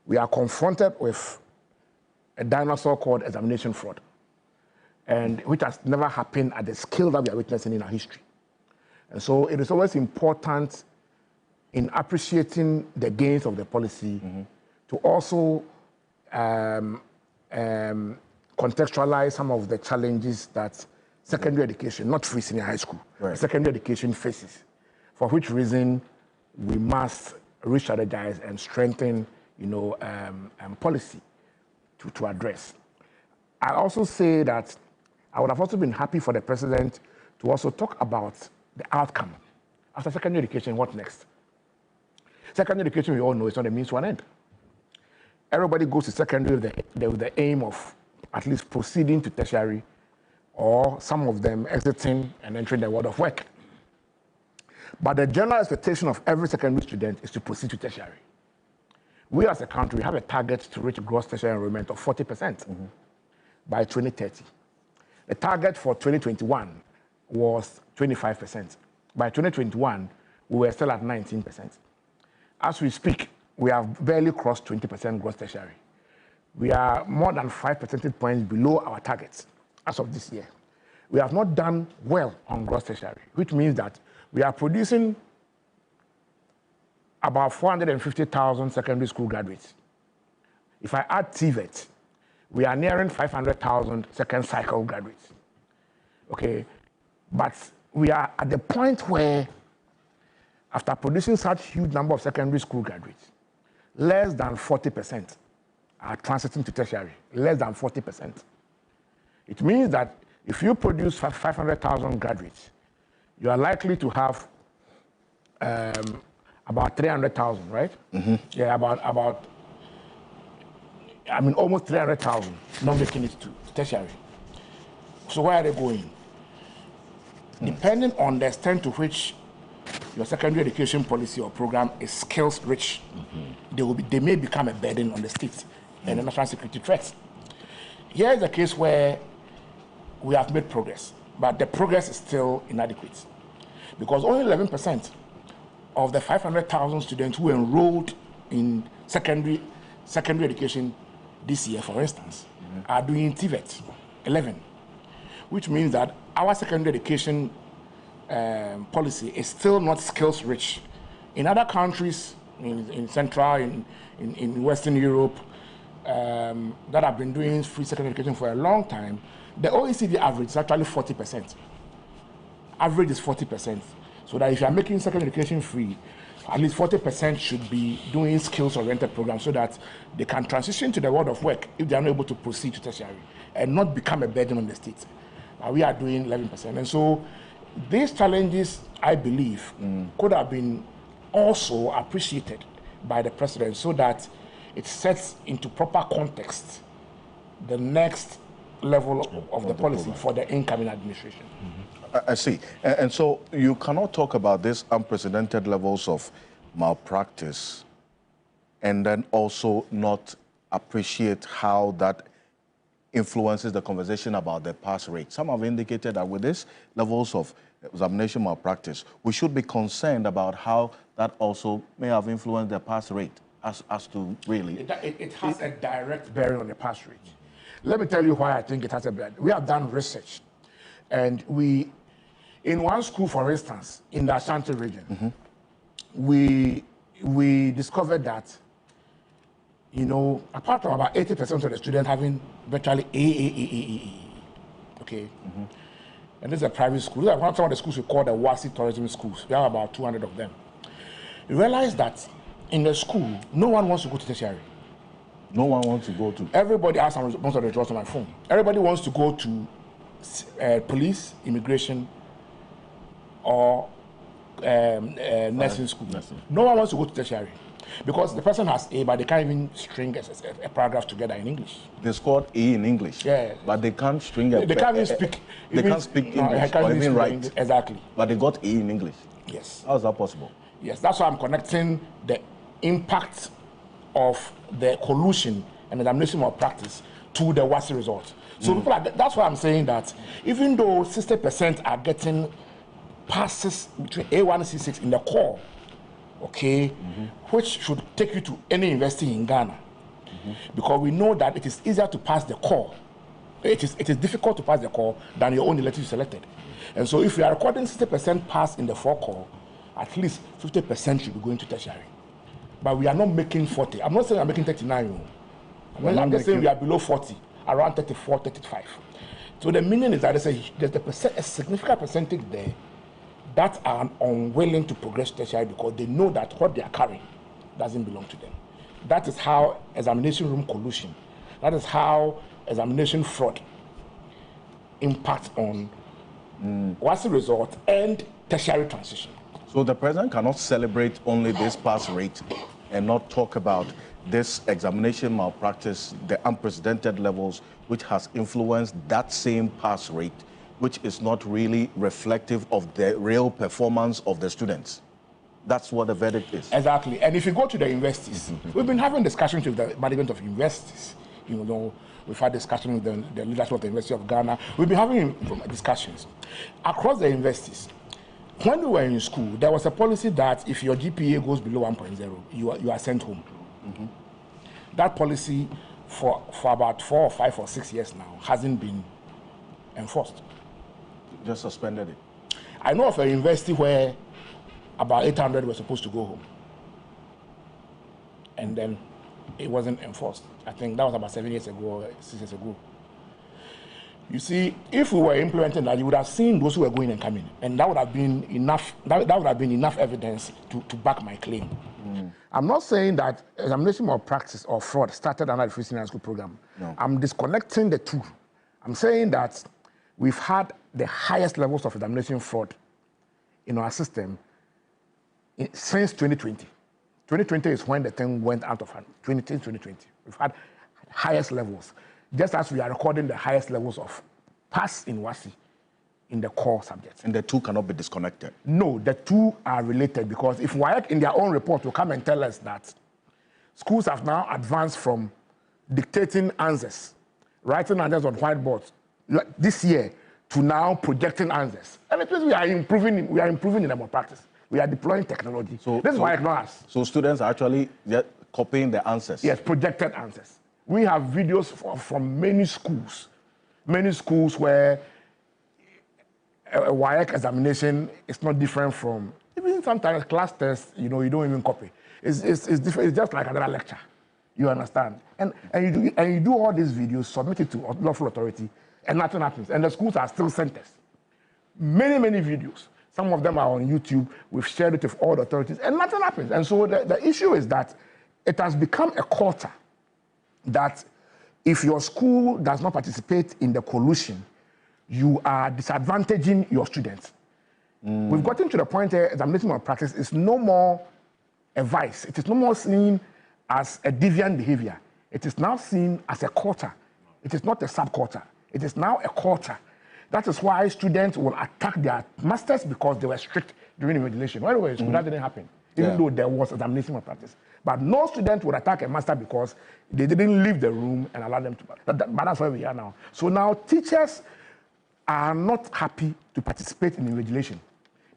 S4: we are confronted with a dinosaur called examination fraud, and which has never happened at the scale that we are witnessing in our history. And so it is always important in appreciating the gains of the policy to also contextualize some of the challenges that secondary education, not free senior high school, secondary education faces, for which reason we must re-strategize and strengthen, policy to address. I also say that I would have also been happy for the president to also talk about the outcome. After secondary education, what next? Secondary education, we all know, is not a means to an end. Everybody goes to secondary with the aim of at least proceeding to tertiary, or some of them exiting and entering the world of work. But the general expectation of every secondary student is to proceed to tertiary. We as a country have a target to reach gross tertiary enrollment of 40% by 2030. The target for 2021 was 25%. By 2021, we were still at 19%. As we speak, we have barely crossed 20% gross tertiary. We are more than 5 percentage points below our targets as of this year. We have not done well on gross tertiary, which means that we are producing about 450,000 secondary school graduates. If I add TVET, we are nearing 500,000 second cycle graduates. Okay, but we are at the point where, after producing such huge number of secondary school graduates, less than 40% are transiting to tertiary, less than 40%. It means that if you produce 500,000 graduates, you are likely to have about 300,000, right? Yeah, almost 300,000 not making it to tertiary. So where are they going? Depending on the extent to which your secondary education policy or program is skills rich, they may become a burden on the state and a national security threat. Here is a case where we have made progress, but the progress is still inadequate, because only 11% of the 500,000 students who enrolled in secondary education this year, for instance, are doing TVET, 11, which means that our secondary education policy is still not skills rich. In other countries, in Central, in Western Europe, that have been doing free secondary education for a long time, the OECD average is actually 40%. Average is 40%. So that if you are making secondary education free, at least 40% should be doing skills-oriented programs so that they can transition to the world of work if they are not able to proceed to tertiary and not become a burden on the state. We are doing 11%. And so these challenges, I believe, could have been also appreciated by the president so that it sets into proper context the next level of the policy program for the incoming administration.
S2: I see. And so you cannot talk about these unprecedented levels of malpractice and then also not appreciate how that influences the conversation about the pass rate. Some have indicated that with these levels of examination malpractice, we should be concerned about how that also may have influenced the pass rate as to really...
S4: It has a direct bearing on the pass rate. Let me tell you why I think it has a bearing. We have done research, and in one school, for instance, in the Ashanti region, we discovered that, you know, apart from about 80% of the students having virtually okay? And this is a private school. These are some of the schools we call the WASI tourism schools. We have about 200 of them. We realized that in the school, no one wants to go to tertiary.
S2: No one wants to go to...
S4: Everybody has most of the results on my phone. Everybody wants to go to police, immigration, or nursing school. No one wants to go to tertiary because the person has A, but they can't even string a paragraph together in English.
S2: They scored A in English, but they can't string a...
S4: They can't even speak...
S2: They can't speak English or even write.
S4: Exactly.
S2: But they got A in English.
S4: Yes.
S2: How is that possible?
S4: Yes, that's why I'm connecting the impact of the collusion and examination malpractice to the WASI result. So people that's why I'm saying that even though 60% are getting passes between A1 and C6 in the core, okay, which should take you to any university in Ghana, because we know that it is easier to pass the core. It is difficult to pass the core than your own elective selected. And so if you are recording 60% pass in the 4 core, at least 50% should be going to tertiary. But we are not making 40. I'm not saying I'm making 39. I'm just saying we are below 40, around 34, 35. So the meaning is that there's a significant percentage there that are unwilling to progress to tertiary because they know that what they are carrying doesn't belong to them. That is how examination room collusion, that is how examination fraud impacts on WASI result and tertiary transition.
S2: So the president cannot celebrate only this pass rate and not talk about this examination malpractice, the unprecedented levels, which has influenced that same pass rate, which is not really reflective of the real performance of the students. That's what the verdict is.
S4: Exactly. And if you go to the universities, we've been having discussions with the management of universities. You know, we've had discussions with the leadership of the University of Ghana. We've been having discussions across the universities. When we were in school, there was a policy that if your GPA goes below 1.0, you are sent home. That policy for about 4 or 5 or 6 years now hasn't been enforced.
S2: Just suspended it.
S4: I know of a university where about 800 were supposed to go home. And then it wasn't enforced. I think that was about 7 years ago or 6 years ago. You see, if we were implementing that, you would have seen those who were going and coming, and that would have been enough. That would have been enough evidence to back my claim. I'm not saying that examination malpractice or fraud started under the Free Senior School program. No. I'm disconnecting the two. I'm saying that we've had the highest levels of examination fraud in our system since 2020. 2020 is when the thing went out of hand. 2020. We've had highest levels. Just as we are recording the highest levels of pass in WASI in the core subjects.
S2: And the two cannot be disconnected?
S4: No, the two are related because if WAEC in their own report will come and tell us that schools have now advanced from dictating answers, writing answers on whiteboards this year to now projecting answers. And it means we are improving in the malpractice. We are deploying technology. So this is WAEC not us.
S2: So students are actually copying the answers?
S4: Yes, projected answers. We have videos from many schools where a WAEC examination is not different from, even sometimes class tests, you know, you don't even copy. It's different, it's just like another lecture, you understand? And you do all these videos, submit it to lawful authority, and nothing happens. And the schools are still centers. Many videos. Some of them are on YouTube, we've shared it with all the authorities, and nothing happens. And so the issue is that it has become a culture that if your school does not participate in the collusion, you are disadvantaging your students. We've gotten to the point where examination malpractice is no more a vice. It is no more seen as a deviant behavior. It is now seen as a culture. It is not a subculture. It is now a culture. That is why students will attack their masters because they were strict during the regulation. When we were in school, that didn't happen. even though there was examination malpractice. But no student would attack a master because they didn't leave the room and allow them to. But that's where we are now. So now teachers are not happy to participate in invigilation.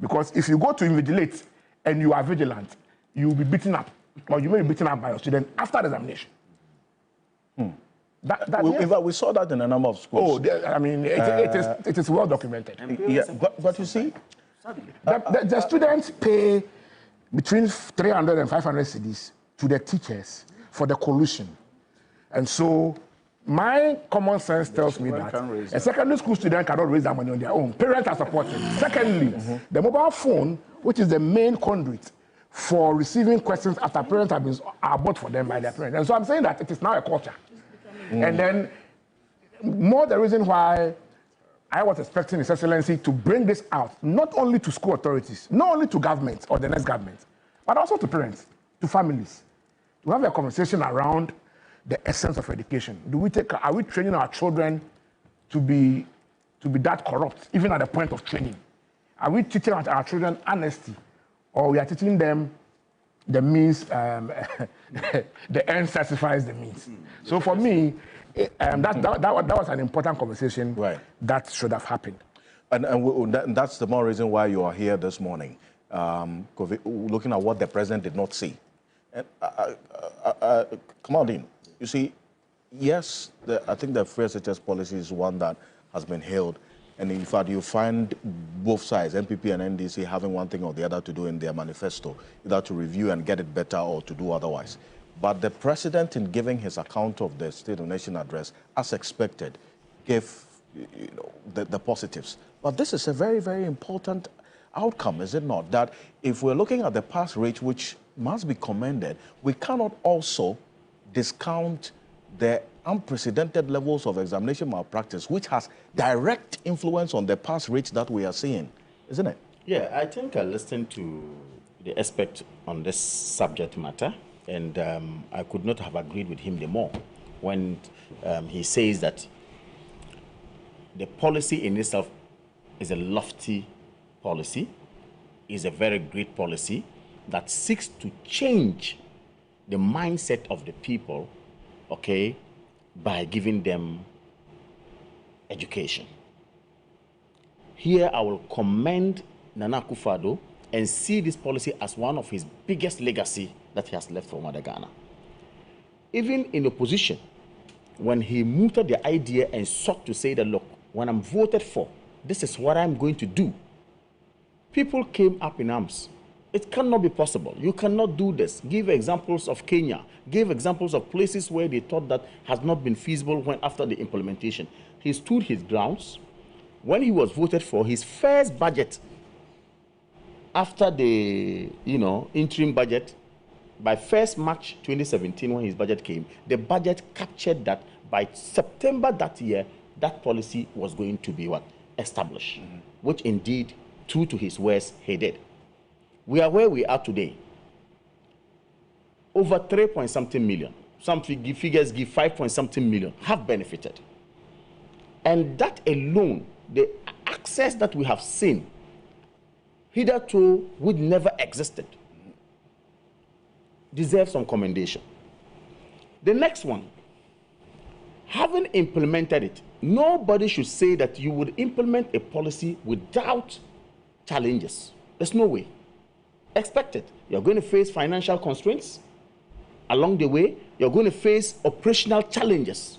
S4: Because if you go to invigilate and you are vigilant, you will be beaten up. Or you may be beaten up by your student after the examination.
S2: We saw that in a number of schools.
S4: I mean, it is well documented.
S2: Yeah, but you see,
S4: the students pay between 300 and 500 cedis to the teachers for the collusion. And so my common sense tells me that a secondary school student cannot raise that money on their own. Parents are supporting. Secondly, the mobile phone, which is the main conduit for receiving questions after parents are bought for them by their parents. And so I'm saying that it is now a culture. And then more the reason why I was expecting His Excellency to bring this out, not only to school authorities, not only to government or the next government, but also to parents, to families, to have a conversation around the essence of education. Are we training our children to be that corrupt, even at the point of training? Are we teaching our children honesty, or we are teaching them the means, the end satisfies the means? So for me, that was an important conversation that should have happened.
S2: And that's the more reason why you are here this morning, looking at what the president did not see. And, come on in. You see, yes, I think the free SHS policy is one that has been hailed. And in fact, you find both sides, NPP and NDC, having one thing or the other to do in their manifesto, either to review and get it better or to do otherwise. But the president, in giving his account of the State of the Nation address, as expected, gave the positives. But this is a very, very important outcome, is it not? That if we're looking at the pass rate, which must be commended, we cannot also discount the unprecedented levels of examination malpractice, which has direct influence on the pass rates that we are seeing, isn't it?
S21: Yeah, I think I listened to the expert on this subject matter, and I could not have agreed with him the more when he says that the policy in itself is a lofty policy, is a very great policy that seeks to change the mindset of the people, okay, by giving them education. Here I will commend Nana Akufo-Addo and see this policy as one of his biggest legacy that he has left for Mother Ghana. Even in opposition, when he mooted the idea and sought to say that, look, when I'm voted for, this is what I'm going to do, people came up in arms. It cannot be possible. You cannot do this. Give examples of Kenya. Give examples of places where they thought that has not been feasible when after the implementation. He stood his grounds. When he was voted for, his first budget after the interim budget, by 1st March 2017, when his budget came, the budget captured that by September that year, that policy was going to be established, which indeed, true to his words, he did. We are where we are today. Over 3-point-something million. Some figures give 5-point-something million have benefited. And that alone, the access that we have seen, hitherto would never existed, deserves some commendation. The next one, having implemented it, nobody should say that you would implement a policy without challenges. There's no way. Expect it. You're going to face financial constraints along the way. You're going to face operational challenges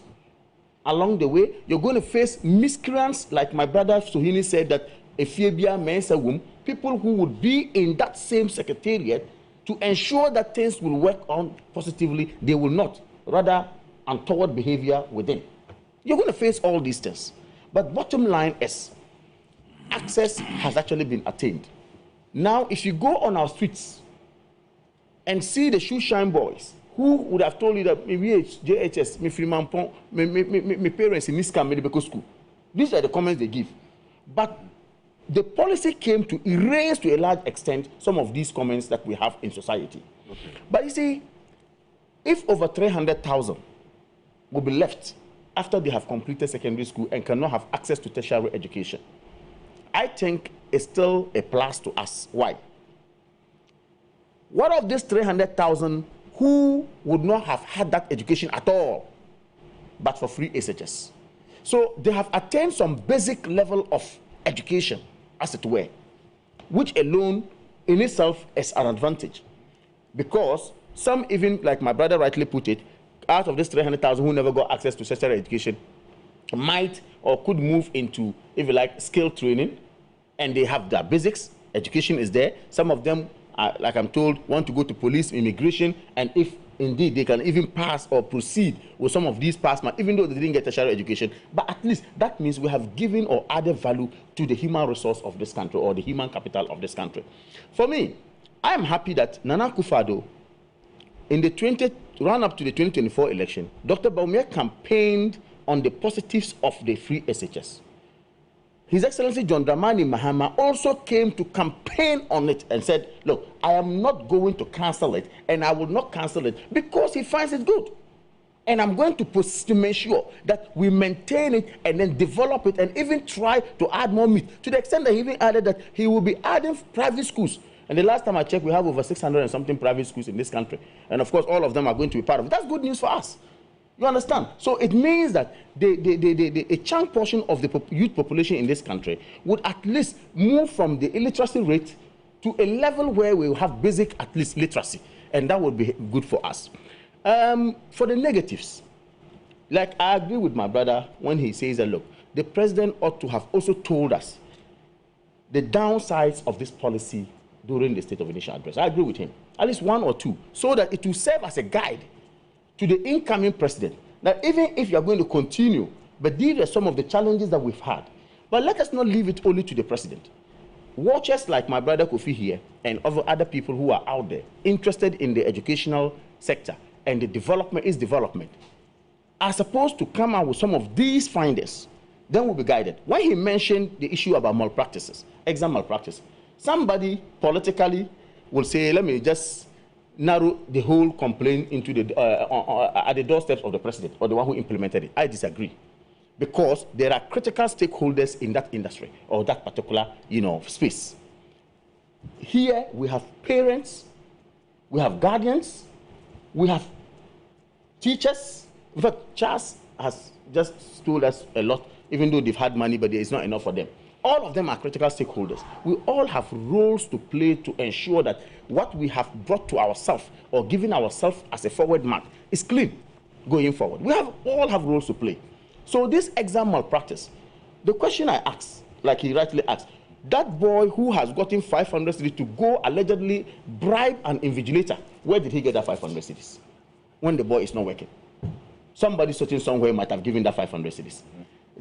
S21: along the way. You're going to face miscreants, like my brother Suhini said, that Efiebia Mensa Womb, people who would be in that same secretariat to ensure that things will work on positively. They will not. Rather, untoward behavior within. You're going to face all these things. But bottom line is, access has actually been attained. Now, if you go on our streets and see the shoe shine boys, who would have told you that maybe JHS, my parents in Niska Medical School. These are the comments they give. But the policy came to erase to a large extent some of these comments that we have in society. Okay. But you see, if over 300,000 will be left after they have completed secondary school and cannot have access to tertiary education, I think it's still a plus to us. Why? What of these 300,000 who would not have had that education at all, but for free SHS? So they have attained some basic level of education, as it were, which alone in itself is an advantage. Because some, even like my brother rightly put it, out of this 300,000 who never got access to tertiary education, might or could move into, if you like, skill training, and they have their basics, education is there. Some of them, like I'm told, want to go to police, immigration, and if indeed they can even pass or proceed with some of these pass marks, even though they didn't get tertiary education, but at least that means we have given or added value to the human resource of this country or the human capital of this country. For me, I am happy that Nana Akufo-Addo, in the run-up to the 2024 election, Dr. Bawumia campaigned on the positives of the free SHS. His Excellency John Dramani Mahama also came to campaign on it and said, look, I am not going to cancel it, and I will not cancel it because he finds it good. And I'm going to make sure that we maintain it and then develop it and even try to add more meat, to the extent that he even added that he will be adding private schools. And the last time I checked, we have over 600 and something private schools in this country. And of course, all of them are going to be part of it. That's good news for us. You understand? So it means that a chunk portion of the youth population in this country would at least move from the illiteracy rate to a level where we will have basic, at least, literacy. And that would be good for us. For the negatives, like I agree with my brother when he says that, look, the president ought to have also told us the downsides of this policy during the State of the Nation address. I agree with him. At least one or two, so that it will serve as a guide to the incoming president, that even if you are going to continue, but these are some of the challenges that we've had. But let us not leave it only to the president. Watchers like my brother Kofi here and other people who are out there interested in the educational sector and the development are supposed to come out with some of these findings. Then we'll be guided. When he mentioned the issue about malpractices, exam malpractice, somebody politically will say, let me just narrow the whole complaint into the at the doorsteps of the president or the one who implemented it. I disagree, because there are critical stakeholders in that industry or that particular, space. Here we have parents, we have guardians, we have teachers. In fact, Charles has just told us a lot, even though they've had money, but it's not enough for them. All of them are critical stakeholders. We all have roles to play to ensure that what we have brought to ourselves or given ourselves as a forward mark is clean going forward. We all have roles to play. So this exam malpractice, the question I asked, like he rightly asked, that boy who has gotten 500 cedis to go allegedly bribe an invigilator, where did he get that 500 cedis? When the boy is not working. Somebody sitting somewhere might have given that 500 cedis.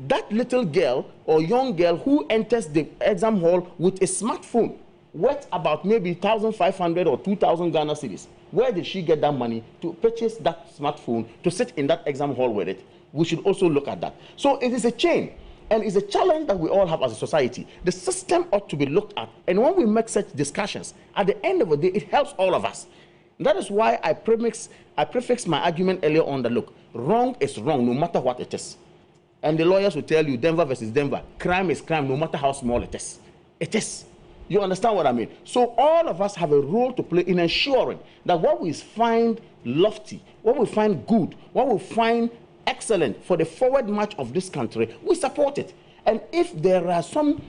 S21: That little girl or young girl who enters the exam hall with a smartphone worth about maybe 1,500 or 2,000 Ghana cedis, where did she get that money to purchase that smartphone to sit in that exam hall with it? We should also look at that. So it is a chain, and it's a challenge that we all have as a society. The system ought to be looked at, and when we make such discussions, at the end of the day, it helps all of us. That is why I prefix my argument earlier on that, look, wrong is wrong, no matter what it is. And the lawyers will tell you, Denver versus Denver, crime is crime, no matter how small it is. It is. You understand what I mean? So all of us have a role to play in ensuring that what we find lofty, what we find good, what we find excellent for the forward march of this country, we support it. And if there are some,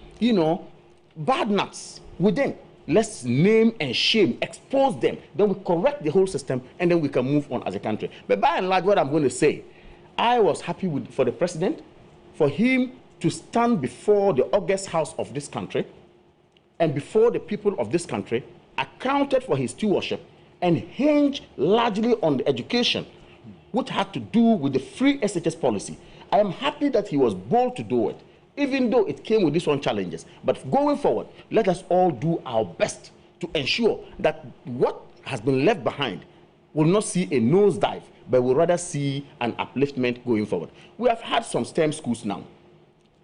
S21: bad nuts within, let's name and shame, expose them, then we correct the whole system, and then we can move on as a country. But by and large, what I'm going to say, I was happy for the president, for him to stand before the august house of this country and before the people of this country, accounted for his stewardship, and hinged largely on the education, which had to do with the free SHS policy. I am happy that he was bold to do it, even though it came with its own challenges. But going forward, let us all do our best to ensure that what has been left behind will not see a nosedive, but will rather see an upliftment going forward. We have had some STEM schools now.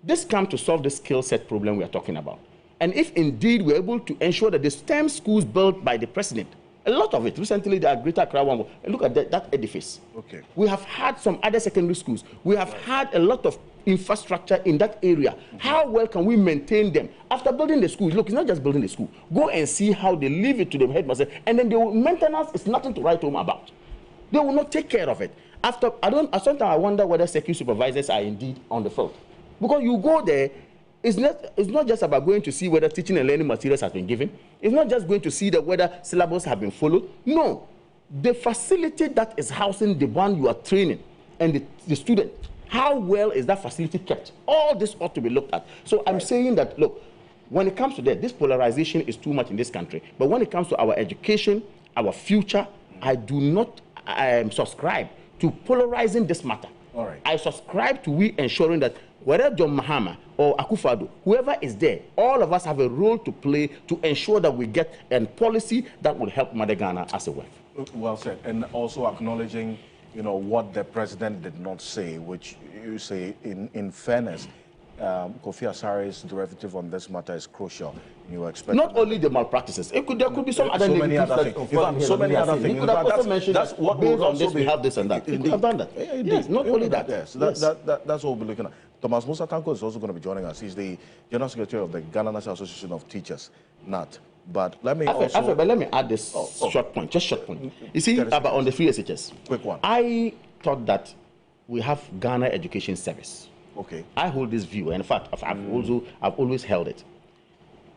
S21: This comes to solve the skill set problem we are talking about. And if indeed we're able to ensure that the STEM schools built by the president, a lot of it, recently they are Greater Accra one, look at that edifice.
S2: Okay.
S21: We have had some other secondary schools. We have had a lot of infrastructure in that area? How well can we maintain them? After building the school, look, it's not just building the school. Go and see how they leave it to the headmaster, and then the maintenance is nothing to write home about. They will not take care of it. Sometimes I wonder whether security supervisors are indeed on the field. Because you go there, it's not just about going to see whether teaching and learning materials has been given. It's not just going to see whether syllabus have been followed. No. The facility that is housing the one you are training and the student, how well is that facility kept? All this ought to be looked at. So I'm saying that, look, when it comes to that, this polarization is too much in this country. But when it comes to our education, our future, I do not subscribe to polarizing this matter.
S2: All right.
S21: I subscribe to we ensuring that whether John Mahama or Akufo-Addo, whoever is there, all of us have a role to play to ensure that we get a policy that will help Mother Ghana as a well.
S2: Well said. And also acknowledging, what the president did not say, which you say, in fairness, Kofi Asari's derivative on this matter is crucial. You expect
S21: not only the malpractices. There could be some other things.
S2: So many other things.
S21: You could have also mentioned that based on this we have this and that. You could have done that. Yes, not only that.
S2: Yes, that's what we'll be looking at. Thomas Musa Tanko is also going to be joining us. He's the General Secretary of the Ghana National Association of Teachers, NAT. But let me
S21: but let me add this short point, just short point. You see, about on the free SHS.
S2: Quick one.
S21: I thought that we have Ghana Education Service.
S2: Okay.
S21: I hold this view, and in fact, I've always held it.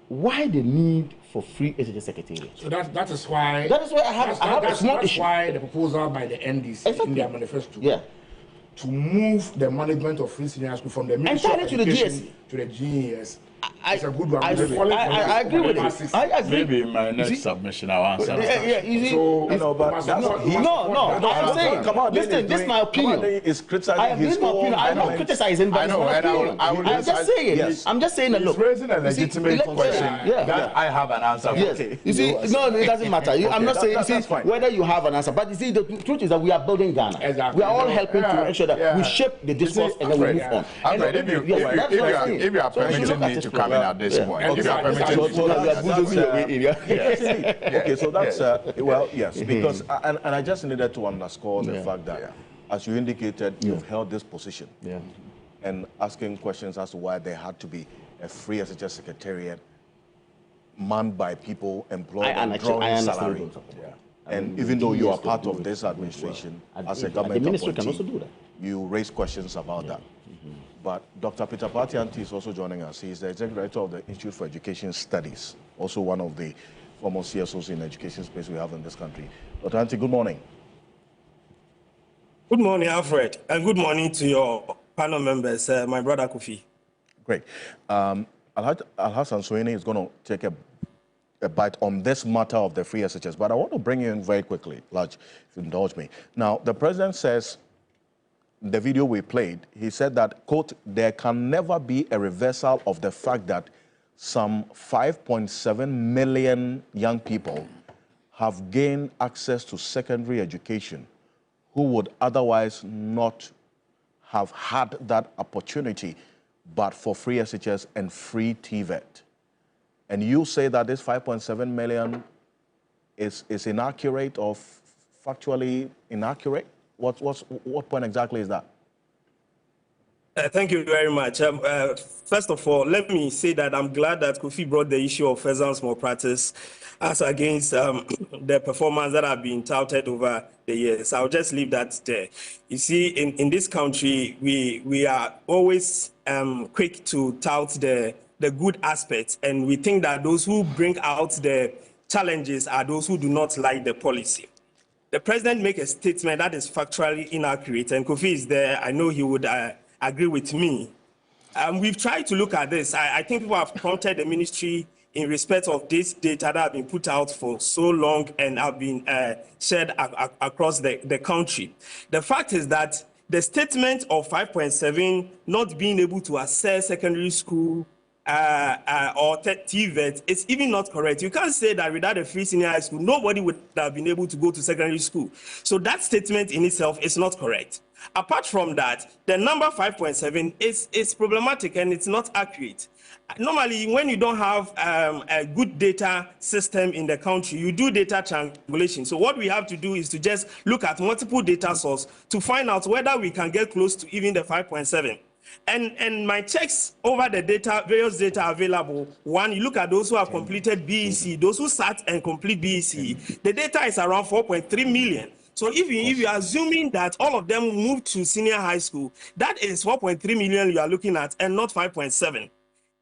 S21: Why the need for free SHS secretariat?
S4: So that is why
S21: I have a small issue.
S4: That's why the proposal by the NDC in their manifesto to move the management of free senior school from the Ministry of Education to the GES. It's a good one.
S21: I agree with it. I agree.
S5: Maybe in my next submission I'll answer that.
S21: I'm saying, come on, listen, this is my opinion. I am giving my opinion. I'm not criticizing, but it's my opinion. I'm just saying. I'm just saying that, look.
S5: He's raising a legitimate question that I have an answer for.
S21: Yes. You see, no, it doesn't matter. I'm not saying, you see, whether you have an answer, but you see, the truth is that we are building Ghana. We are all helping to make sure that we shape the discourse and then we move on.
S5: If you are permitting me to come in at this point. If you are permitting
S2: okay, so that's well, yes, because and I just needed to underscore the fact that, as you indicated, you've held this position, and asking questions as to why there had to be a free SHS secretariat manned by people employed and drawing salary. And even though you are part of this administration, as a government appointee, you raise questions about that. But Dr. Peter Patianti is also joining us. He is the Executive Director of the Institute for Education Studies, also one of the former CSOs in the education space we have in this country. Dr. Anti, good morning.
S6: Good morning, Alfred, and good morning to your panel members, my brother Kofi.
S2: Great. Alhassan Suene is going to take a bite on this matter of the free SHS, but I want to bring you in very quickly, Laj, if you indulge me. Now, the president says, the video we played, he said that, quote, there can never be a reversal of the fact that some 5.7 million young people have gained access to secondary education who would otherwise not have had that opportunity but for free SHS and free TVET. And you say that this 5.7 million is inaccurate or factually inaccurate? What point exactly is that?
S6: Thank you very much. First of all, let me say that I'm glad that Kofi brought the issue of pheasants malpractice as against the performance that have been touted over the years. I'll just leave that there. You see, in this country, we are always quick to tout the good aspects, and we think that those who bring out the challenges are those who do not like the policy. The president made a statement that is factually inaccurate, and Kofi is there. I know he would agree with me. We've tried to look at this. I think people have prompted the ministry in respect of this data that have been put out for so long and have been shared across the country. The fact is that the statement of 5.7 not being able to access secondary school or TVET, it's even not correct. You can't say that without a free senior high school, nobody would have been able to go to secondary school. So that statement in itself is not correct. Apart from that, the number 5.7 is problematic and it's not accurate. Normally, when you don't have a good data system in the country, you do data triangulation. So what we have to do is to just look at multiple data sources to find out whether we can get close to even the 5.7. And my checks over the data, various data available, one, you look at those who have completed BEC, those who sat and complete BEC, the data is around 4.3 million. So if you're assuming that all of them moved to senior high school, that is 4.3 million you are looking at and not 5.7.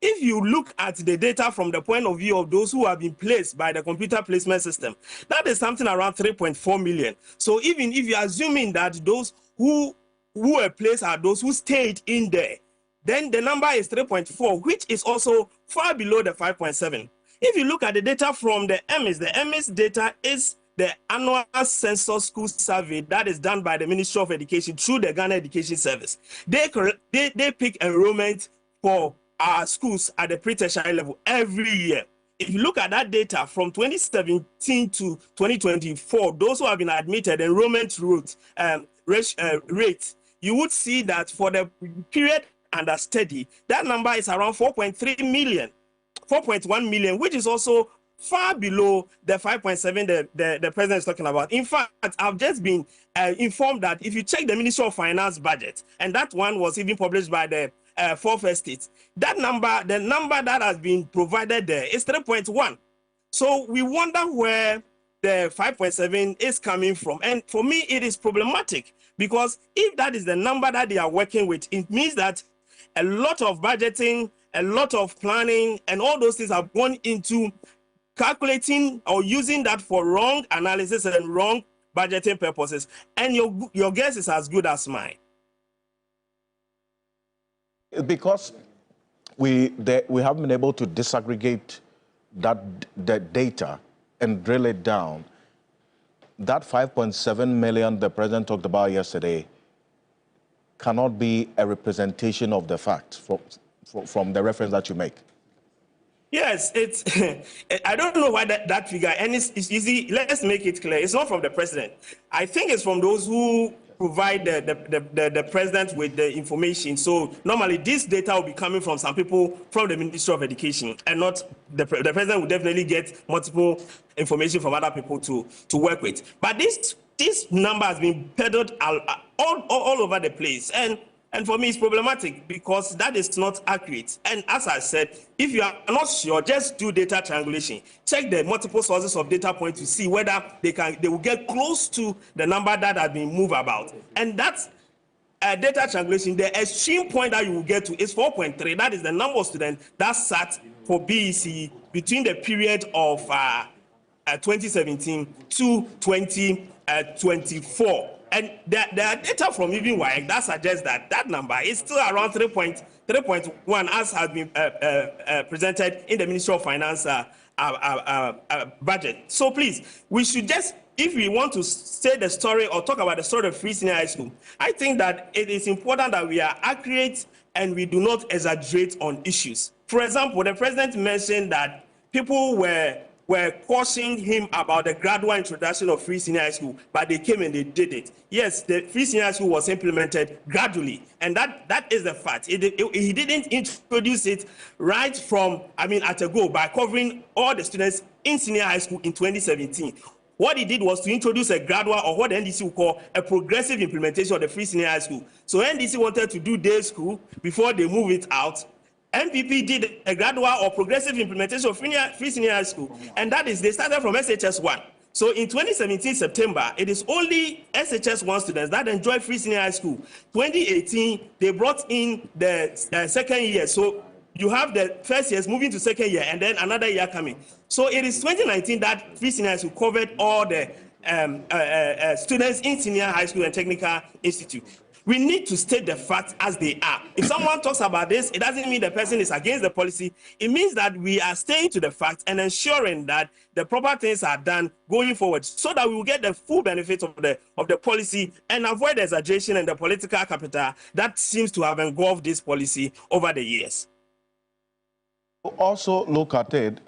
S6: If you look at the data from the point of view of those who have been placed by the computer placement system, that is something around 3.4 million. So even if you're assuming that those who were placed are those who stayed in there, then the number is 3.4, which is also far below the 5.7. If you look at the data from the MIS data is the annual census school survey that is done by the Ministry of Education through the Ghana Education Service. They pick enrollment for our schools at the pre-tertiary level every year. If you look at that data from 2017 to 2024, those who have been admitted, enrollment rate, you would see that for the period under study, that number is around 4.3 million, 4.1 million, which is also far below the 5.7 the president is talking about. In fact, I've just been informed that if you check the Ministry of Finance budget, and that one was even published by the fourth estate, that number, the number that has been provided there is 3.1. So we wonder where the 5.7 is coming from. And for me, it is problematic because if that is the number that they are working with, it means that a lot of budgeting, a lot of planning, and all those things have gone into calculating or using that for wrong analysis and wrong budgeting purposes. And your guess is as good as mine.
S2: Because we haven't been able to disaggregate the data and drill it down, that 5.7 million the president talked about yesterday cannot be a representation of the facts from the reference that you make.
S6: Yes, it's. I don't know why that figure, and it's easy. Let's make it clear. It's not from the president. I think it's from those who provide the president with the information. So normally this data will be coming from some people from the Ministry of Education, and not the president will definitely get multiple information from other people to work with. But this number has been peddled all over the place, and for me, it's problematic because that is not accurate. And as I said, if you are not sure, just do data triangulation. Check the multiple sources of data points to see whether they will get close to the number that has been moved about. And that's data triangulation. The extreme point that you will get to is 4.3. That is the number of students that sat for BEC between the period of 2017 to 2024. And there are data from even WAEC that suggests that number is still around 3.1 as has been presented in the Ministry of Finance budget. So please, we should just, if we want to say the story or talk about the story of Free Senior High School, I think that it is important that we are accurate and we do not exaggerate on issues. For example, the president mentioned that people were cautioning him about the gradual introduction of Free Senior High School, but they came and they did it. Yes, the Free Senior High School was implemented gradually, and that is the fact. He didn't introduce it right from, at a go by covering all the students in senior high school in 2017. What he did was to introduce a gradual, or what the NDC will call a progressive implementation of the Free Senior High School. So NDC wanted to do day school before they move it out. MPP did a gradual or progressive implementation of Free Senior High School, and that is they started from SHS 1. So in 2017 September, it is only SHS 1 students that enjoy Free Senior High School. 2018, they brought in the second year. So you have the first years moving to second year, and then another year coming. So it is 2019 that Free Senior High School covered all the students in senior high school and technical institute. We need to state the facts as they are. If someone talks about this, it doesn't mean the person is against the policy. It means that we are staying to the facts and ensuring that the proper things are done going forward, so that we will get the full benefit of the policy and avoid the exaggeration and the political capital that seems to have engulfed this policy over the years.
S2: Also look at it,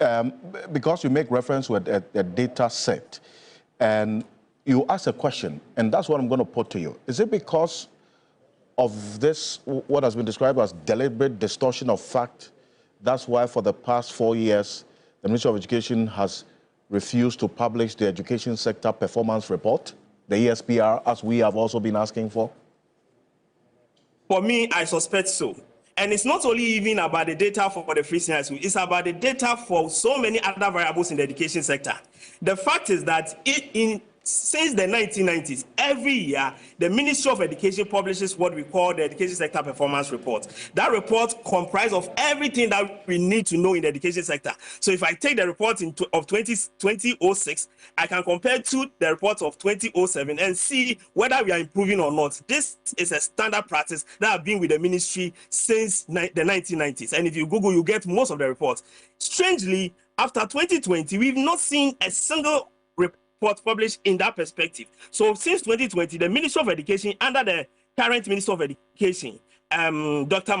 S2: because you make reference with a data set, and you ask a question, and that's what I'm going to put to you. Is it because of this, what has been described as deliberate distortion of fact? That's why for the past 4 years, the Ministry of Education has refused to publish the Education Sector Performance Report, the ESPR, as we have also been asking for?
S6: For me, I suspect so. And it's not only even about the data for the free senior high school, it's about the data for so many other variables in the education sector. The fact is that since the 1990s, every year, the Ministry of Education publishes what we call the Education Sector Performance Report. That report comprises of everything that we need to know in the education sector. So if I take the report of 2006, I can compare to the report of 2007 and see whether we are improving or not. This is a standard practice that has been with the ministry since the 1990s. And if you Google, you get most of the reports. Strangely, after 2020, we've not seen a single report published in that perspective. So since 2020, the Ministry of Education, under the current Minister of Education, Dr.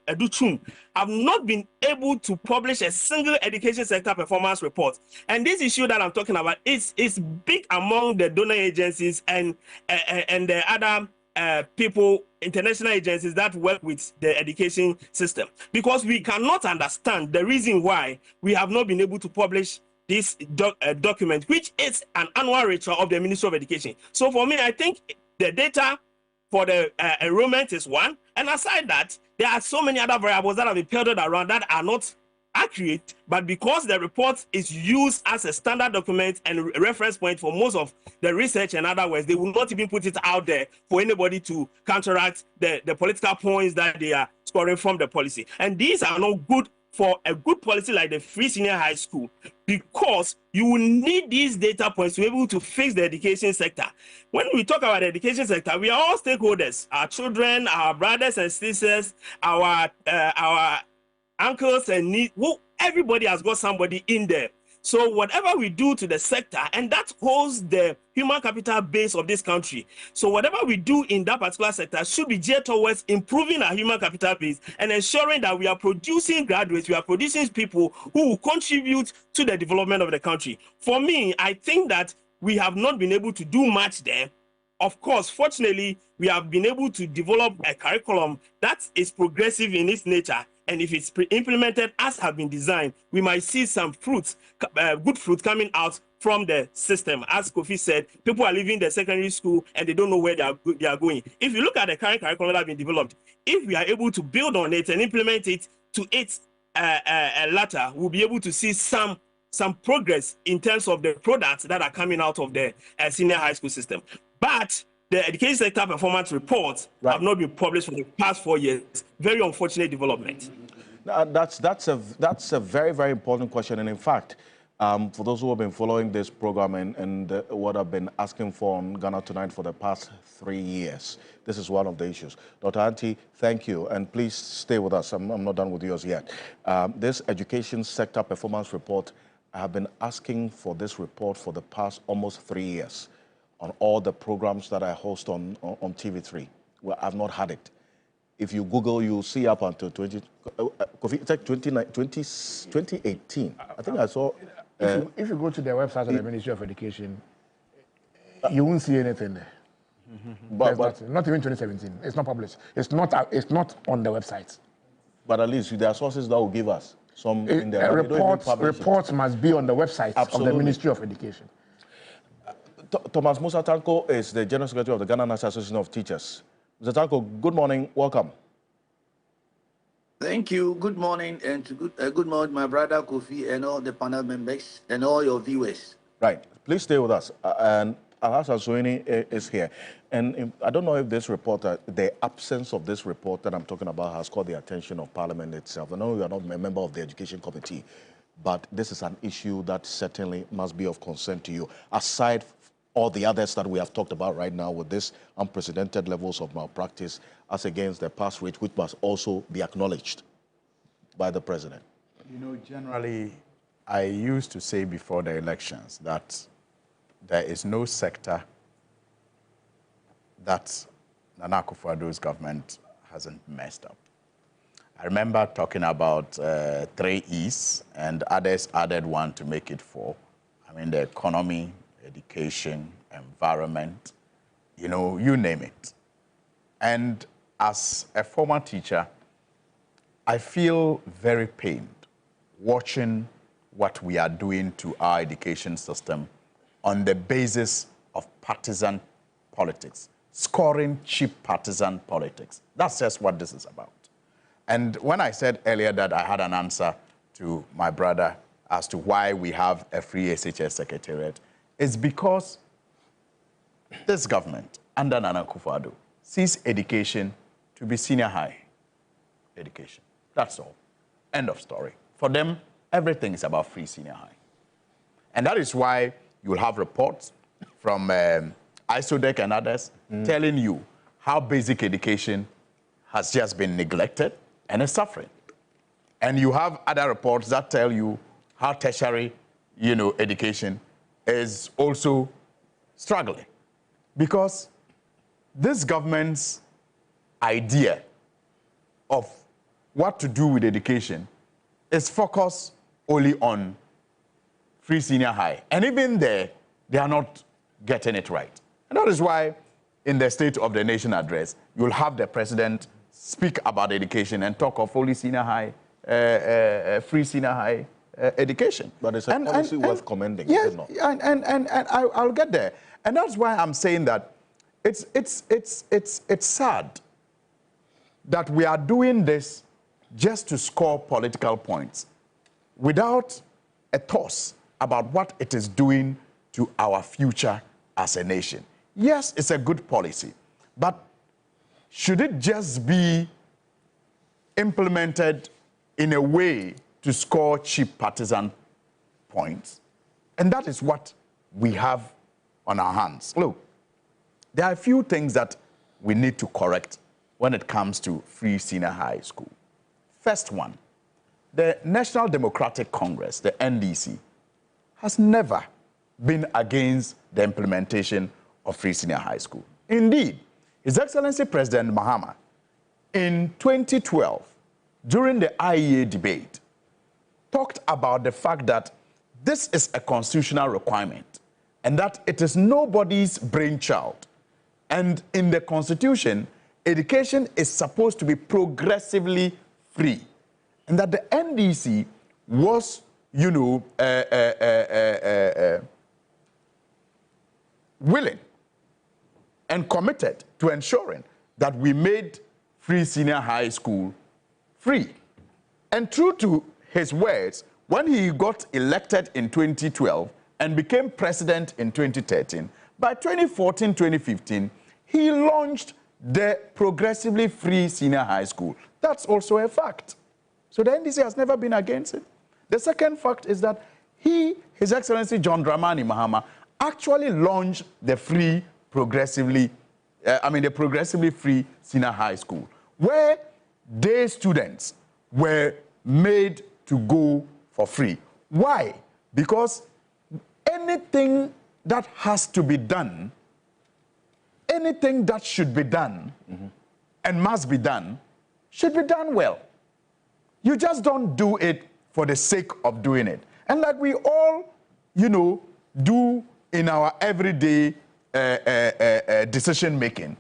S6: Educhum, have not been able to publish a single education sector performance report. And this issue that I'm talking about is big among the donor agencies and the other people, international agencies that work with the education system, because we cannot understand the reason why we have not been able to publish this document, which is an annual ritual of the Ministry of Education. So for me, I think the data for the enrollment is one, and aside that, there are so many other variables that have been peddled around that are not accurate, but because the report is used as a standard document and reference point for most of the research and other words, they will not even put it out there for anybody to counteract the political points that they are scoring from the policy. And these are not good for a good policy like the free senior high school, because you will need these data points to be able to fix the education sector. When we talk about the education sector, we are all stakeholders: our children, our brothers and sisters, our uncles and nieces. Everybody has got somebody in there. So whatever we do to the sector, and that holds the human capital base of this country. So whatever we do in that particular sector should be geared towards improving our human capital base and ensuring that we are producing graduates, we are producing people who will contribute to the development of the country. For me, I think that we have not been able to do much there. Of course, fortunately, we have been able to develop a curriculum that is progressive in its nature. And if it's implemented as have been designed, we might see some fruits, good fruit coming out from the system. As Kofi said, people are leaving the secondary school and they don't know where they are going. If you look at the current curriculum that has been developed, if we are able to build on it and implement it to its latter, we'll be able to see some progress in terms of the products that are coming out of the senior high school system. But the education sector performance reports have not been published for the past 4 years. Very unfortunate development.
S2: That's a very, very important question. And in fact, for those who have been following this program and what I've been asking for on Ghana Tonight for the past 3 years, this is one of the issues. Dr. Anti, thank you. And please stay with us. I'm not done with yours yet. This education sector performance report, I have been asking for this report for the past almost 3 years on all the programs that I host on TV3. Well, I've not had it. If you Google, you'll see up until 2018. I think I saw...
S4: if you go to the website of the Ministry of Education, you won't see anything there. But not even 2017. It's not published. It's not on the website.
S2: But at least there are sources that will give us some in there.
S4: Reports must be on the website of the Ministry of Education.
S2: Thomas Musa Tanko is the General Secretary of the Ghana National Association of Teachers. Mr. Tanko, good morning. Welcome.
S9: Thank you. Good morning, and good morning, my brother Kofi and all the panel members and all your viewers.
S2: Right. Please stay with us. And Alhassan Soini is here. And I don't know if this report, the absence of this report that I'm talking about has caught the attention of Parliament itself. I know you are not a member of the Education Committee, but this is an issue that certainly must be of concern to you, aside all the others that we have talked about right now with this unprecedented levels of malpractice as against the pass rate, which must also be acknowledged by the president.
S5: You know, generally, I used to say before the elections that there is no sector that Nana Akufo-Addo's government hasn't messed up. I remember talking about 3 E's, and others added one to make it 4. I mean, the economy, education, environment, you know, you name it. And as a former teacher, I feel very pained watching what we are doing to our education system on the basis of partisan politics, scoring cheap partisan politics. That's just what this is about. And when I said earlier that I had an answer to my brother as to why we have a free SHS secretariat, it's because this government, under Nana Akufo-Addo, sees education to be senior high education. That's all. End of story. For them, everything is about free senior high. And that is why you'll have reports from ISODEC and others telling you how basic education has just been neglected and is suffering. And you have other reports that tell you how tertiary, education is also struggling. Because this government's idea of what to do with education is focused only on free senior high. And even there, they are not getting it right. And that is why in the State of the Nation address, you'll have the president speak about education and talk of only senior high, free senior high education.
S2: But it's a policy worth commending,
S5: yes,
S2: is it not?
S5: And I'll get there. And that's why I'm saying that it's sad that we are doing this just to score political points without a toss about what it is doing to our future as a nation. Yes, it's a good policy, but should it just be implemented in a way to score cheap partisan points? And that is what we have on our hands. Look, there are a few things that we need to correct when it comes to free senior high school. First one, the National Democratic Congress, the NDC, has never been against the implementation of free senior high school. Indeed, His Excellency President Mahama, in 2012, during the IEA debate, talked about the fact that this is a constitutional requirement and that it is nobody's brainchild. And in the Constitution, education is supposed to be progressively free. And that the NDC was, willing and committed to ensuring that we made free senior high school free. And true to his words, when he got elected in 2012 and became president in 2013, by 2014, 2015, he launched the progressively free senior high school. That's also a fact. So the NDC has never been against it. The second fact is that His Excellency John Dramani Mahama, actually launched the progressively free senior high school, where day students were made to go for free. Why? Because anything that has to be done, anything that should be done and must be done, should be done well. You just don't do it for the sake of doing it. And like we all, do in our everyday decision making,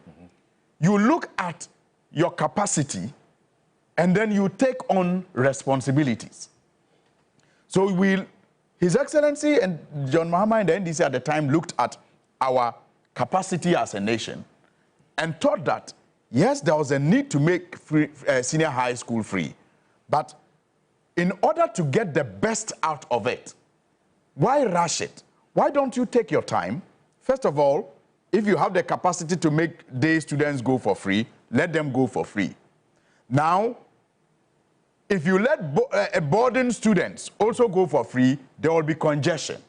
S5: you look at your capacity and then you take on responsibilities. So His Excellency and John Mahama and the NDC at the time looked at our capacity as a nation and thought that, yes, there was a need to make senior high school free. But in order to get the best out of it, why rush it? Why don't you take your time? First of all, if you have the capacity to make day students go for free, let them go for free. Now, if you let boarding students also go for free, there will be congestion.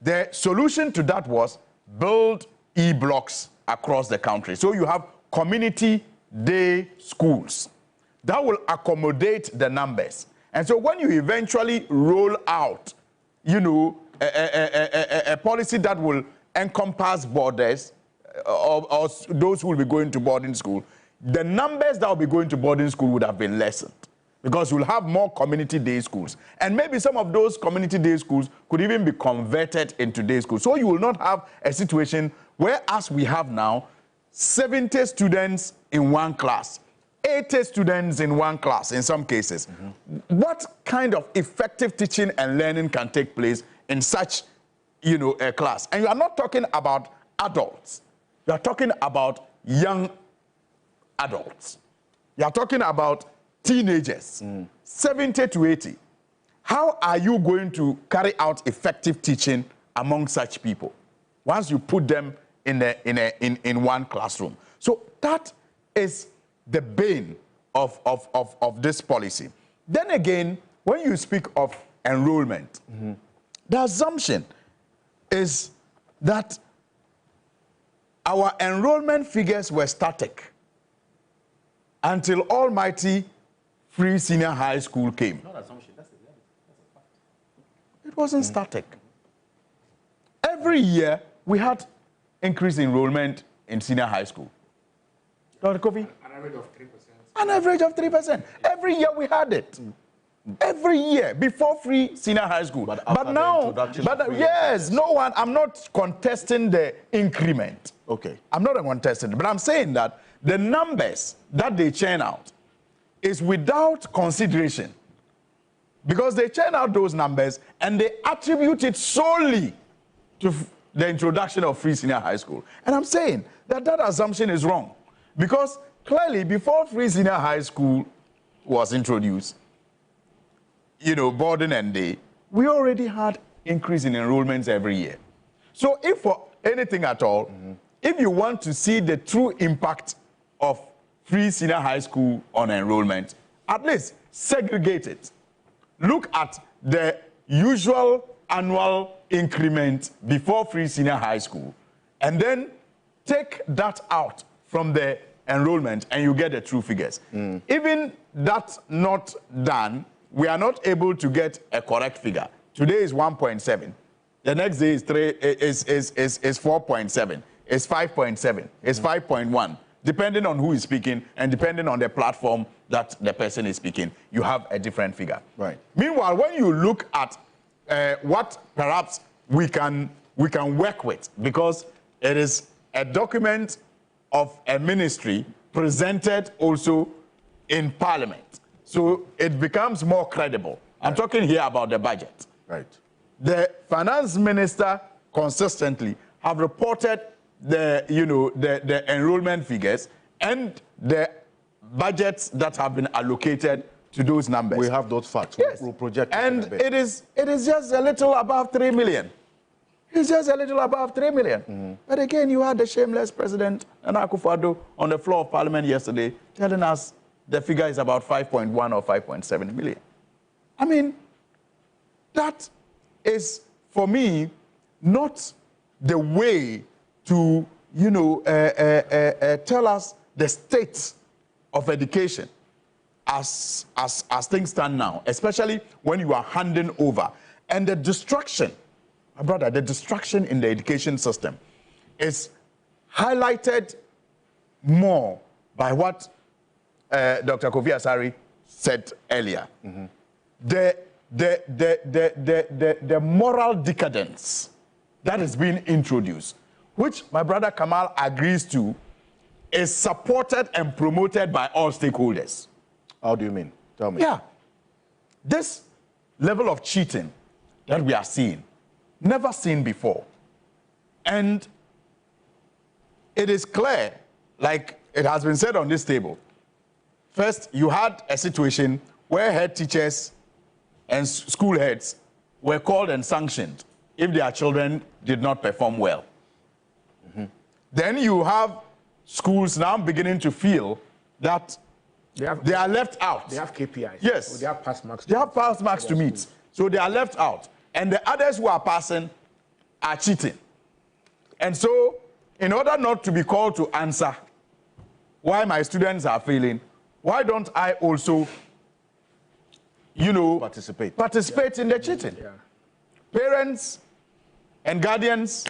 S5: The solution to that was build E-blocks across the country. So you have community day schools that will accommodate the numbers. And so when you eventually roll out, a policy that will encompass borders or those who will be going to boarding school, the numbers that will be going to boarding school would have been lessened because you'll have more community day schools. And maybe some of those community day schools could even be converted into day schools. So you will not have a situation where, as we have now, 70 students in one class, 80 students in one class in some cases. What kind of effective teaching and learning can take place in such, a class? And you are not talking about adults. You are talking about young adults. You are talking about teenagers, 70 to 80. How are you going to carry out effective teaching among such people once you put them in one classroom? So that is the bane of this policy. Then again, when you speak of enrollment, the assumption is that our enrollment figures were static until almighty free senior high school came.
S21: Not assumption, that's a fact.
S5: It wasn't static. Every year, we had increased enrollment in senior high school. Dr. Kofi?
S4: An average of 3%.
S5: An average of 3%. Every year we had it. Every year, before free senior high school. But now, yes, no one, I'm not contesting the increment.
S2: Okay.
S5: I'm not contesting it, but I'm saying that the numbers that they churn out is without consideration. Because they churn out those numbers and they attribute it solely to the introduction of free senior high school. And I'm saying that that assumption is wrong. Because clearly, before free senior high school was introduced, you know, boarding and day, we already had increase in enrollments every year. So if for anything at all, if you want to see the true impact of free senior high school on enrollment, at least segregate it. Look at the usual annual increment before free senior high school, and then take that out from the enrollment and you get the true figures. Even that not done, we are not able to get a correct figure. Today is 1.7. The next day is 4.7. It's 5.7. It's 5.1. Depending on who is speaking and depending on the platform that the person is speaking, you have a different figure.
S2: Right.
S5: Meanwhile, when you look at what perhaps we can work with, because it is a document of a ministry presented also in Parliament. So it becomes more credible. I'm talking here about the budget.
S2: Right.
S5: The finance minister consistently have reported the enrollment figures and the budgets that have been allocated to those numbers.
S2: We have those facts.
S5: Yes.
S2: We'll project
S5: and it is just a little above 3 million. It's just a little above 3 million. But again, you had the shameless president, Nana Akufo-Addo, on the floor of Parliament yesterday telling us the figure is about 5.1 or 5.7 million. I mean, that is, for me, not the way to, tell us the state of education as things stand now, especially when you are handing over. And the destruction, my brother, the destruction in the education system is highlighted more by what Dr. Kofi Asari said earlier. The moral decadence that is being introduced, which my brother Kamal agrees to, is supported and promoted by all stakeholders.
S2: How do you mean? Tell me.
S5: Yeah. This level of cheating that we are seeing, never seen before. And it is clear, like it has been said on this table, first, you had a situation where head teachers and school heads were called and sanctioned if their children did not perform well. Then you have schools now beginning to feel that they are left out.
S4: They have KPIs.
S5: Yes.
S4: So they have pass marks.
S5: They have pass marks to meet. So they are left out. And the others who are passing are cheating. And so, in order not to be called to answer why my students are failing, why don't I also, participate in the cheating?
S4: Yeah.
S5: Parents and guardians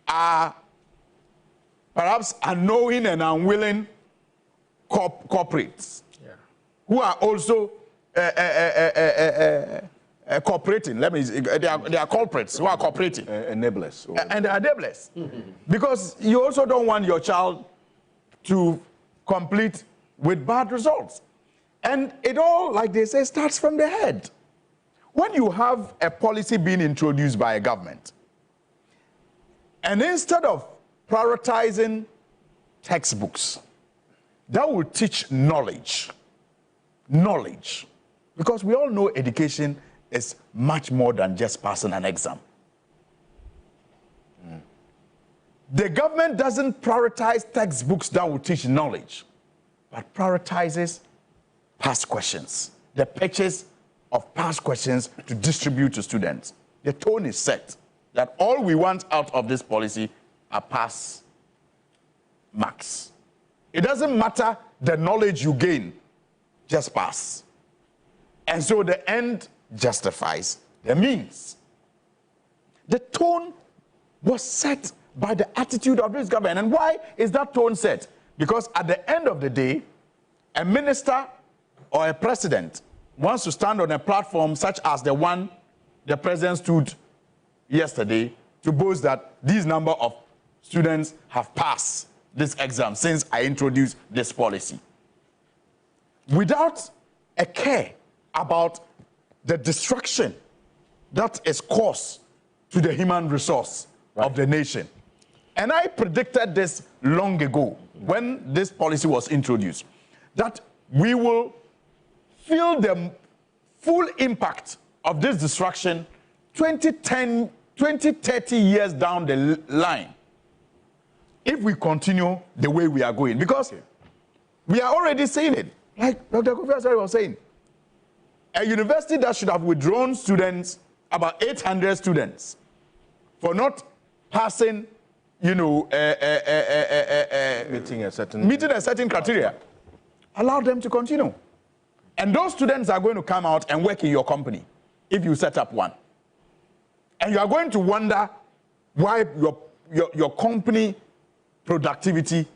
S5: are perhaps unknowing and unwilling corporates who are also cooperating. They are culprits who are cooperating.
S2: Enablers.
S5: And they are enablers. Because you also don't want your child to complete with bad results. And it all, like they say, starts from the head. When you have a policy being introduced by a government, and instead of prioritizing textbooks that will teach knowledge. Knowledge. Because we all know education is much more than just passing an exam. The government doesn't prioritize textbooks that will teach knowledge, but prioritizes past questions. The purchase of past questions to distribute to students. The tone is set that all we want out of this policy are pass marks. It doesn't matter the knowledge you gain, just pass. And so the end justifies the means. The tone was set by the attitude of this government. And why is that tone set? Because at the end of the day, a minister or a president wants to stand on a platform such as the one the president stood yesterday to boast that these number of students have passed this exam since I introduced this policy. Without a care about the destruction that is caused to the human resource of the nation. And I predicted this long ago when this policy was introduced, that we will feel the full impact of this destruction 20, 30 years down the line if we continue the way we are going. Because we are already seeing it. Like Dr. Kofi Asare was saying, a university that should have withdrawn students, about 800 students, for not passing, you know, meeting a certain criteria, allow them to continue. And those students are going to come out and work in your company if you set up one. And you are going to wonder why your company productivity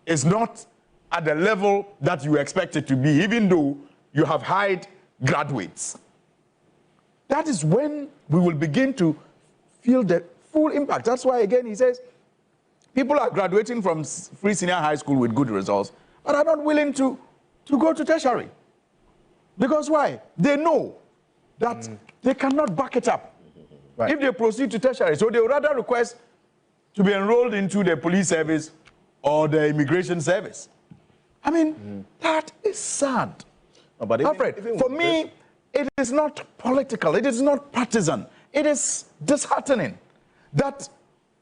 S5: is not at the level that you expect it to be, even though you have hired graduates. That is when we will begin to feel the full impact. That's why, again, he says, people are graduating from free senior high school with good results, but are not willing to go to tertiary. Because why? They know that they cannot back it up if they proceed to tertiary. So they would rather request to be enrolled into the police service or the immigration service. I mean, that is sad. No, but Alfred, for me, it is not political. It is not partisan. It is disheartening that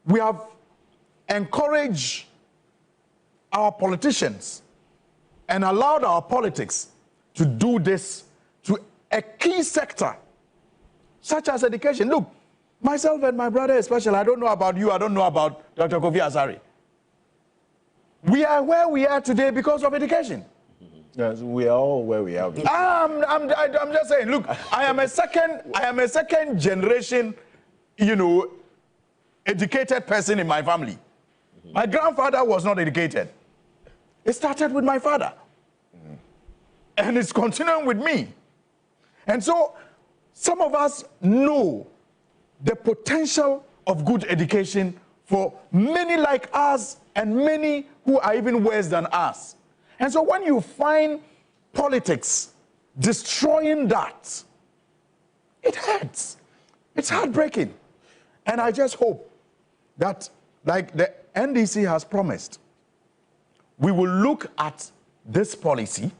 S5: we have encouraged our politicians and allowed our politics to do this to a key sector, such as education. Look, myself and my brother especially, I don't know about you, I don't know about Dr. Kofi Asare. We are where we are today because of education.
S2: Yes, we are all where we are.
S5: I'm just saying, look, I am a second generation, you know, educated person in my family. My grandfather was not educated. It started with my father. And it's continuing with me. And so some of us know the potential of good education for many like us and many who are even worse than us. And so when you find politics destroying that, it hurts. It's heartbreaking. And I just hope that, like the NDC has promised, we will look at this policy.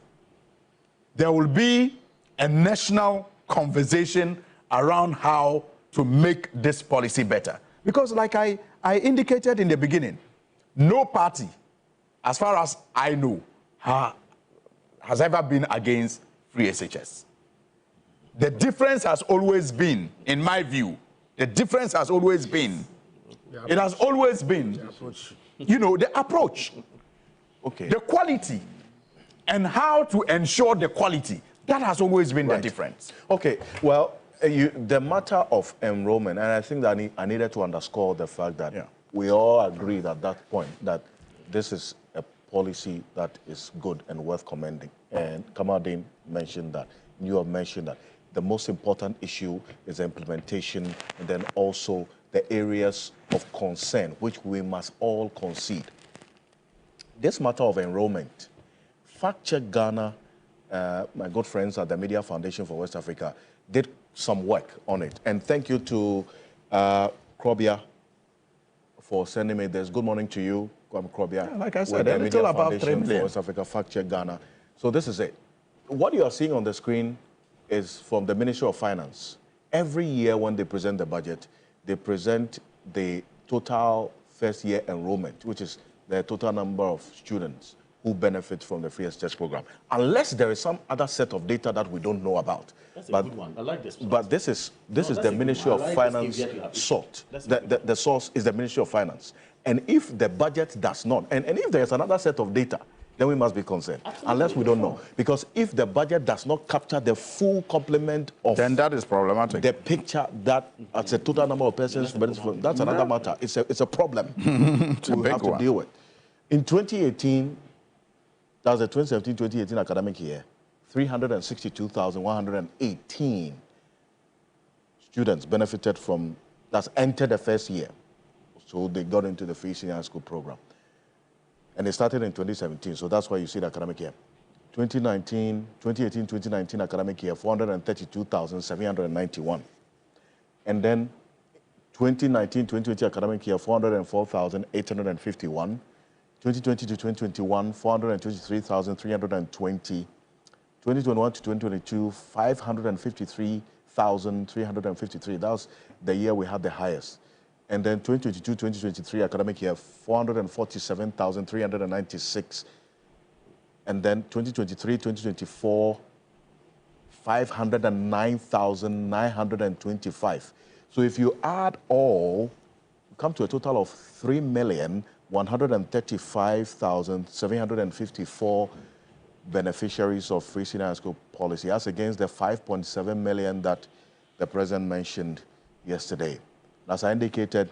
S5: There will be a national conversation around how to make this policy better. Because like I indicated in the beginning, no party, as far as I know, has ever been against free SHS. The difference has always been, in my view, the difference has always been, it has always been, you know, the approach, the quality, and how to ensure the quality. That has always been the difference.
S2: Okay, well, the matter of enrollment, and I think that I needed to underscore the fact that we all agreed at that point that this is a policy that is good and worth commending. And Kamaldeen mentioned that, you have mentioned that. The most important issue is implementation, and then also the areas of concern, which we must all concede. This matter of enrollment, Fact Check Ghana, my good friends at the Media Foundation for West Africa, did some work on it. And thank you to Krobia for sending me this. Good morning to you, Kwame Krobia.
S5: Yeah, like I said, a little about 3 million.
S2: West Africa Fact Check Ghana. So this is it. What you are seeing on the screen is from the Ministry of Finance. Every year when they present the budget, they present the total first year enrollment, which is the total number of students who benefit from the free exchange program. Unless there is some other set of data that we don't know about.
S21: That's a good one. I like this one.
S2: But this is the Ministry of Finance sort. The source is the Ministry of Finance. And if the budget does not, and if there is another set of data, then we must be concerned. Absolutely. Unless we don't know. Because if the budget does not capture the full complement of...
S5: Then that is problematic.
S2: The picture that as a total number of persons, that's another matter. It's a problem we have to deal with. In 2018, that was the 2017-2018 academic year, 362,118 students benefited from, that's entered the first year. So they got into the free senior high school program. And they started in 2017, so that's why you see the academic year. 2018-2019 academic year, 432,791. And then 2019-2020 academic year, 404,851. 2020 to 2021, 423,320. 2021 to 2022, 553,353. That was the year we had the highest. And then 2022-2023 academic year, 447,396. And then 2023-2024, 509,925. So if you add all, you come to a total of 3,135,754 beneficiaries of free senior high school policy. That's against the 5.7 million that the President mentioned yesterday. As I indicated,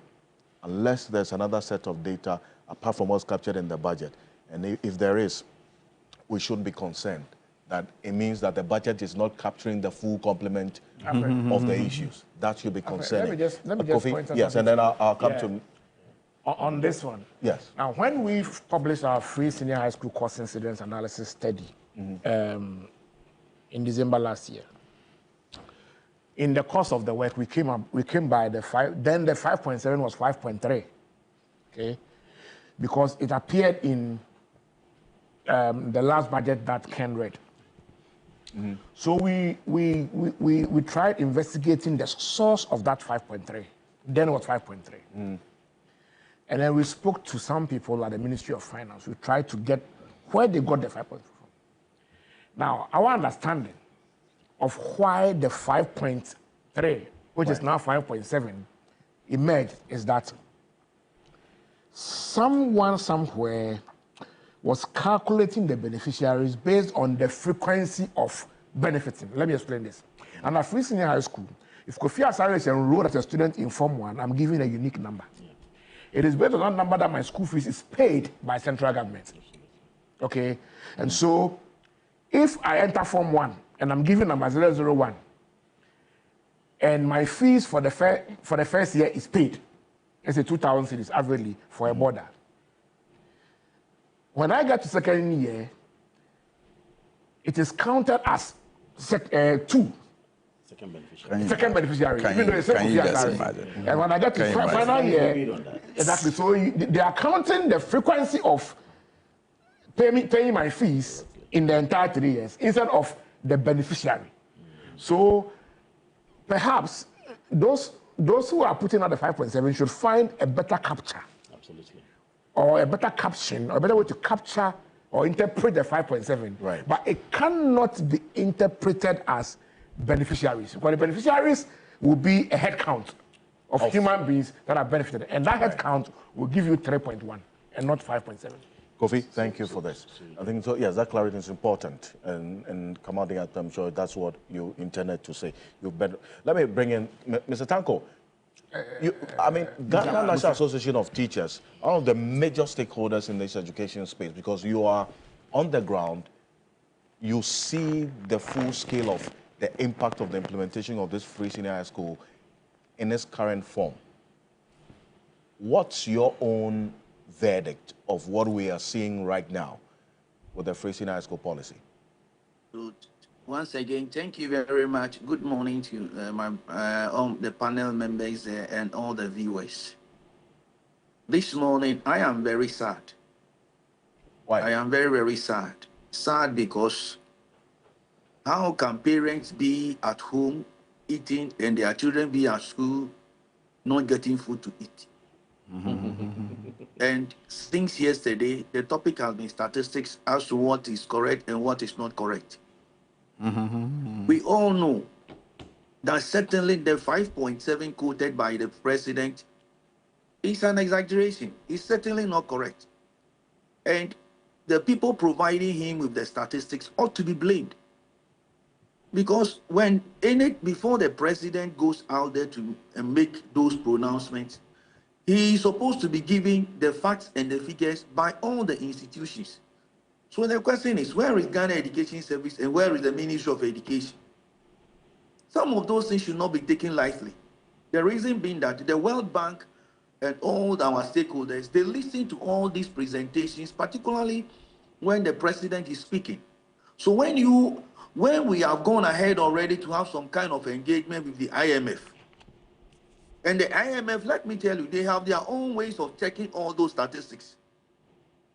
S2: unless there's another set of data apart from what's captured in the budget, and if there is, we shouldn't be concerned that it means that the budget is not capturing the full complement of the issues. That should be concerning.
S4: Let me just point out.
S2: Yes, and then I'll come to...
S4: On this one.
S2: Yes.
S4: Now, when we published our free senior high school cost incidence analysis study in December last year, in the course of the work, we came by the 5, then the 5.7 was 5.3, okay? Because it appeared in the last budget that Ken read. So we tried investigating the source of that 5.3. Then it was 5.3. And then we spoke to some people at the Ministry of Finance. We tried to get where they got the 5.3 from. Now, our understanding of why the 5.3, which is now 5.7, emerged is that someone somewhere was calculating the beneficiaries based on the frequency of benefiting. Let me explain this. And at free senior high school, if Kofi Asare is enrolled as a student in Form 1, I'm giving a unique number. It is based on that number that my school fees is paid by central government. Okay? And so, if I enter Form 1 and I'm giving number 001, and my fees for the first year is paid, it's a 2,000 cedis averagely for a boarder. When I get to second year, it is counted as 2. Second beneficiary, even though it's and when I get to final year, exactly. So they are counting the frequency of paying my fees in the entire 3 years instead of the beneficiary. So perhaps those who are putting out the 5.7 should find a better capture. Absolutely. Or a better caption, or a better way to capture or interpret the 5.7.
S2: Right.
S4: But it cannot be interpreted as beneficiaries. Because the beneficiaries will be a head count of human beings that are benefited. And that head count will give you 3.1 and not 5.7.
S2: Kofi, thank you for this. I think so, yes, that clarity is important. And commanding at, I'm sure that's what you intended to say. Let me bring in Mr. Tanko. Ghana National Association of Teachers, one of the major stakeholders in this education space, because you are on the ground, you see the full scale of the impact of the implementation of this free senior high school in its current form. What's your own verdict of what we are seeing right now with the free senior high school policy?
S9: Once again, thank you very much. Good morning to all the panel members and all the viewers. This morning, I am very sad.
S2: Why?
S9: I am very, very sad. Sad because how can parents be at home eating and their children be at school not getting food to eat? And since yesterday, the topic has been statistics as to what is correct and what is not correct. We all know that certainly the 5.7 quoted by the president is an exaggeration. It's certainly not correct. And the people providing him with the statistics ought to be blamed. Because before the president goes out there to make those pronouncements, he is supposed to be giving the facts and the figures by all the institutions. So the question is, where is Ghana Education Service and where is the Ministry of Education? Some of those things should not be taken lightly. The reason being that the World Bank and all our stakeholders, they listen to all these presentations, particularly when the president is speaking. So when we have gone ahead already to have some kind of engagement with the IMF, and the IMF, let me tell you, they have their own ways of checking all those statistics.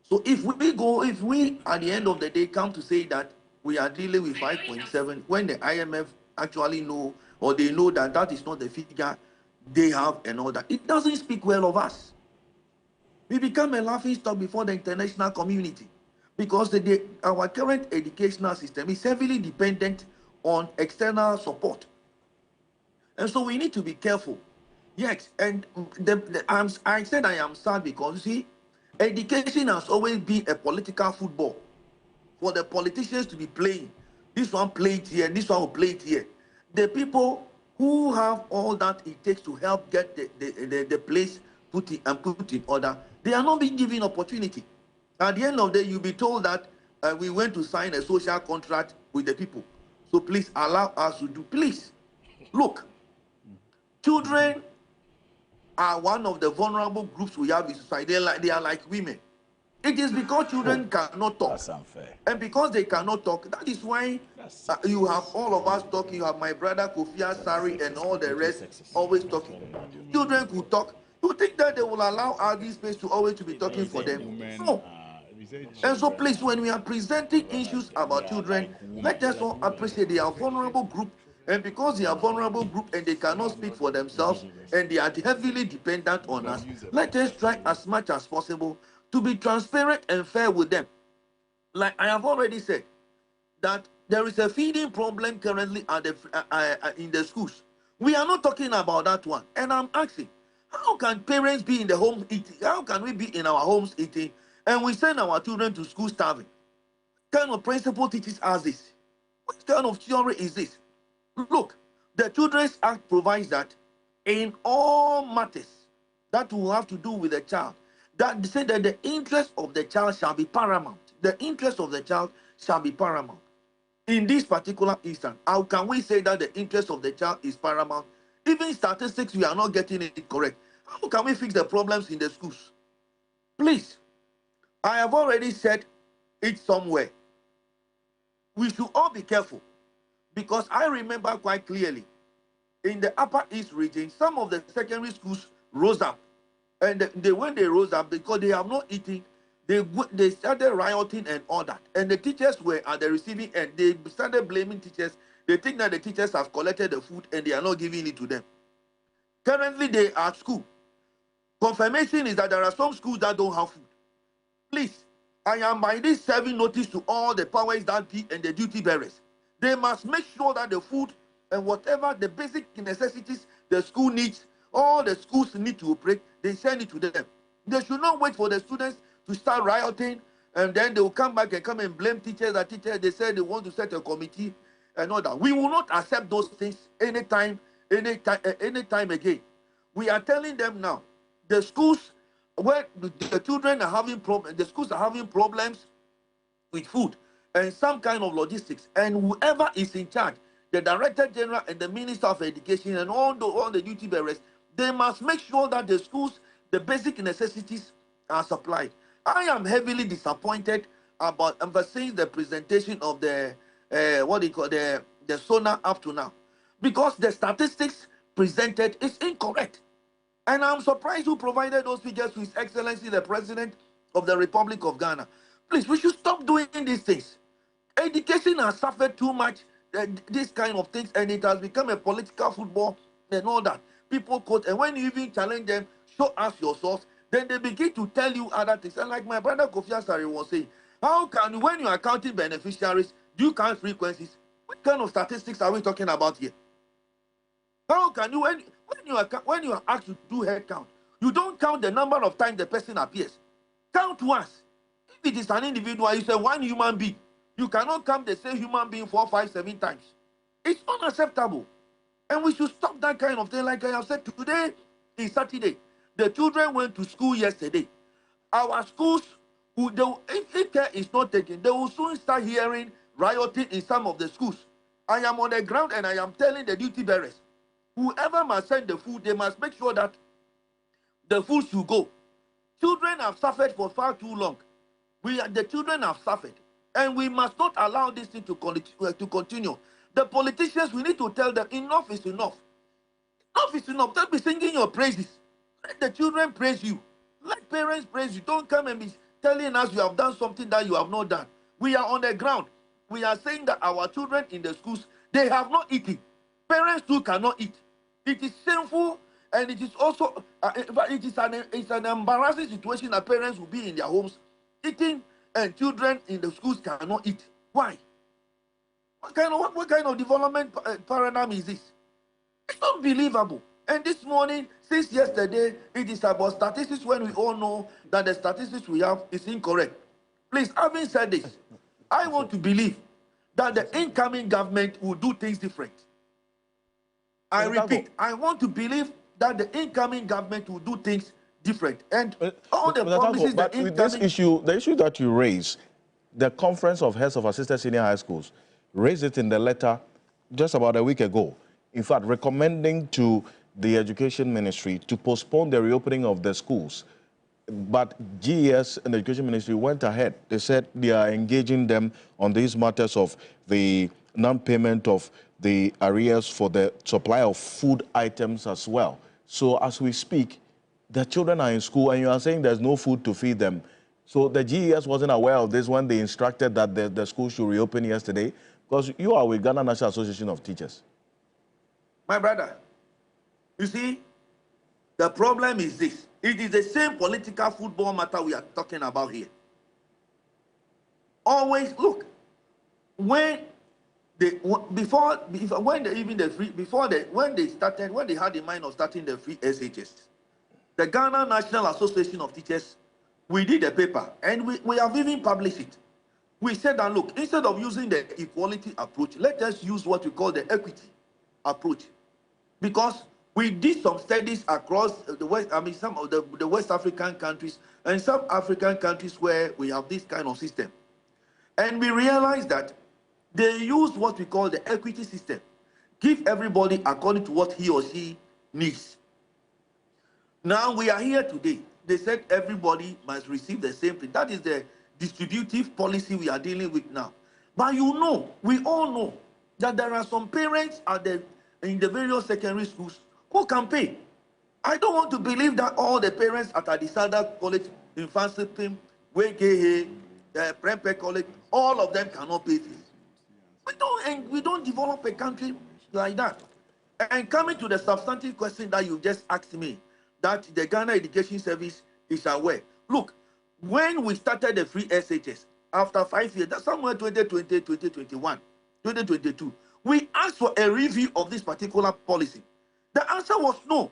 S9: So if we at the end of the day come to say that we are dealing with 5.7, when the IMF actually know, or they know that that is not the figure they have and all that, it doesn't speak well of us. We become a laughing stock before the international community because our current educational system is heavily dependent on external support. And so we need to be careful. Yes, and I said I am sad because, you see, education has always been a political football for the politicians to be playing. This one played here, this one will play it here. The people who have all that it takes to help get the place put in order, they are not being given opportunity. At the end of the day, you'll be told that we went to sign a social contract with the people. So please allow us to do. Please, look, children are one of the vulnerable groups we have in society. They are like women. It is because children cannot talk. That's unfair. And because they cannot talk, that is why you have all of us talking. You have my brother Kofi Asari and all the rest always talking. Children could talk. You think that they will allow our this space to always be talking for them? No. And so please, when we are presenting issues about children, let us all appreciate they are a vulnerable group. And because they are a vulnerable group and they cannot speak for themselves and they are heavily dependent on us, let us try as much as possible to be transparent and fair with them. Like I have already said, that there is a feeding problem currently in the schools. We are not talking about that one. And I'm asking, how can parents be in the home eating? How can we be in our homes eating and we send our children to school starving? What kind of principle teaches us this? What kind of theory is this? Look, the Children's Act provides that in all matters that will have to do with the child, that they say that the interest of the child shall be paramount. The interest of the child shall be paramount. In this particular instance, how can we say that the interest of the child is paramount? Even statistics, we are not getting it correct. How can we fix the problems in the schools? Please, I have already said it somewhere. We should all be careful. Because I remember quite clearly, in the Upper East region, some of the secondary schools rose up. And when they rose up, because they have not eaten, they started rioting and all that. And the teachers were at the receiving end. They started blaming teachers. They think that the teachers have collected the food and they are not giving it to them. Currently, they are at school. Confirmation is that there are some schools that don't have food. Please, I am by this serving notice to all the powers that be and the duty bearers. They must make sure that the food and whatever the basic necessities the school needs, all the schools need to operate, they send it to them. They should not wait for the students to start rioting and then they will come back and come and blame teachers. That teachers, they say they want to set a committee and all that. We will not accept those things anytime again. We are telling them now, the schools where the children are having problems, the schools are having problems with food and some kind of logistics, and whoever is in charge, the Director General and the Minister of Education and all the duty bearers, they must make sure that the schools, the basic necessities are supplied. I am heavily disappointed about seeing the presentation of the SONA up to now, because the statistics presented is incorrect. And I'm surprised who provided those figures to His Excellency, the President of the Republic of Ghana. Please, we should stop doing these things. Education has suffered too much, this kind of things, and it has become a political football and all that. People quote, and when you even challenge them, show us your source, then they begin to tell you other things. And like my brother Kofi Asare was saying, how can you, when you are counting beneficiaries, do you count frequencies? What kind of statistics are we talking about here? How can you, when you are asked to do head count, you don't count the number of times the person appears. Count once. If it is an individual, you say one human being. You cannot count the same human being 4, 5, 7 times. It's unacceptable. And we should stop that kind of thing. Like I have said, today is Saturday. The children went to school yesterday. Our schools, if care is not taken, they will soon start hearing rioting in some of the schools. I am on the ground and I am telling the duty bearers, whoever must send the food, they must make sure that the food should go. Children have suffered for far too long. The children have suffered. And we must not allow this thing to continue. The politicians, we need to tell them enough is enough. Enough is enough. Don't be singing your praises. Let the children praise you. Let parents praise you. Don't come and be telling us you have done something that you have not done. We are on the ground. We are saying that our children in the schools, they have not eaten. Parents too cannot eat. It is shameful, and it is also it's an embarrassing situation that parents will be in their homes eating, and children in the schools cannot eat. Why? What kind of development paradigm is this? It's unbelievable. And this morning, since yesterday, it is about statistics when we all know that the statistics we have is incorrect. Please, having said this, I want to believe that the incoming government will do things different. I repeat, I want to believe that the incoming government will do things different. And all the promises
S2: but
S9: the
S2: with this issue, the issue that you raise, the Conference of Heads of Assisted Senior High Schools raised it in the letter just about a week ago. In fact, recommending to the Education Ministry to postpone the reopening of the schools. But GES and the Education Ministry went ahead. They said they are engaging them on these matters of the non-payment of the arrears for the supply of food items as well. So as we speak, the children are in school and you are saying there's no food to feed them. So the GES wasn't aware of this when they instructed that the school should reopen yesterday, because you are with Ghana National Association of Teachers.
S9: My brother, you see, the problem is this. It is the same political football matter we are talking about here. Always look, when they had in mind of starting the free SHS, the Ghana National Association of Teachers, we did a paper and we have even published it. We said that look, instead of using the equality approach, let us use what we call the equity approach, because we did some studies across the West, some of the West African countries and some African countries where we have this kind of system. And we realized that they use what we call the equity system. Give everybody according to what he or she needs. Now we are here today. They said everybody must receive the same thing. That is the distributive policy we are dealing with now. But you know, we all know that there are some parents in the various secondary schools who can pay. I don't want to believe that all the parents at Adisada College, Infancy Team, Wegehe, Prempeh College, all of them cannot pay fees. We don't develop a country like that. And coming to the substantive question that you just asked me, that the Ghana Education Service is aware. Look, when we started the free SHS, after 5 years, that's somewhere 2020, 2021, 2022, we asked for a review of this particular policy. The answer was no.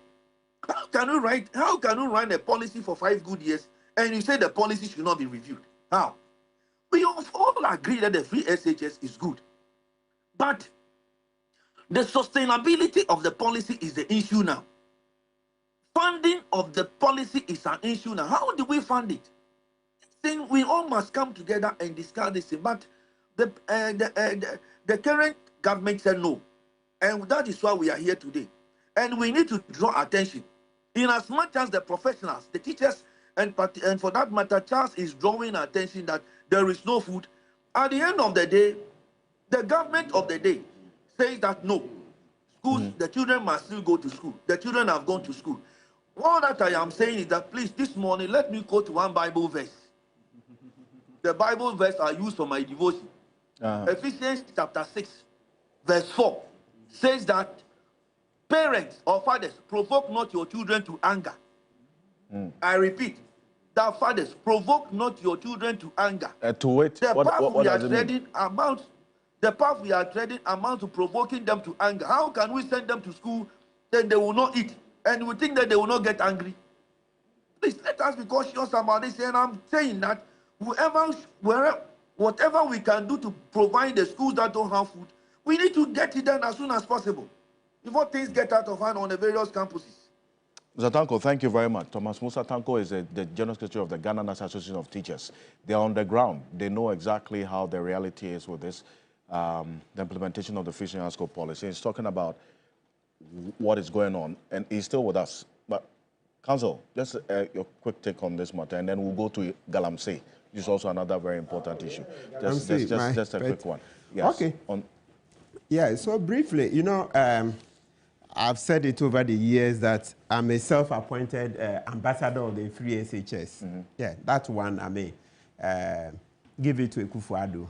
S9: How can you run a policy for 5 good years and you say the policy should not be reviewed? How? We all agree that the free SHS is good. But the sustainability of the policy is the issue now. Funding of the policy is an issue now. How do we fund it? Then we all must come together and discuss this. But the current government said no. And that is why we are here today. And we need to draw attention. In as much as the professionals, the teachers, and for that matter, Charles is drawing attention that there is no food. At the end of the day, the government of the day says that no, schools, the children must still go to school. The children have gone to school. All that I am saying is that, please, this morning, let me quote one Bible verse. The Bible verse I use for my devotion. Ephesians chapter 6, verse 4 says that parents or fathers, provoke not your children to anger. I repeat, that fathers, provoke not your children to anger.
S2: To wait.
S9: The path we are treading amounts. The path we are treading amounts to provoking them to anger. How can we send them to school, then they will not eat, and we think that they will not get angry? Please let us be cautious about this. And I'm saying that whatever we can do to provide the schools that don't have food, we need to get it done as soon as possible before things get out of hand on the various campuses.
S2: Mr. Tanko, thank you very much. Thomas Musa Tanko is the General Secretary of the Ghana National Association of Teachers. They are on the ground. They know exactly how the reality is with this, the implementation of the Free Senior School policy. He's talking about what is going on, and he's still with us. But, Council, just your quick take on this matter, and then we'll go to Galamsey, which is also another very important issue. Just a quick one. Yes.
S22: Okay. Yeah, so briefly, you know, I've said it over the years that I'm a self-appointed ambassador of the Free SHS. Yeah, that's one I may give it to Ekufuado.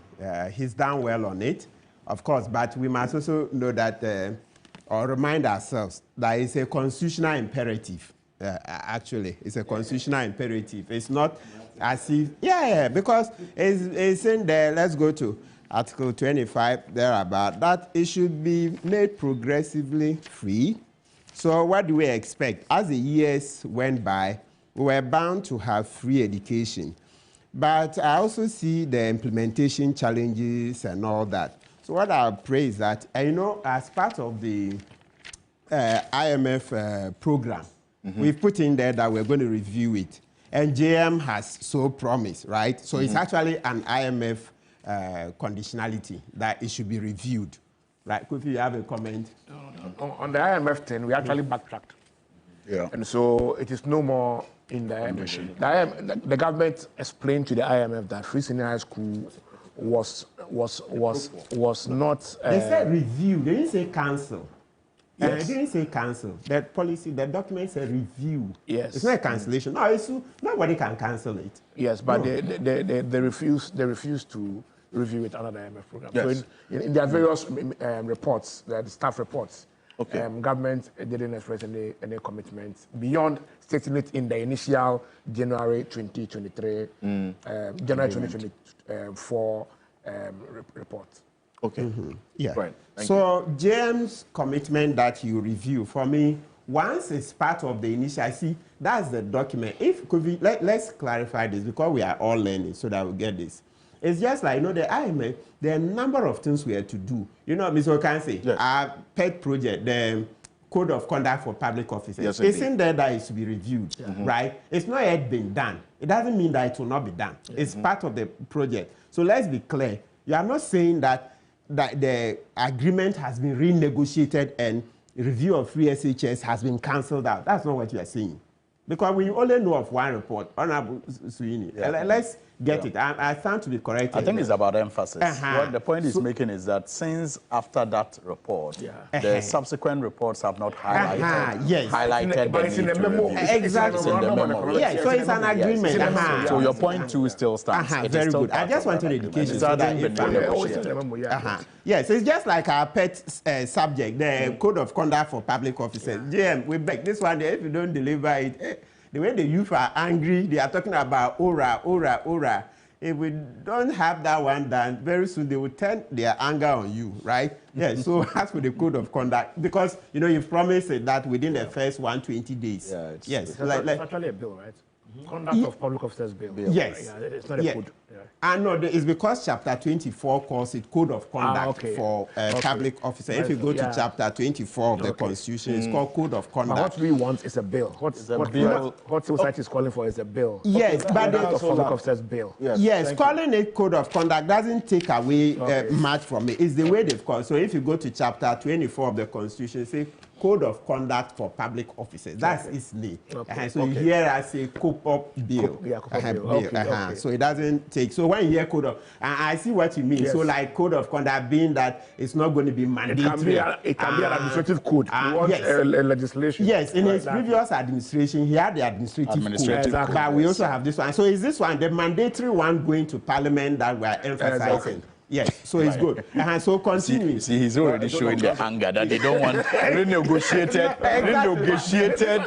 S22: He's done well on it, of course, but we must also know that, or remind ourselves that it's a constitutional imperative. Actually, it's a constitutional imperative. It's not as if, because it's in there. Let's go to Article 25, thereabout, that it should be made progressively free. So what do we expect? As the years went by, we were bound to have free education. But I also see the implementation challenges and all that. So what I pray is that, you know, as part of the IMF program, we've put in there that we're going to review it. And JM has so promised, right? So it's actually an IMF conditionality that it should be reviewed. Right? Could you have a comment?
S4: On the IMF thing, we actually backtracked.
S22: Yeah.
S4: And so it is no more in the IMF. The government explained to the IMF that Free Senior High School was not.
S22: They said review. They didn't say cancel. They didn't say cancel. That policy, the document said review.
S4: Yes.
S22: It's not a cancellation. No, it's nobody can cancel it.
S4: Yes, but they refused to review it under the IMF program.
S22: Yes.
S4: So in their various reports, the staff reports, government didn't express any commitment beyond stating it in the initial January 2023, January 2024 report.
S2: Okay.
S22: Yeah.
S2: Right.
S22: So James' commitment that you review, for me, once it's part of the initial, see, that's the document. Let's clarify this because we are all learning so that we get this. It's just like, you know, the IMF, there are a number of things we have to do. You know, Mr. Okansi, our pet project, the Code of Conduct for Public Officers,
S2: yes,
S22: it's in there that is to be reviewed, right? It's not yet been done. It doesn't mean that it will not be done. It's part of the project. So let's be clear. You are not saying that the agreement has been renegotiated and review of Free SHS has been cancelled out. That's not what you are saying. Because we only know of one report, Honorable Suini. Let's get it. I stand to be corrected.
S5: I think it's about emphasis. What the point is making is that since after that report, the subsequent reports have not highlighted, highlighted
S22: but it's in the memo. Exactly.
S5: It's in the memo.
S22: Yeah, so it's an agreement.
S5: So your point too still stands.
S22: Very good. I just wanted education. Yes, it's just like our pet subject, the Code of Conduct for Public Officers. JM, we beg this one, if you don't deliver it, the way the youth are angry, they are talking about ora. If we don't have that one done, very soon they will turn their anger on you, right? Yeah, so as for the Code of Conduct, because, you know, you've promised that within the first 120 days. Yes.
S4: It's actually a bill, right? Conduct of Public Officers Bill.
S22: Yes.
S4: It's not a code.
S22: No, it's because chapter 24 calls it Code of Conduct for public officers. If you go to chapter 24 of the Constitution, it's called Code of Conduct.
S4: But what we want is a bill. What civil society is calling for is a bill.
S22: Yes, but
S4: the Public Officers Bill.
S22: Yes, calling it Code of Conduct doesn't take away much from it. It's the way they've called. So if you go to chapter 24 of the Constitution, say Code of Conduct for Public Officers. That's its name. So you hear as a COPOP bill.
S4: Okay.
S22: So it doesn't take. So when you hear code of, I see what you mean.
S4: Yes.
S22: So like code of conduct being that it's not going to be mandatory.
S4: It can be an administrative code.
S22: Yes.
S4: A legislation.
S22: Yes, in his previous administration, he had the administrative code. But we also have this one. So is this one the mandatory one going to Parliament that we are emphasizing? Yes, so it's good. So continue.
S5: See, he's already showing the anger that they don't want renegotiated.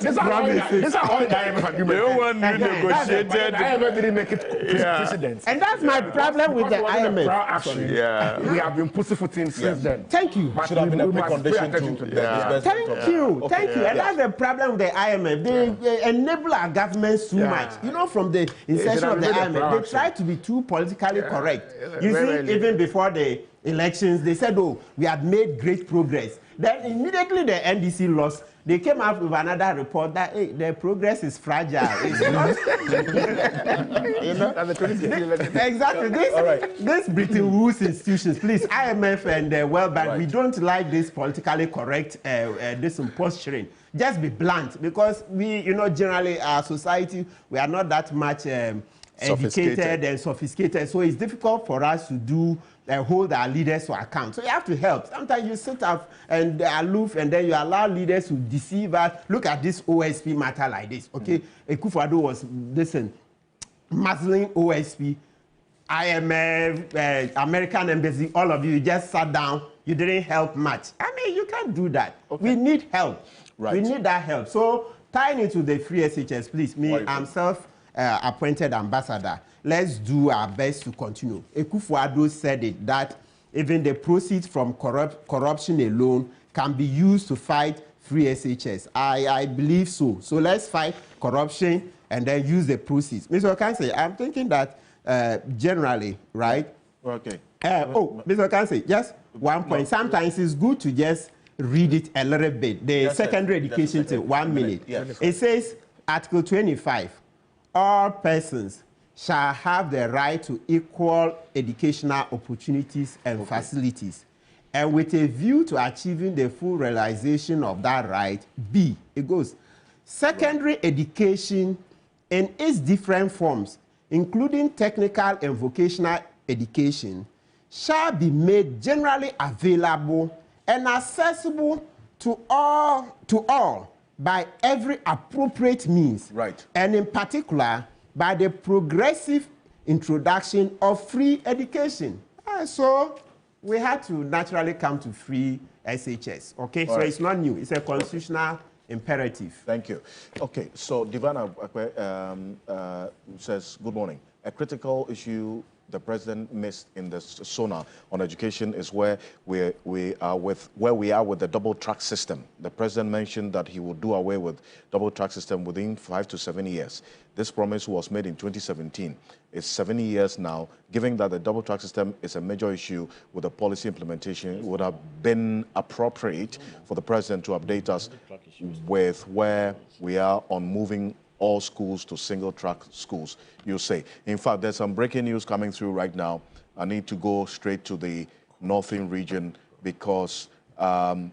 S4: These are all the IMF agreements.
S5: They don't want renegotiated.
S4: The IMF didn't make it precedent.
S22: And that's my problem with the IMF.
S4: Action. We have been pussyfooting since then.
S22: Thank you.
S2: Should have been a precondition to
S22: Thank you. And that's the problem with the IMF. They enable our governments too much. You know, from the inception of the IMF, they try to be too politically correct. You see, even before the elections, they said, oh, we had made great progress. Then immediately the NDC lost. They came out with another report that, hey, the progress is fragile. It's not. You know? Exactly. This Bretton Woods institutions, please, IMF and World Bank, we don't like this politically correct, this posturing. Just be blunt, because we, you know, generally our society, we are not that much educated and sophisticated, so it's difficult for us to do hold our leaders to account. So you have to help. Sometimes you sit up and aloof, and then you allow leaders to deceive us. Look at this OSP matter like this, okay? Akufo-Addo was, listen, muzzling OSP, IMF, American embassy, all of you just sat down. You didn't help much. I mean, you can't do that. We need help. We need that help. So tying into the free SHS, please, I'm self-appointed ambassador. Let's do our best to continue. Akufo-Addo said it, that even the proceeds from corruption alone can be used to fight free SHS. I believe so. So let's fight corruption and then use the proceeds. Mr. Okanse, I'm thinking that generally, right?
S2: Okay.
S22: Mr. Okanse, just one point. Sometimes it's good to just read it a little bit. The secondary education thing, 1 minute.
S2: Yes.
S22: It says, Article 25, all persons shall have the right to equal educational opportunities and facilities, and with a view to achieving the full realization of that right, B, it goes, secondary education in its different forms, including technical and vocational education, shall be made generally available and accessible to all by every appropriate means, and in particular, by the progressive introduction of free education. So we had to naturally come to free SHS, okay? So it's not new. It's a constitutional imperative.
S2: Thank you. Okay, so Divana says, good morning. A critical issue the president missed in the SONA on education is where we are with the double track system. The president mentioned that he would do away with double track system within 5 to 7 years. This promise was made in 2017. It's 7 years now. Given that the double track system is a major issue with the policy implementation, it would have been appropriate for the president to update us with where we are on moving all schools to single-track schools, you say. In fact, there's some breaking news coming through right now. I need to go straight to the northern region because our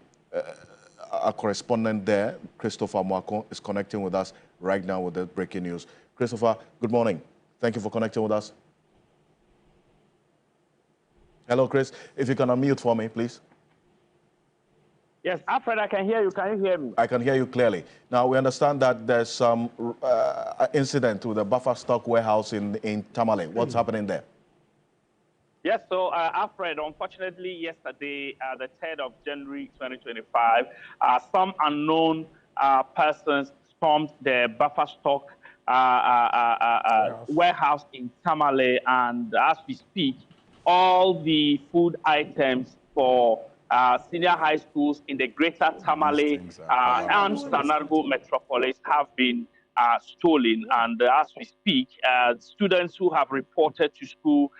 S2: correspondent there, Christopher Mwako, is connecting with us right now with the breaking news. Christopher, good morning. Thank you for connecting with us. Hello, Chris. If you can unmute for me, please.
S10: Yes, Alfred, I can hear you. Can you hear me?
S2: I can hear you clearly. Now, we understand that there's some incident with the buffer stock warehouse in Tamale. What's happening there?
S10: Yes, so Alfred, unfortunately, yesterday, the 3rd of January 2025, some unknown persons stormed the buffer stock warehouse in Tamale, and as we speak, all the food items for senior high schools in the greater Tamale and Sanargo metropolis have been stolen. And as we speak, students who have reported to school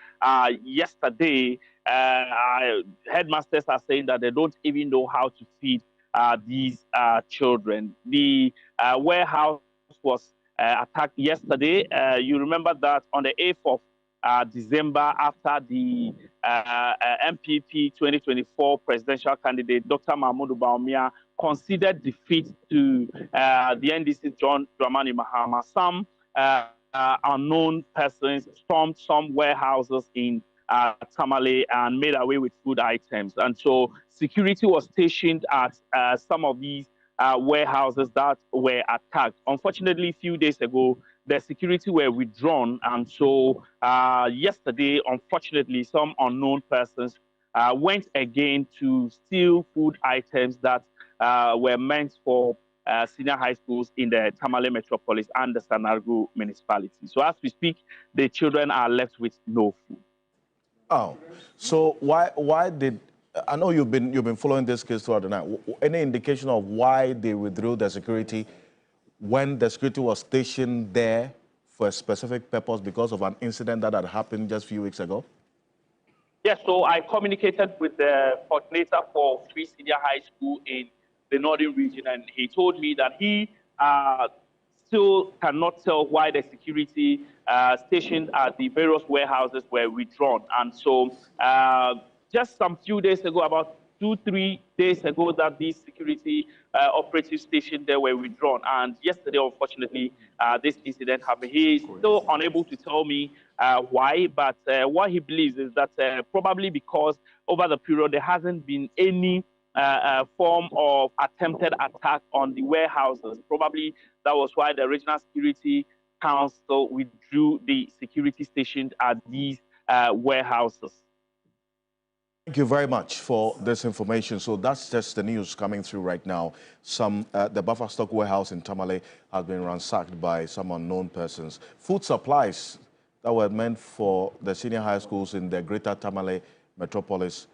S10: yesterday, headmasters are saying that they don't even know how to feed these children. The warehouse was attacked yesterday. You remember that on the 8th of December, after the MPP 2024 presidential candidate Dr. Mahmoud Bawumia conceded defeat to the NDC John Dramani Mahama. Some unknown persons stormed some warehouses in Tamale and made away with food items. And so security was stationed at some of these warehouses that were attacked. Unfortunately, a few days ago, the security were withdrawn. And so yesterday, unfortunately, some unknown persons went again to steal food items that were meant for senior high schools in the Tamale metropolis and the Sanargu municipality. So as we speak, the children are left with no food.
S2: Oh, so why did, I know you've been following this case throughout the night. Any indication of why they withdrew the security when the security was stationed there for a specific purpose because of an incident that had happened just a few weeks ago?
S10: Yes, so I communicated with the coordinator for Free Senior High School in the northern region, and he told me that he still cannot tell why the security stationed at the various warehouses were withdrawn. And so just some few days ago, about 2-3 days ago, that these security operative stations there were withdrawn. And yesterday, unfortunately, this incident happened. He is still unable to tell me why, but what he believes is that probably because over the period there hasn't been any form of attempted attack on the warehouses. Probably that was why the Regional Security Council withdrew the security stationed at these warehouses.
S2: Thank you very much for this information. So that's just the news coming through right now. The buffer stock warehouse in Tamale has been ransacked by some unknown persons. Food supplies that were meant for the senior high schools in the greater Tamale metropolis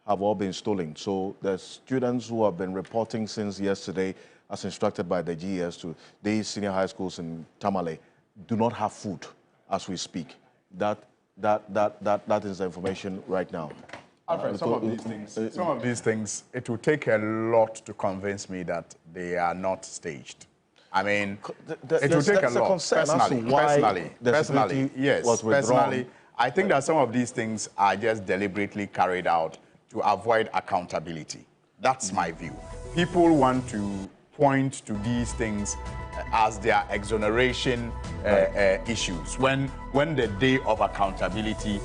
S2: have all been stolen. So the students who have been reporting since yesterday, as instructed by the GES, to these senior high schools in Tamale do not have food as we speak. That is the information right now.
S5: Alfred, some of these things, it will take a lot to convince me that they are not staged. I mean, it will take a lot. Personally, yes. Personally, I think that some of these things are just deliberately carried out to avoid accountability. That's my view. People want to point to these things as their exoneration issues when the day of accountability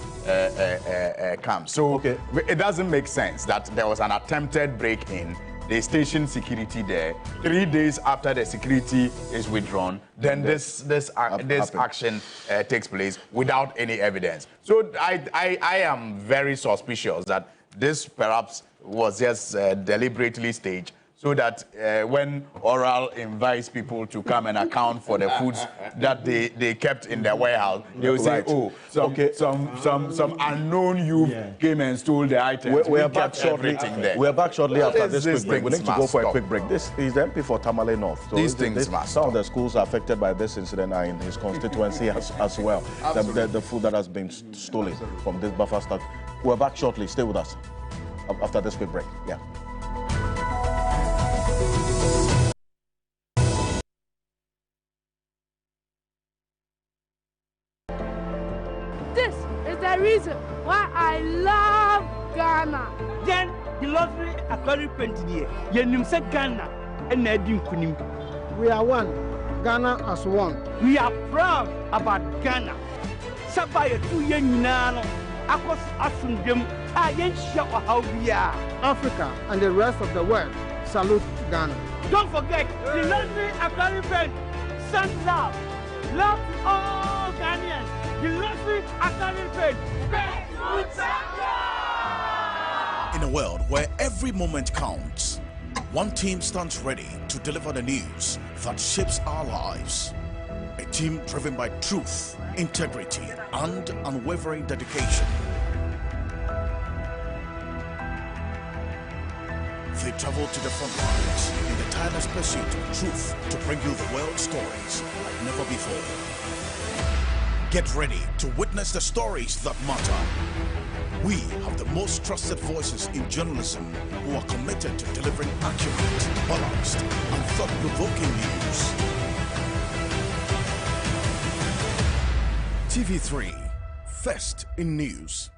S5: comes. So it doesn't make sense that there was an attempted break-in. They stationed security there. 3 days after the security is withdrawn, then this action takes place without any evidence. So I am very suspicious that this perhaps was just deliberately staged so that when Oral invites people to come and account for the foods that they kept in their warehouse, they will say, oh, some unknown youth came and stole the items.
S2: We're back shortly. We're back shortly after this quick break. We need to go for a quick break. This is the MP for Tamale North. So
S5: these things must
S2: some of the schools affected by this incident are in his constituency as well. The food that has been stolen from this buffer stock. We're back shortly. Stay with us after this quick break. Yeah.
S11: This is the reason why I love Ghana.
S12: Then the lottery acquiring penty yenim se Ghana and Nadim Kunim.
S11: We are one. Ghana as one.
S12: We are proud about Ghana. Sabaya 2 years nano. Akos asundem ayenshia ohawbia.
S11: Africa and the rest of the world salute Ghana.
S12: Don't forget the lottery acquiring pen. Send love. Love to all Ghanaians. The lottery acquiring pen.
S7: In a world where every moment counts, one team stands ready to deliver the news that shapes our lives. A team driven by truth, integrity, and unwavering dedication. They travel to the front lines in the tireless pursuit of truth to bring you the world stories like never before. Get ready to witness the stories that matter. We have the most trusted voices in journalism who are committed to delivering accurate, balanced, and thought-provoking news. TV3, first in news.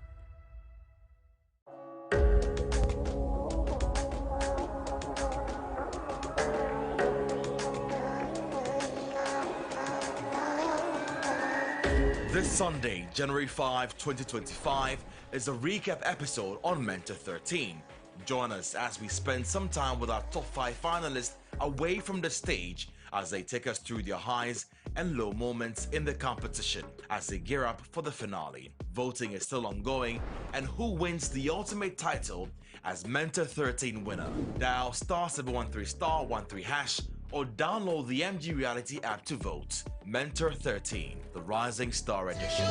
S13: This Sunday, January 5, 2025, is a recap episode on Mentor 13. Join us as we spend some time with our top 5 finalists away from the stage as they take us through their highs and low moments in the competition as they gear up for the finale. Voting is still ongoing, and who wins the ultimate title as Mentor 13 winner? Dial *713*13# or download the MG Reality app to vote. Mentor 13, the Rising Star Edition.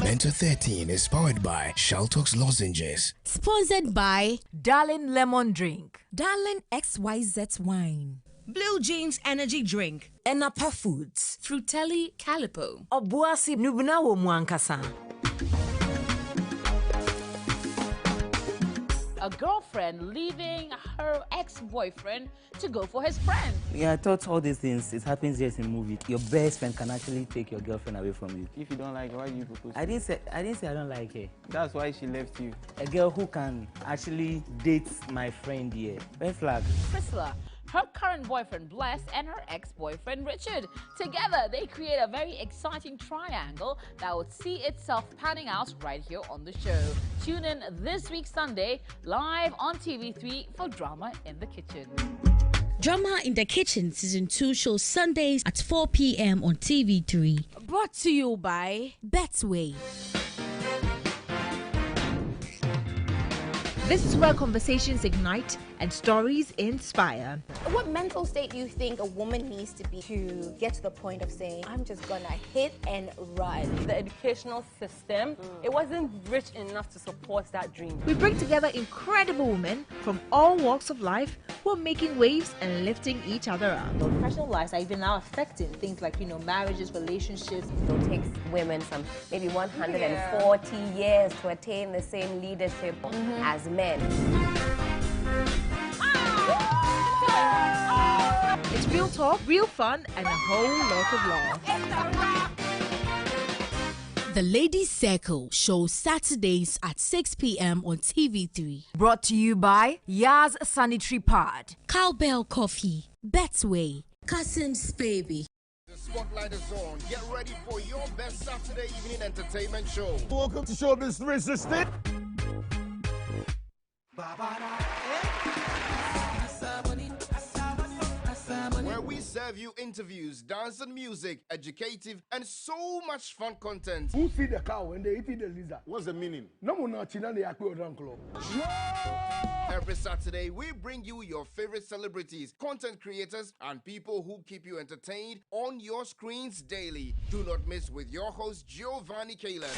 S14: Mentor 13 is powered by Shaltox Lozenges.
S23: Sponsored by Darlin Lemon Drink, Darlin XYZ Wine, Blue Jeans Energy Drink, Enapa Foods, Frutelli Calipo, Obuasi Nubnawo Mwankasa.
S24: A girlfriend leaving her ex-boyfriend to go for his friend.
S25: Yeah, I thought all these things, it happens just in movies. Your best friend can actually take your girlfriend away from you.
S26: If you don't like her, why do you propose?
S25: I didn't say I don't like her.
S26: That's why she left you.
S25: A girl who can actually date my friend here. Red flag.
S24: Priscilla, her current boyfriend Bless, and her ex-boyfriend Richard. Together, they create a very exciting triangle that would see itself panning out right here on the show. Tune in this week Sunday, live on TV3 for Drama in the Kitchen.
S23: Drama in the Kitchen Season 2 shows Sundays at 4 p.m. on TV3. Brought to you by Betway. This is where conversations ignite and stories inspire.
S27: What mental state do you think a woman needs to be to get to the point of saying, I'm just gonna hit and run?
S17: The educational system, it wasn't rich enough to support that dream.
S23: We bring together incredible women from all walks of life who are making waves and lifting each other up.
S27: Professional lives are even now affecting things like, marriages, relationships. It takes women some maybe 140 years to attain the same leadership as men.
S23: It's real talk, real fun, and a whole lot of love. The Ladies Circle shows Saturdays at 6 p.m. on TV3.
S17: Brought to you by Yaz Sanitary Pad,
S23: Cowbell Coffee, Betway, Cousin's Baby.
S28: The spotlight is on. Get ready for your best Saturday evening entertainment show.
S29: Welcome to Showbiz 360.
S28: Where we serve you interviews, dance and music, educative, and so much fun content.
S29: Who feed the cow when they eat the lizard? What's the meaning?
S28: Every Saturday, we bring you your favorite celebrities, content creators, and people who keep you entertained on your screens daily. Do not miss with your host, Giovanni Kalen.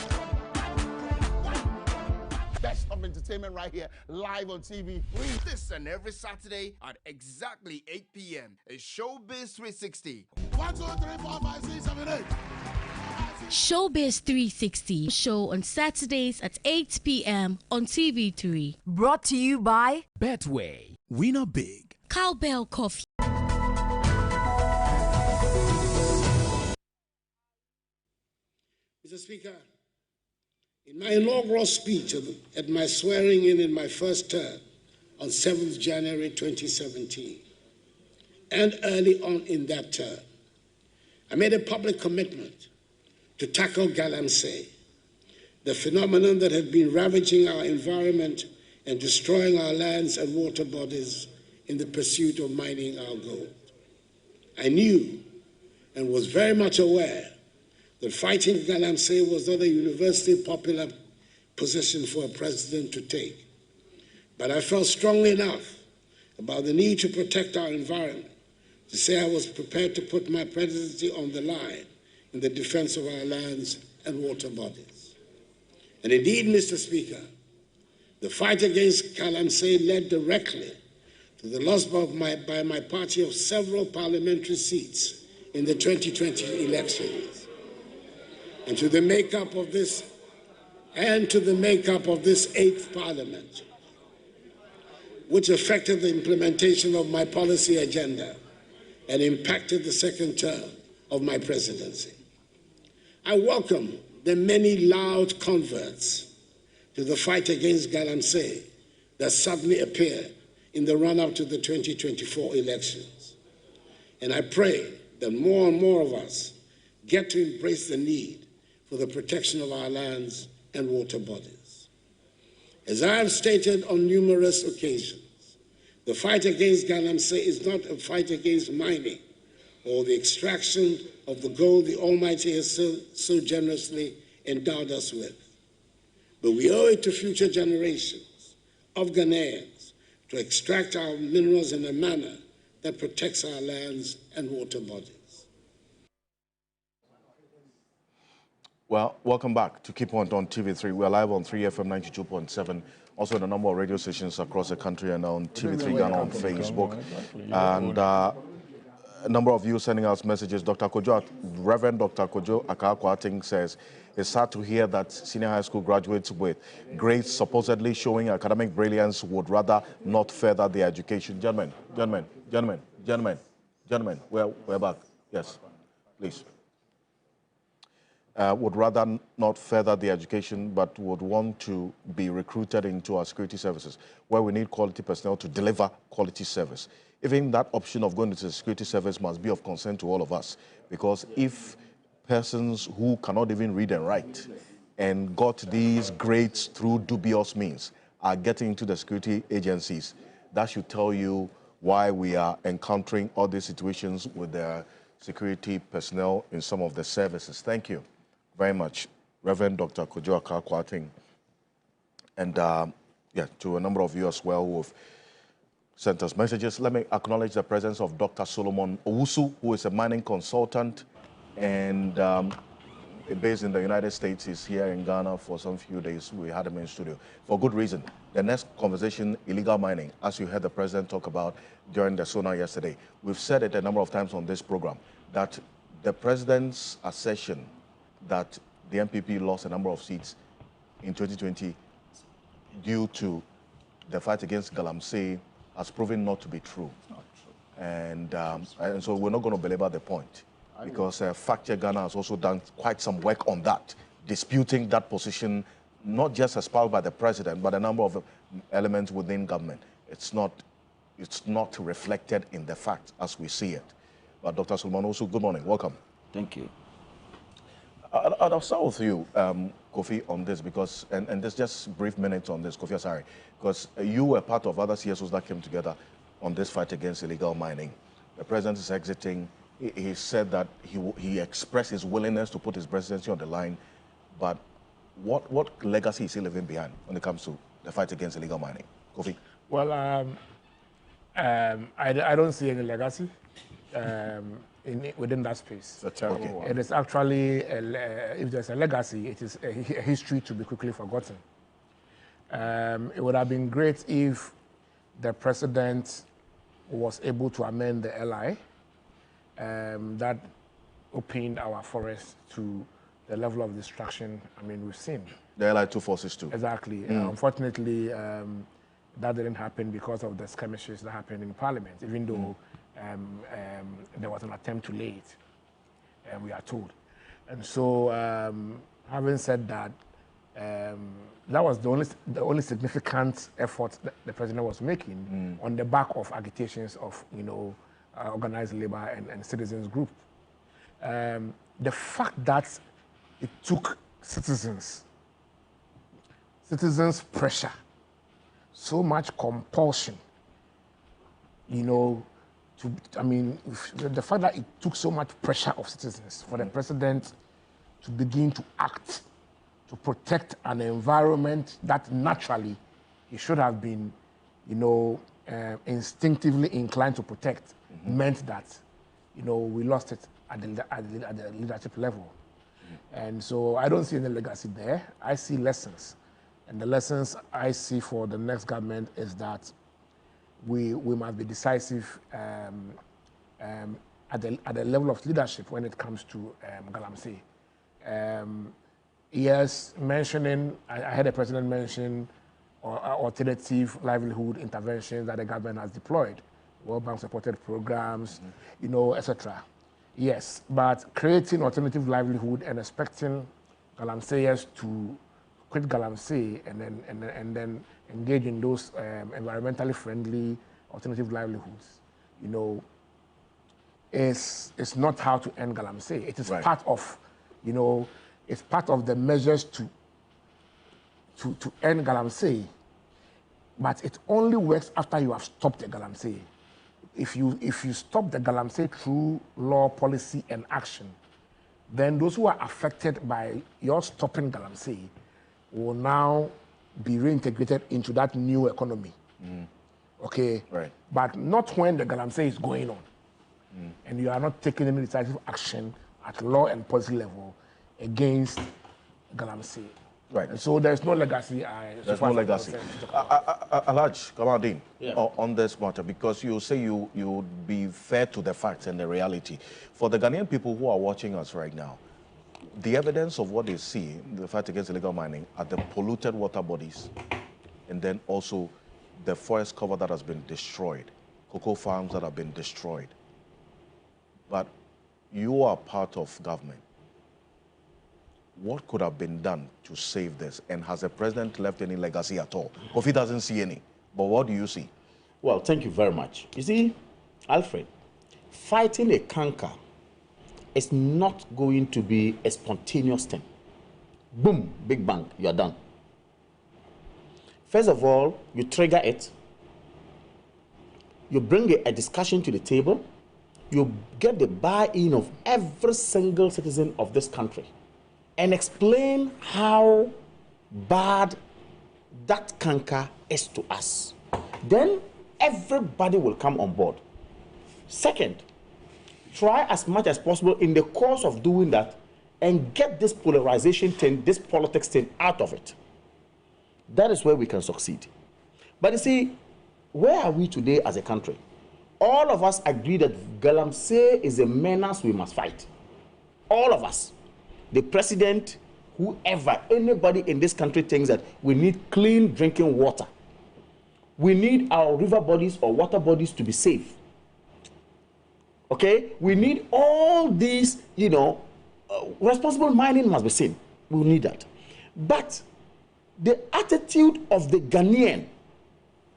S29: Best of entertainment right here, live on TV3.
S28: This and every Saturday at exactly 8 p.m. is Showbiz 360.
S29: 1, 2, 3, 4, 5, 6, 7, 8.
S23: Showbiz 360 show on Saturdays at 8 p.m. on TV3.
S17: Brought to you by
S29: Betway. Winner big.
S23: Cowbell Coffee.
S1: Mr. Speaker, in my inaugural speech at my swearing in my first term on 7th January 2017, and early on in that term, I made a public commitment to tackle Galamsey, the phenomenon that had been ravaging our environment and destroying our lands and water bodies in the pursuit of mining our gold. I knew and was very much aware that fighting Galamsey was not a universally popular position for a president to take. But I felt strongly enough about the need to protect our environment to say I was prepared to put my presidency on the line in the defense of our lands and water bodies. And indeed, Mr. Speaker, the fight against Galamsey led directly to the loss by my party of several parliamentary seats in the 2020 elections. And to the makeup of this 8th Parliament, which affected the implementation of my policy agenda and impacted the second term of my presidency. I welcome the many loud converts to the fight against Galamsey that suddenly appeared in the run-up to the 2024 elections. And I pray that more and more of us get to embrace the need for the protection of our lands and water bodies. As I have stated on numerous occasions, the fight against Galamsey is not a fight against mining or the extraction of the gold the Almighty has so generously endowed us with. But we owe it to future generations of Ghanaians to extract our minerals in a manner that protects our lands and water bodies.
S2: Well, welcome back to TheKeyPoints on TV3. We're live on 3FM 92.7, also on a number of radio stations across the country and on TV3 Ghana on Facebook. And a number of you sending us messages. Reverend Dr. Kojo Akakwating says, it's sad to hear that senior high school graduates with grades supposedly showing academic brilliance would rather not further their education. Gentlemen, we're back. Yes, please. Would rather not further the education, but would want to be recruited into our security services, where we need quality personnel to deliver quality service. Even that option of going into the security service must be of concern to all of us, because if persons who cannot even read and write and got these grades through dubious means are getting into the security agencies, that should tell you why we are encountering all these situations with the security personnel in some of the services. Thank you very much, Reverend Dr. Kojo Akakwating. And yeah, to a number of you as well who have sent us messages. Let me acknowledge the presence of Dr. Solomon Owusu, who is a mining consultant and based in the United States. He's here in Ghana for some few days. We had him in studio for good reason. The next conversation, illegal mining, as you heard the president talk about during the SONA yesterday. We've said it a number of times on this program that the president's assertion that the MPP lost a number of seats in 2020 due to the fight against Galamsey has proven not to be true. And so we're not going to belabor the point, because Fact Check Ghana has also done quite some work on that, disputing that position, not just espoused by the president, but a number of elements within government. It's not reflected in the facts as we see it. But Dr. Solomon also, good morning, welcome.
S3: Thank you.
S2: I'll start with you, Kofi, on this, because, and there's just brief minutes on this, Kofi, sorry, because you were part of other CSOs that came together on this fight against illegal mining. The president is exiting. He said that he expressed his willingness to put his presidency on the line, but what legacy is he leaving behind when it comes to the fight against illegal mining? Kofi?
S4: Well, I don't see any legacy within that space. It is actually, if there's a legacy, it is a history to be quickly forgotten. It would have been great if the president was able to amend the LI that opened our forest to the level of destruction, I mean, we've seen.
S2: The LI 246
S4: Exactly. Unfortunately, that didn't happen because of the skirmishes that happened in Parliament, even though there was an attempt to lay it, we are told. And so, having said that, that was the only significant effort that the president was making on the back of agitations of, organized labor and citizens group. The fact that it took citizens pressure, so much compulsion, the fact that it took so much pressure of citizens for the president to begin to act to protect an environment that naturally he should have been, instinctively inclined to protect, meant that, we lost it at the leadership level. And so I don't see any legacy there. I see lessons. And the lessons I see for the next government is that we must be decisive at the level of leadership when it comes to Galamsey. Yes, I had the president mention alternative livelihood interventions that the government has deployed, World Bank supported programs, etc. Yes, but creating alternative livelihood and expecting Galamseyers to quit Galamsey and then engage in those environmentally friendly alternative livelihoods, is not how to end Galamsey. It is part of, It's part of the measures to end Galamsey, but it only works after you have stopped the Galamsey. If you stop the Galamsey through law, policy, and action, then those who are affected by your stopping Galamsey will now be reintegrated into that new economy. Okay?
S2: Right.
S4: But not when the Galamsey is going on. And you are not taking any decisive action at law and policy level against Galamsey.
S2: Right.
S4: And so there's no legacy.
S2: There's no legacy. Alhaj Kamaldeen, on this matter, because you say you be fair to the facts and the reality. For the Ghanaian people who are watching us right now, the evidence of what they see, the fight against illegal mining, are the polluted water bodies, and then also the forest cover that has been destroyed, cocoa farms that have been destroyed. But you are part of government. What could have been done to save this? And has the president left any legacy at all? Or if he doesn't see any, but what do you see?
S3: Well, thank you very much. You see, Alfred, fighting a canker is not going to be a spontaneous thing. Boom, big bang, you are done. First of all, you trigger it. You bring a discussion to the table. You get the buy-in of every single citizen of this country and explain how bad that canker is to us. Then everybody will come on board. Second, try as much as possible in the course of doing that and get this polarization thing, this politics thing out of it. That is where we can succeed. But you see, where are we today as a country? All of us agree that Galamsey is a menace we must fight. All of us. The president, whoever, anybody in this country thinks that we need clean drinking water. We need our river bodies or water bodies to be safe. Okay? We need all these, responsible mining must be seen. We need that. But the attitude of the Ghanaian,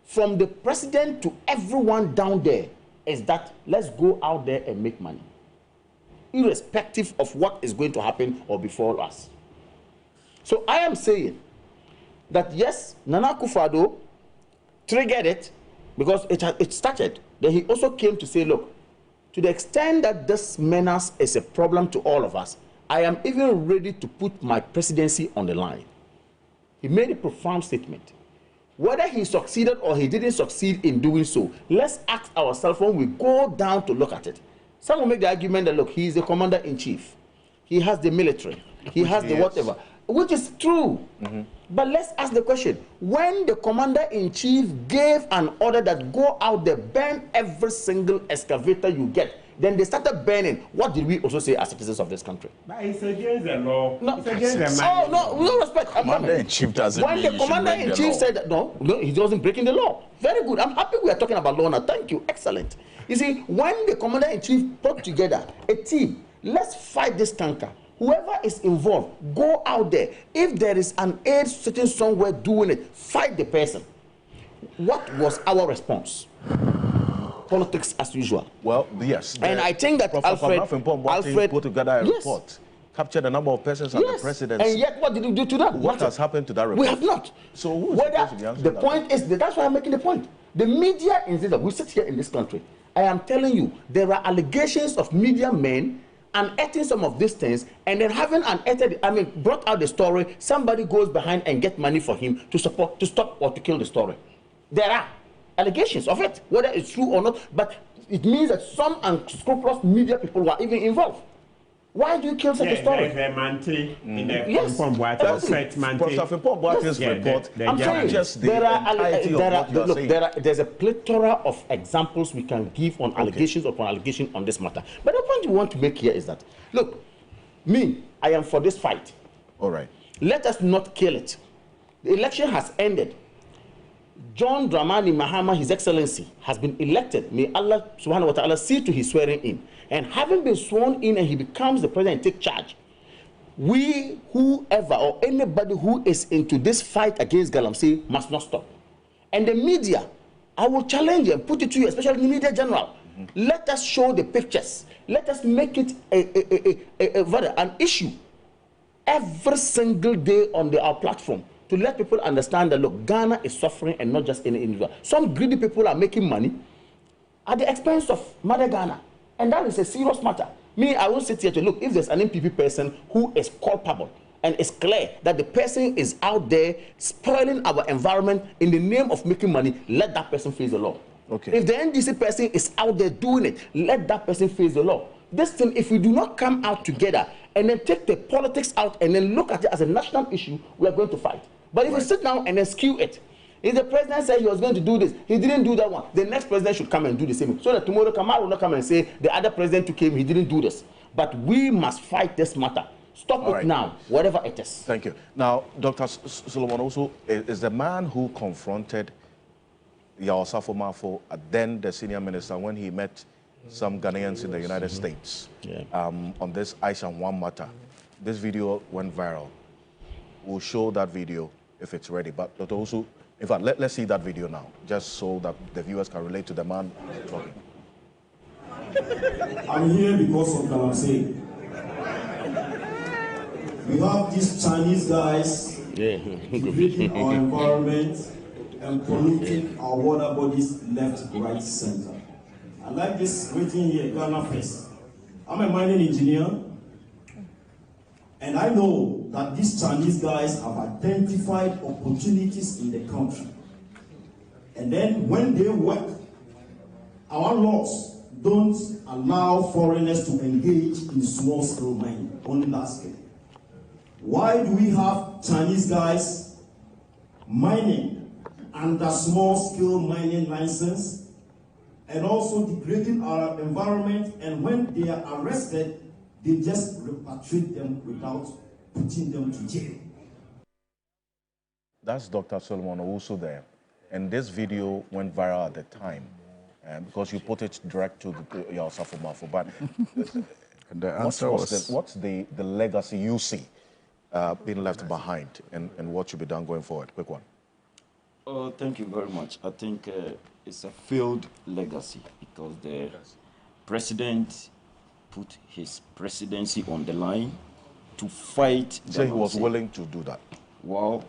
S3: from the president to everyone down there, is that let's go out there and make money, irrespective of what is going to happen or befall us. So I am saying that yes, Nana Akufo-Addo triggered it because it started. Then he also came to say, look, to the extent that this menace is a problem to all of us, I am even ready to put my presidency on the line. He made a profound statement. Whether he succeeded or he didn't succeed in doing so, let's ask ourselves when we go down to look at it. Some will make the argument that, look, he is the commander-in-chief. He has the military. He has the whatever, which is true. But let's ask the question, when the commander-in-chief gave an order that go out there, burn every single excavator you get, then they started burning. What did we also say as citizens of this country?
S22: But it's against the law.
S3: No,
S22: it's against the
S3: oh, no, with all respect.
S5: Commander-in-chief doesn't
S3: when the commander-in-chief said that, no, he wasn't breaking the law. Very good. I'm happy we are talking about law now. Thank you. Excellent. You see, when the commander-in-chief put together a team, let's fight this canker. Whoever is involved, go out there. If there is an aide sitting somewhere doing it, fight the person. What was our response? Politics as usual.
S2: Well, yes.
S3: And I think that Alfred
S2: put together a report, captured the number of persons at the presidency.
S3: And yet, what did you do to that?
S2: What has happened to that report?
S3: We have not.
S2: So who is supposed to be answering
S3: the point is that that's why I'm making the point. The media instead of we sit here in this country. I am telling you, there are allegations of media men unearthing some of these things, and then having brought out the story, somebody goes behind and get money for him to support, to stop or to kill the story. There are allegations of it, whether it's true or not, but it means that some unscrupulous media people were even involved. Why do you kill such a story?
S22: There's a Mante in the
S3: yes.
S22: Professor
S2: Fimpo's report.
S3: I'm saying there's a plethora of examples we can give on allegations upon allegation on this matter. But the point we want to make here is that, look, I am for this fight.
S2: All right.
S3: Let us not kill it. The election has ended. John Dramani Mahama, His Excellency, has been elected. May Allah subhanahu wa ta'ala see to his swearing in. And having been sworn in and he becomes the president and take charge, we, whoever or anybody who is into this fight against Galamsey must not stop. And the media, I will challenge you and put it to you, especially the media general. Let us show the pictures. Let us make it an issue. every single day on our platform to let people understand that, look, Ghana is suffering and not just any individual. Some greedy people are making money at the expense of Mother Ghana. And that is a serious matter. Me, I won't sit here to look, if there's an NPP person who is culpable and it's clear that the person is out there spoiling our environment in the name of making money, let that person face the law.
S2: Okay.
S3: If the NDC person is out there doing it, let that person face the law. This thing, if we do not come out together and then take the politics out and then look at it as a national issue, we are going to fight. But if we sit down and then skew it, if the president said he was going to do this, he didn't do that one, the next president should come and do the same. So that tomorrow Kamal will not come and say the other president who came, he didn't do this. But we must fight this matter. Stop it now, whatever it is.
S2: Thank you. Now, Dr. Solomon also is the man who confronted Yao Safo-Mafo, then the senior minister, when he met some Ghanaians in the United States on this Aisha One matter. This video went viral. We'll show that video if it's ready. But Dr. Usu, in fact, let's see that video now, just so that the viewers can relate to the man talking.
S6: I'm here because of Galamsey. We have these Chinese guys degrading our environment and polluting our water bodies left, right, center. I like this written here, Ghana first. I'm a mining engineer, and I know that these Chinese guys have identified opportunities in the country. And then when they work, our laws don't allow foreigners to engage in small-scale mining, only large scale. Why do we have Chinese guys mining under small-scale mining license and also degrading our environment, and when they are arrested, they just repatriate them without putting them to jail?
S2: That's Dr. Solomon also there. And this video went viral at the time because you put it direct to Yao Safo-Mafo. But
S5: the answer
S2: what's the legacy you see being left behind and what should be done going forward? Quick one.
S8: Oh, thank you very much. I think it's a failed legacy because the president put his presidency on the line to fight.
S2: So he was willing to do that?
S8: Well,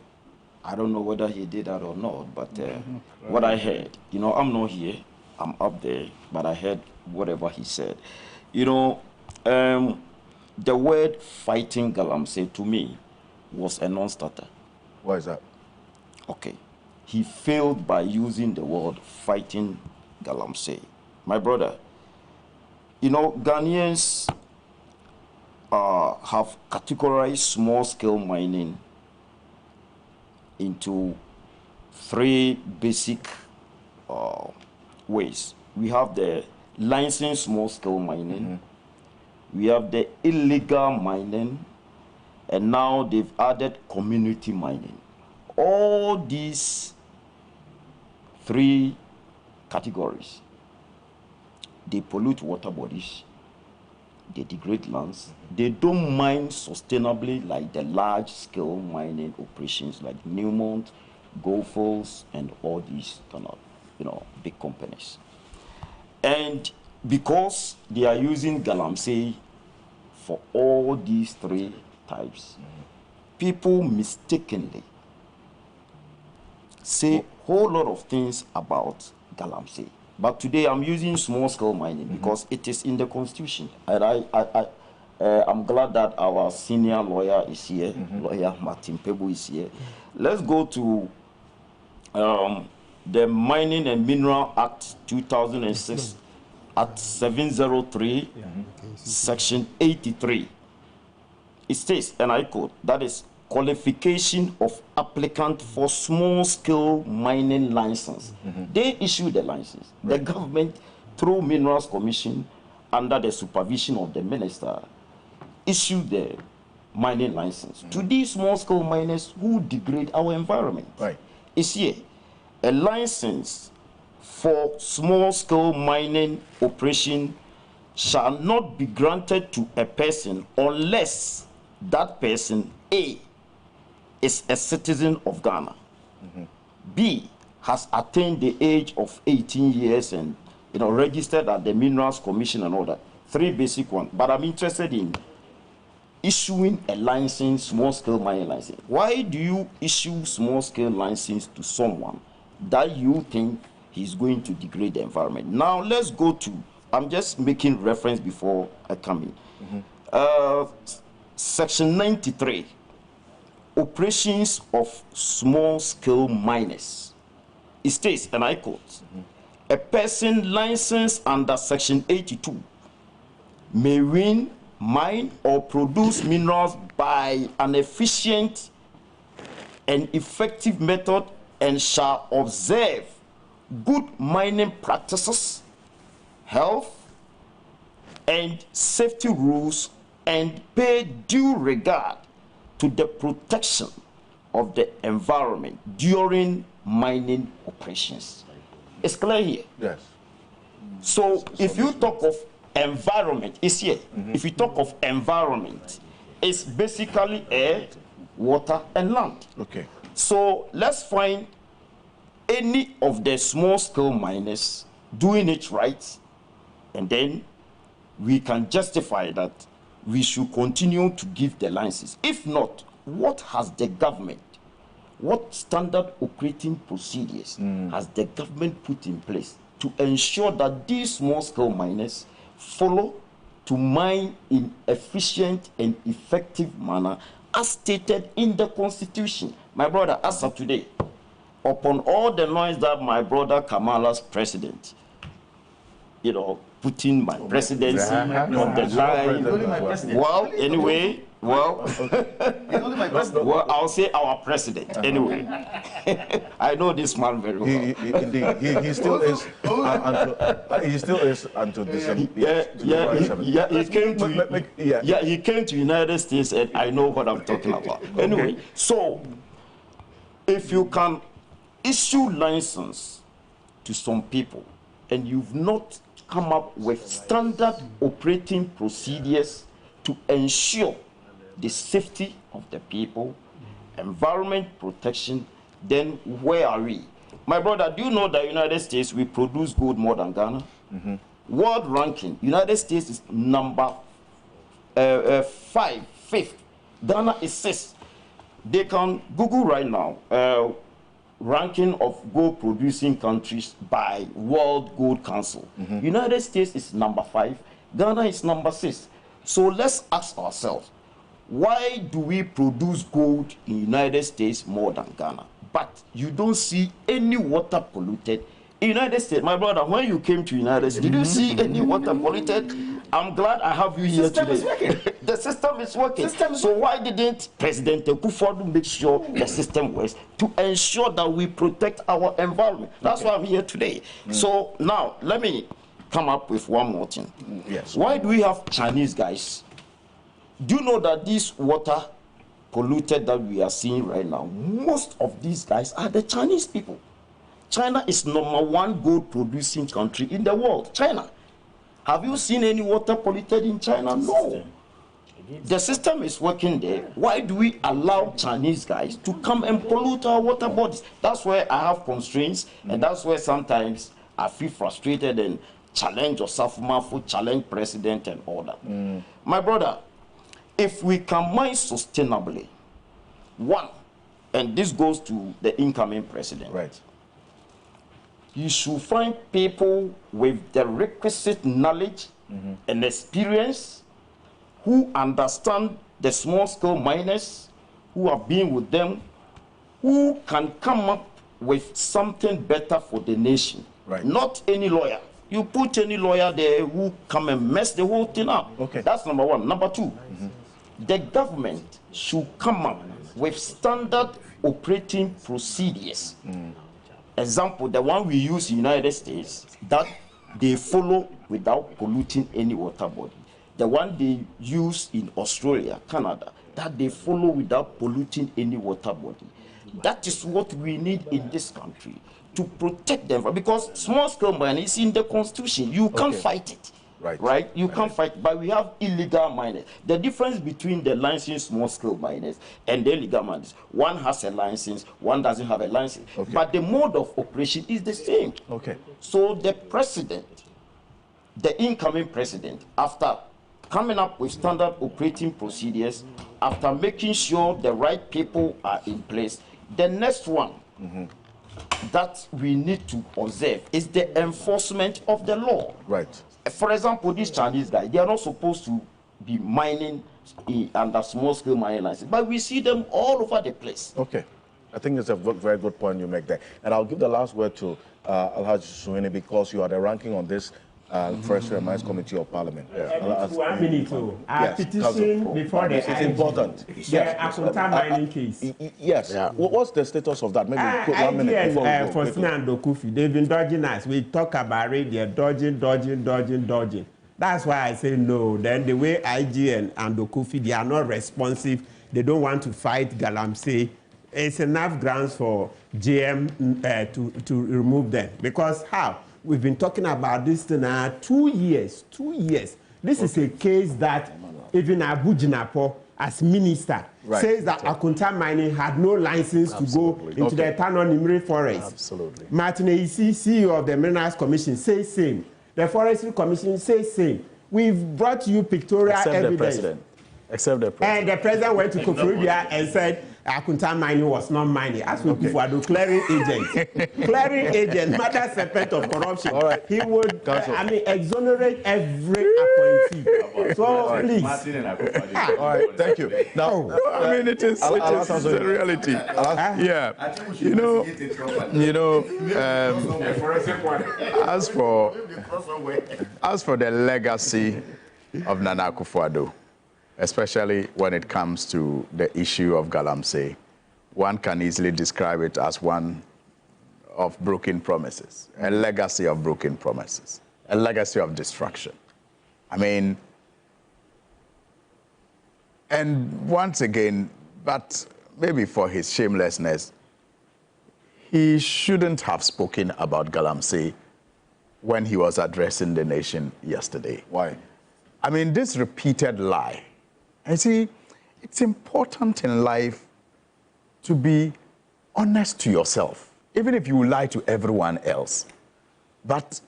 S8: I don't know whether he did that or not, but what I heard, you know, I'm not here, I'm up there, but I heard whatever he said. You know, the word fighting Galamsey to me was a non-starter.
S2: Why is that?
S8: Okay. He failed by using the word fighting Galamsey. My brother, you know, Ghanaians have categorized small-scale mining into three basic ways. We have the licensed small-scale mining, we have the illegal mining, and now they've added community mining. All these three categories, they pollute water bodies, they degrade lands, they don't mine sustainably like the large-scale mining operations like Newmont, Goldfields, and all these kind of, you know, big companies. And because they are using Galamsey for all these three types, people mistakenly say a whole lot of things about Galamsey. But today I'm using small-scale mining because it is in the Constitution. And I'm glad that our senior lawyer is here, lawyer Martin Pebu is here. Let's go to the Mining and Mineral Act 2006, Act 703, Section 83. It states, and I quote, that is qualification of applicant for small-scale mining license. They issue the license. The government, through Minerals Commission, under the supervision of the minister, issue the mining license to these small-scale miners who degrade our environment. It's here. A license for small-scale mining operation shall not be granted to a person unless that person, A, is a citizen of Ghana, B, has attained the age of 18 years and, you know, registered at the Minerals Commission and all that. Three basic ones. But I'm interested in issuing a license, small-scale mining license? Why do you issue small-scale license to someone that you think he's going to degrade the environment? Now, let's go to, I'm just making reference before I come in. Section 93, operations of small-scale miners. It states, and I quote, a person licensed under Section 82 may win, mine, or produce minerals by an efficient and effective method and shall observe good mining practices, health, and safety rules, and pay due regard to the protection of the environment during mining operations. It's clear here.
S2: Yes.
S8: So if you talk of environment, it's here. If you talk of environment, it's basically air, water, and land.
S2: Okay.
S8: So let's find any of the small-scale miners doing it right, and then we can justify that we should continue to give the licenses. If not, what has the government, what standard operating procedures has the government put in place to ensure that these small-scale miners follow to mine in efficient and effective manner as stated in the Constitution? My brother, as of today, upon all the noise that my brother Kamala's president, you know, putting my presidency on the line. Well, anyway, well, well, I'll say our president. Anyway, I know this man very well.
S2: He still is. He still is until December.
S8: Yeah. He came to United States, and I know what I'm talking about. Anyway, so if you can issue license to some people, and you've not come up with standard operating procedures to ensure the safety of the people, environment protection, then where are we? My brother, do you know that United States, we produce gold more than Ghana? World ranking, United States is number 5th. Ghana is 6th. They can Google right now, ranking of gold producing countries by World Gold Council. United States is number 5, Ghana is number 6. So let's ask ourselves, why do we produce gold in United States more than Ghana? But you don't see any water polluted in United States. My brother, when you came to United States, did you see any water polluted? I'm glad I have you here today. The system is working. So why didn't President Akufo-Addo make sure the system works to ensure that we protect our environment? That's why I'm here today. So now, let me come up with one more thing.
S2: Yes.
S8: Why do we have Chinese guys? Do you know that this water polluted that we are seeing right now, most of these guys are the Chinese people. China is #1 gold producing country in the world. China. Have you seen any water polluted in China? No. The system is working there. Why do we allow Chinese guys to come and pollute our water bodies? That's where I have constraints, and that's where sometimes I feel frustrated and challenge yourself, challenge president and all that. My brother, if we can mine sustainably, one, and this goes to the incoming president.
S2: Right.
S8: You should find people with the requisite knowledge and experience who understand the small-scale miners, who have been with them, who can come up with something better for the nation.
S2: Right.
S8: Not any lawyer. You put any lawyer there who come and mess the whole thing up.
S2: Okay.
S8: That's number one. Number two, the government should come up with standard operating procedures. Example, the one we use in the United States, that they follow without polluting any water body. The one they use in Australia, Canada, that they follow without polluting any water body. That is what we need in this country to protect them. Because small-scale mining is in the Constitution. You can't fight it. Right? You can't fight, but we have illegal miners. The difference between the licensed small-scale miners and the illegal miners, one has a license, one doesn't have a license. But the mode of operation is the same. So the president, the incoming president, after coming up with standard operating procedures, after making sure the right people are in place, the next one that we need to observe is the enforcement of the law.
S2: Right.
S8: For example, these Chinese guys, they are not supposed to be mining under small-scale mining license, but we see them all over the place.
S2: Okay. I think it's a very good point you make there. And I'll give the last word to Alhaji Suhuyini, because you are the ranking on this Forestry and Mines Committee of Parliament.
S22: Yeah. 1 minute too.
S2: Yes,
S22: petition before the
S2: it's important.
S22: The Akunta mining case.
S2: Yes. Yeah. What's the status of that? Maybe 1 minute before we go.
S22: Faustina and Dokufi, they've been dodging us. We talk about it, they're dodging. That's why I say no. Then the way IG and Dokufi, they are not responsive. They don't want to fight Galamsey. It's enough grounds for JM to remove them. Because how? We've been talking about this thing now 2 years. 2 years. This is a case that even Abu Jinapo, as minister, says that Akunta Mining had no license to go into the Tano Nimri forest. Absolutely. Martin Eisi, CEO of the Minerals Commission, says same. The Forestry Commission says same. We've brought you pictorial evidence.
S5: Except the president.
S22: And the president went to Koforidua and said Akunta Mining was not mining. As for Kufuado, clearing agent, matter serpent of corruption. He would, exonerate every appointee. So please.
S5: All right, thank you. Now, it is a reality. Yeah, as for the legacy of Nana Akufo-Addo, especially when it comes to the issue of Galamsey, one can easily describe it as one of broken promises, a legacy of broken promises, a legacy of destruction. I mean, and once again, but maybe for his shamelessness, he shouldn't have spoken about Galamsey when he was addressing the nation yesterday.
S2: Why?
S5: I mean, this repeated lie. And see, it's important in life to be honest to yourself, even if you lie to everyone else. But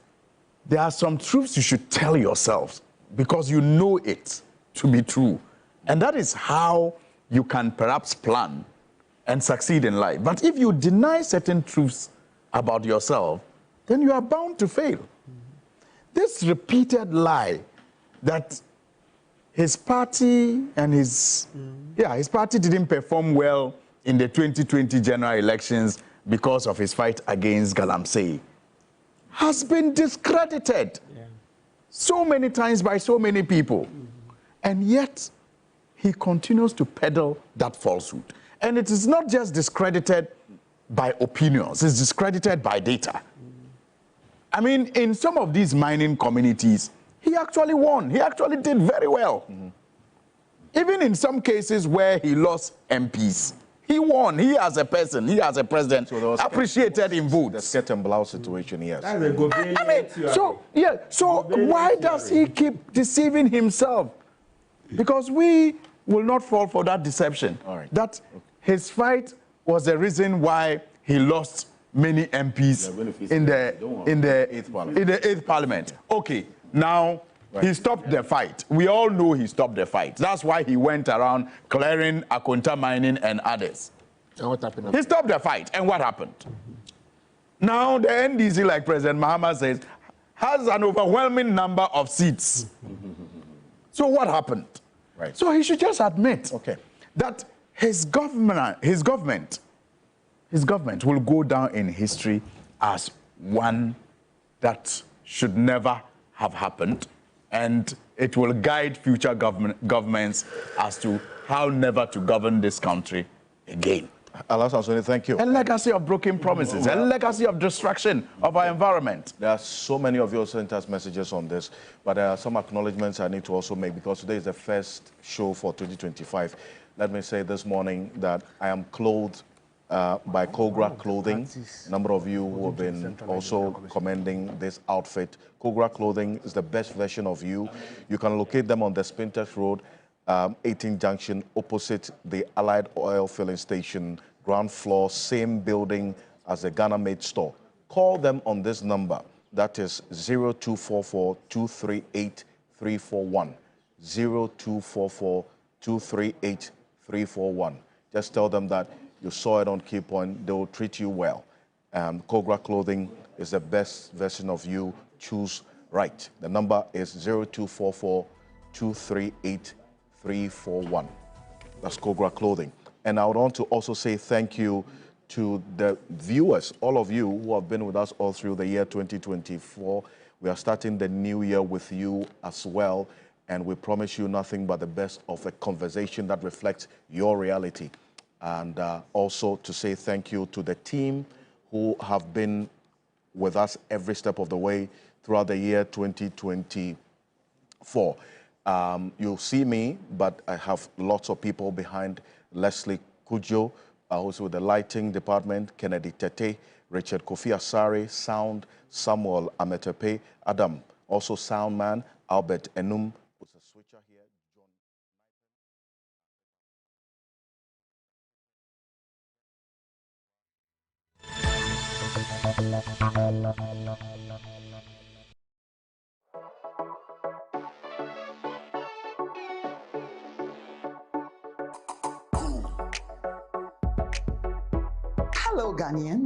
S5: there are some truths you should tell yourself because you know it to be true. And that is how you can perhaps plan and succeed in life. But if you deny certain truths about yourself, then you are bound to fail. This repeated lie that his party and his party didn't perform well in the 2020 general elections because of his fight against Galamsey has been discredited so many times by so many people. And yet, he continues to peddle that falsehood. And it is not just discredited by opinions, it's discredited by data. I mean, in some of these mining communities, he actually won. He actually did very well. Even in some cases where he lost MPs, he won. He as a person, he as a president, appreciated in votes.
S2: The skirt and blouse situation, yes.
S22: That's a good
S5: so why does he keep deceiving himself? Because we will not fall for that deception. That his fight was the reason why he lost many MPs in the 8th Parliament. Okay. Now, he stopped the fight. We all know he stopped the fight. That's why he went around clearing Akunta Mining and others.
S4: And what happened?
S5: He stopped the fight. And what happened? Now, the NDC, like President Mahama says, has an overwhelming number of seats. So what happened? So he should just admit that his government will go down in history as one that should never have happened, and it will guide future governments as to how never to govern this country again.
S2: Alassane, thank you.
S5: A legacy of broken promises, a legacy of destruction of our environment.
S2: There are so many of you sent us messages on this, but there are some acknowledgements I need to also make because today is the first show for 2025. Let me say this morning that I am clothed by Kogra Clothing. A number of you who have been also commending this outfit. Kogra Clothing is the best version of you. You can locate them on the Spinters Road, 18 Junction, opposite the Allied Oil Filling Station, ground floor, same building as the Ghana Made store. Call them on this number. That is 0244-238-341. 0244 238 341. Just tell them that you saw it on Key Point. They will treat you well. Kogra Clothing is the best version of you. Choose right. The number is 0244 238 341. That's Kogra Clothing. And I would want to also say thank you to the viewers, all of you who have been with us all through the year 2024. We are starting the new year with you as well, and we promise you nothing but the best of a conversation that reflects your reality. And also to say thank you to the team who have been with us every step of the way throughout the year 2024. You'll see me, but I have lots of people behind. Leslie Kujo, who's with the lighting department, Kennedy Tete, Richard Kofi Asare, sound, Samuel Ametepe, Adam, also sound man, Albert Enum, who's a switcher here,
S9: Hello, Ghanaian.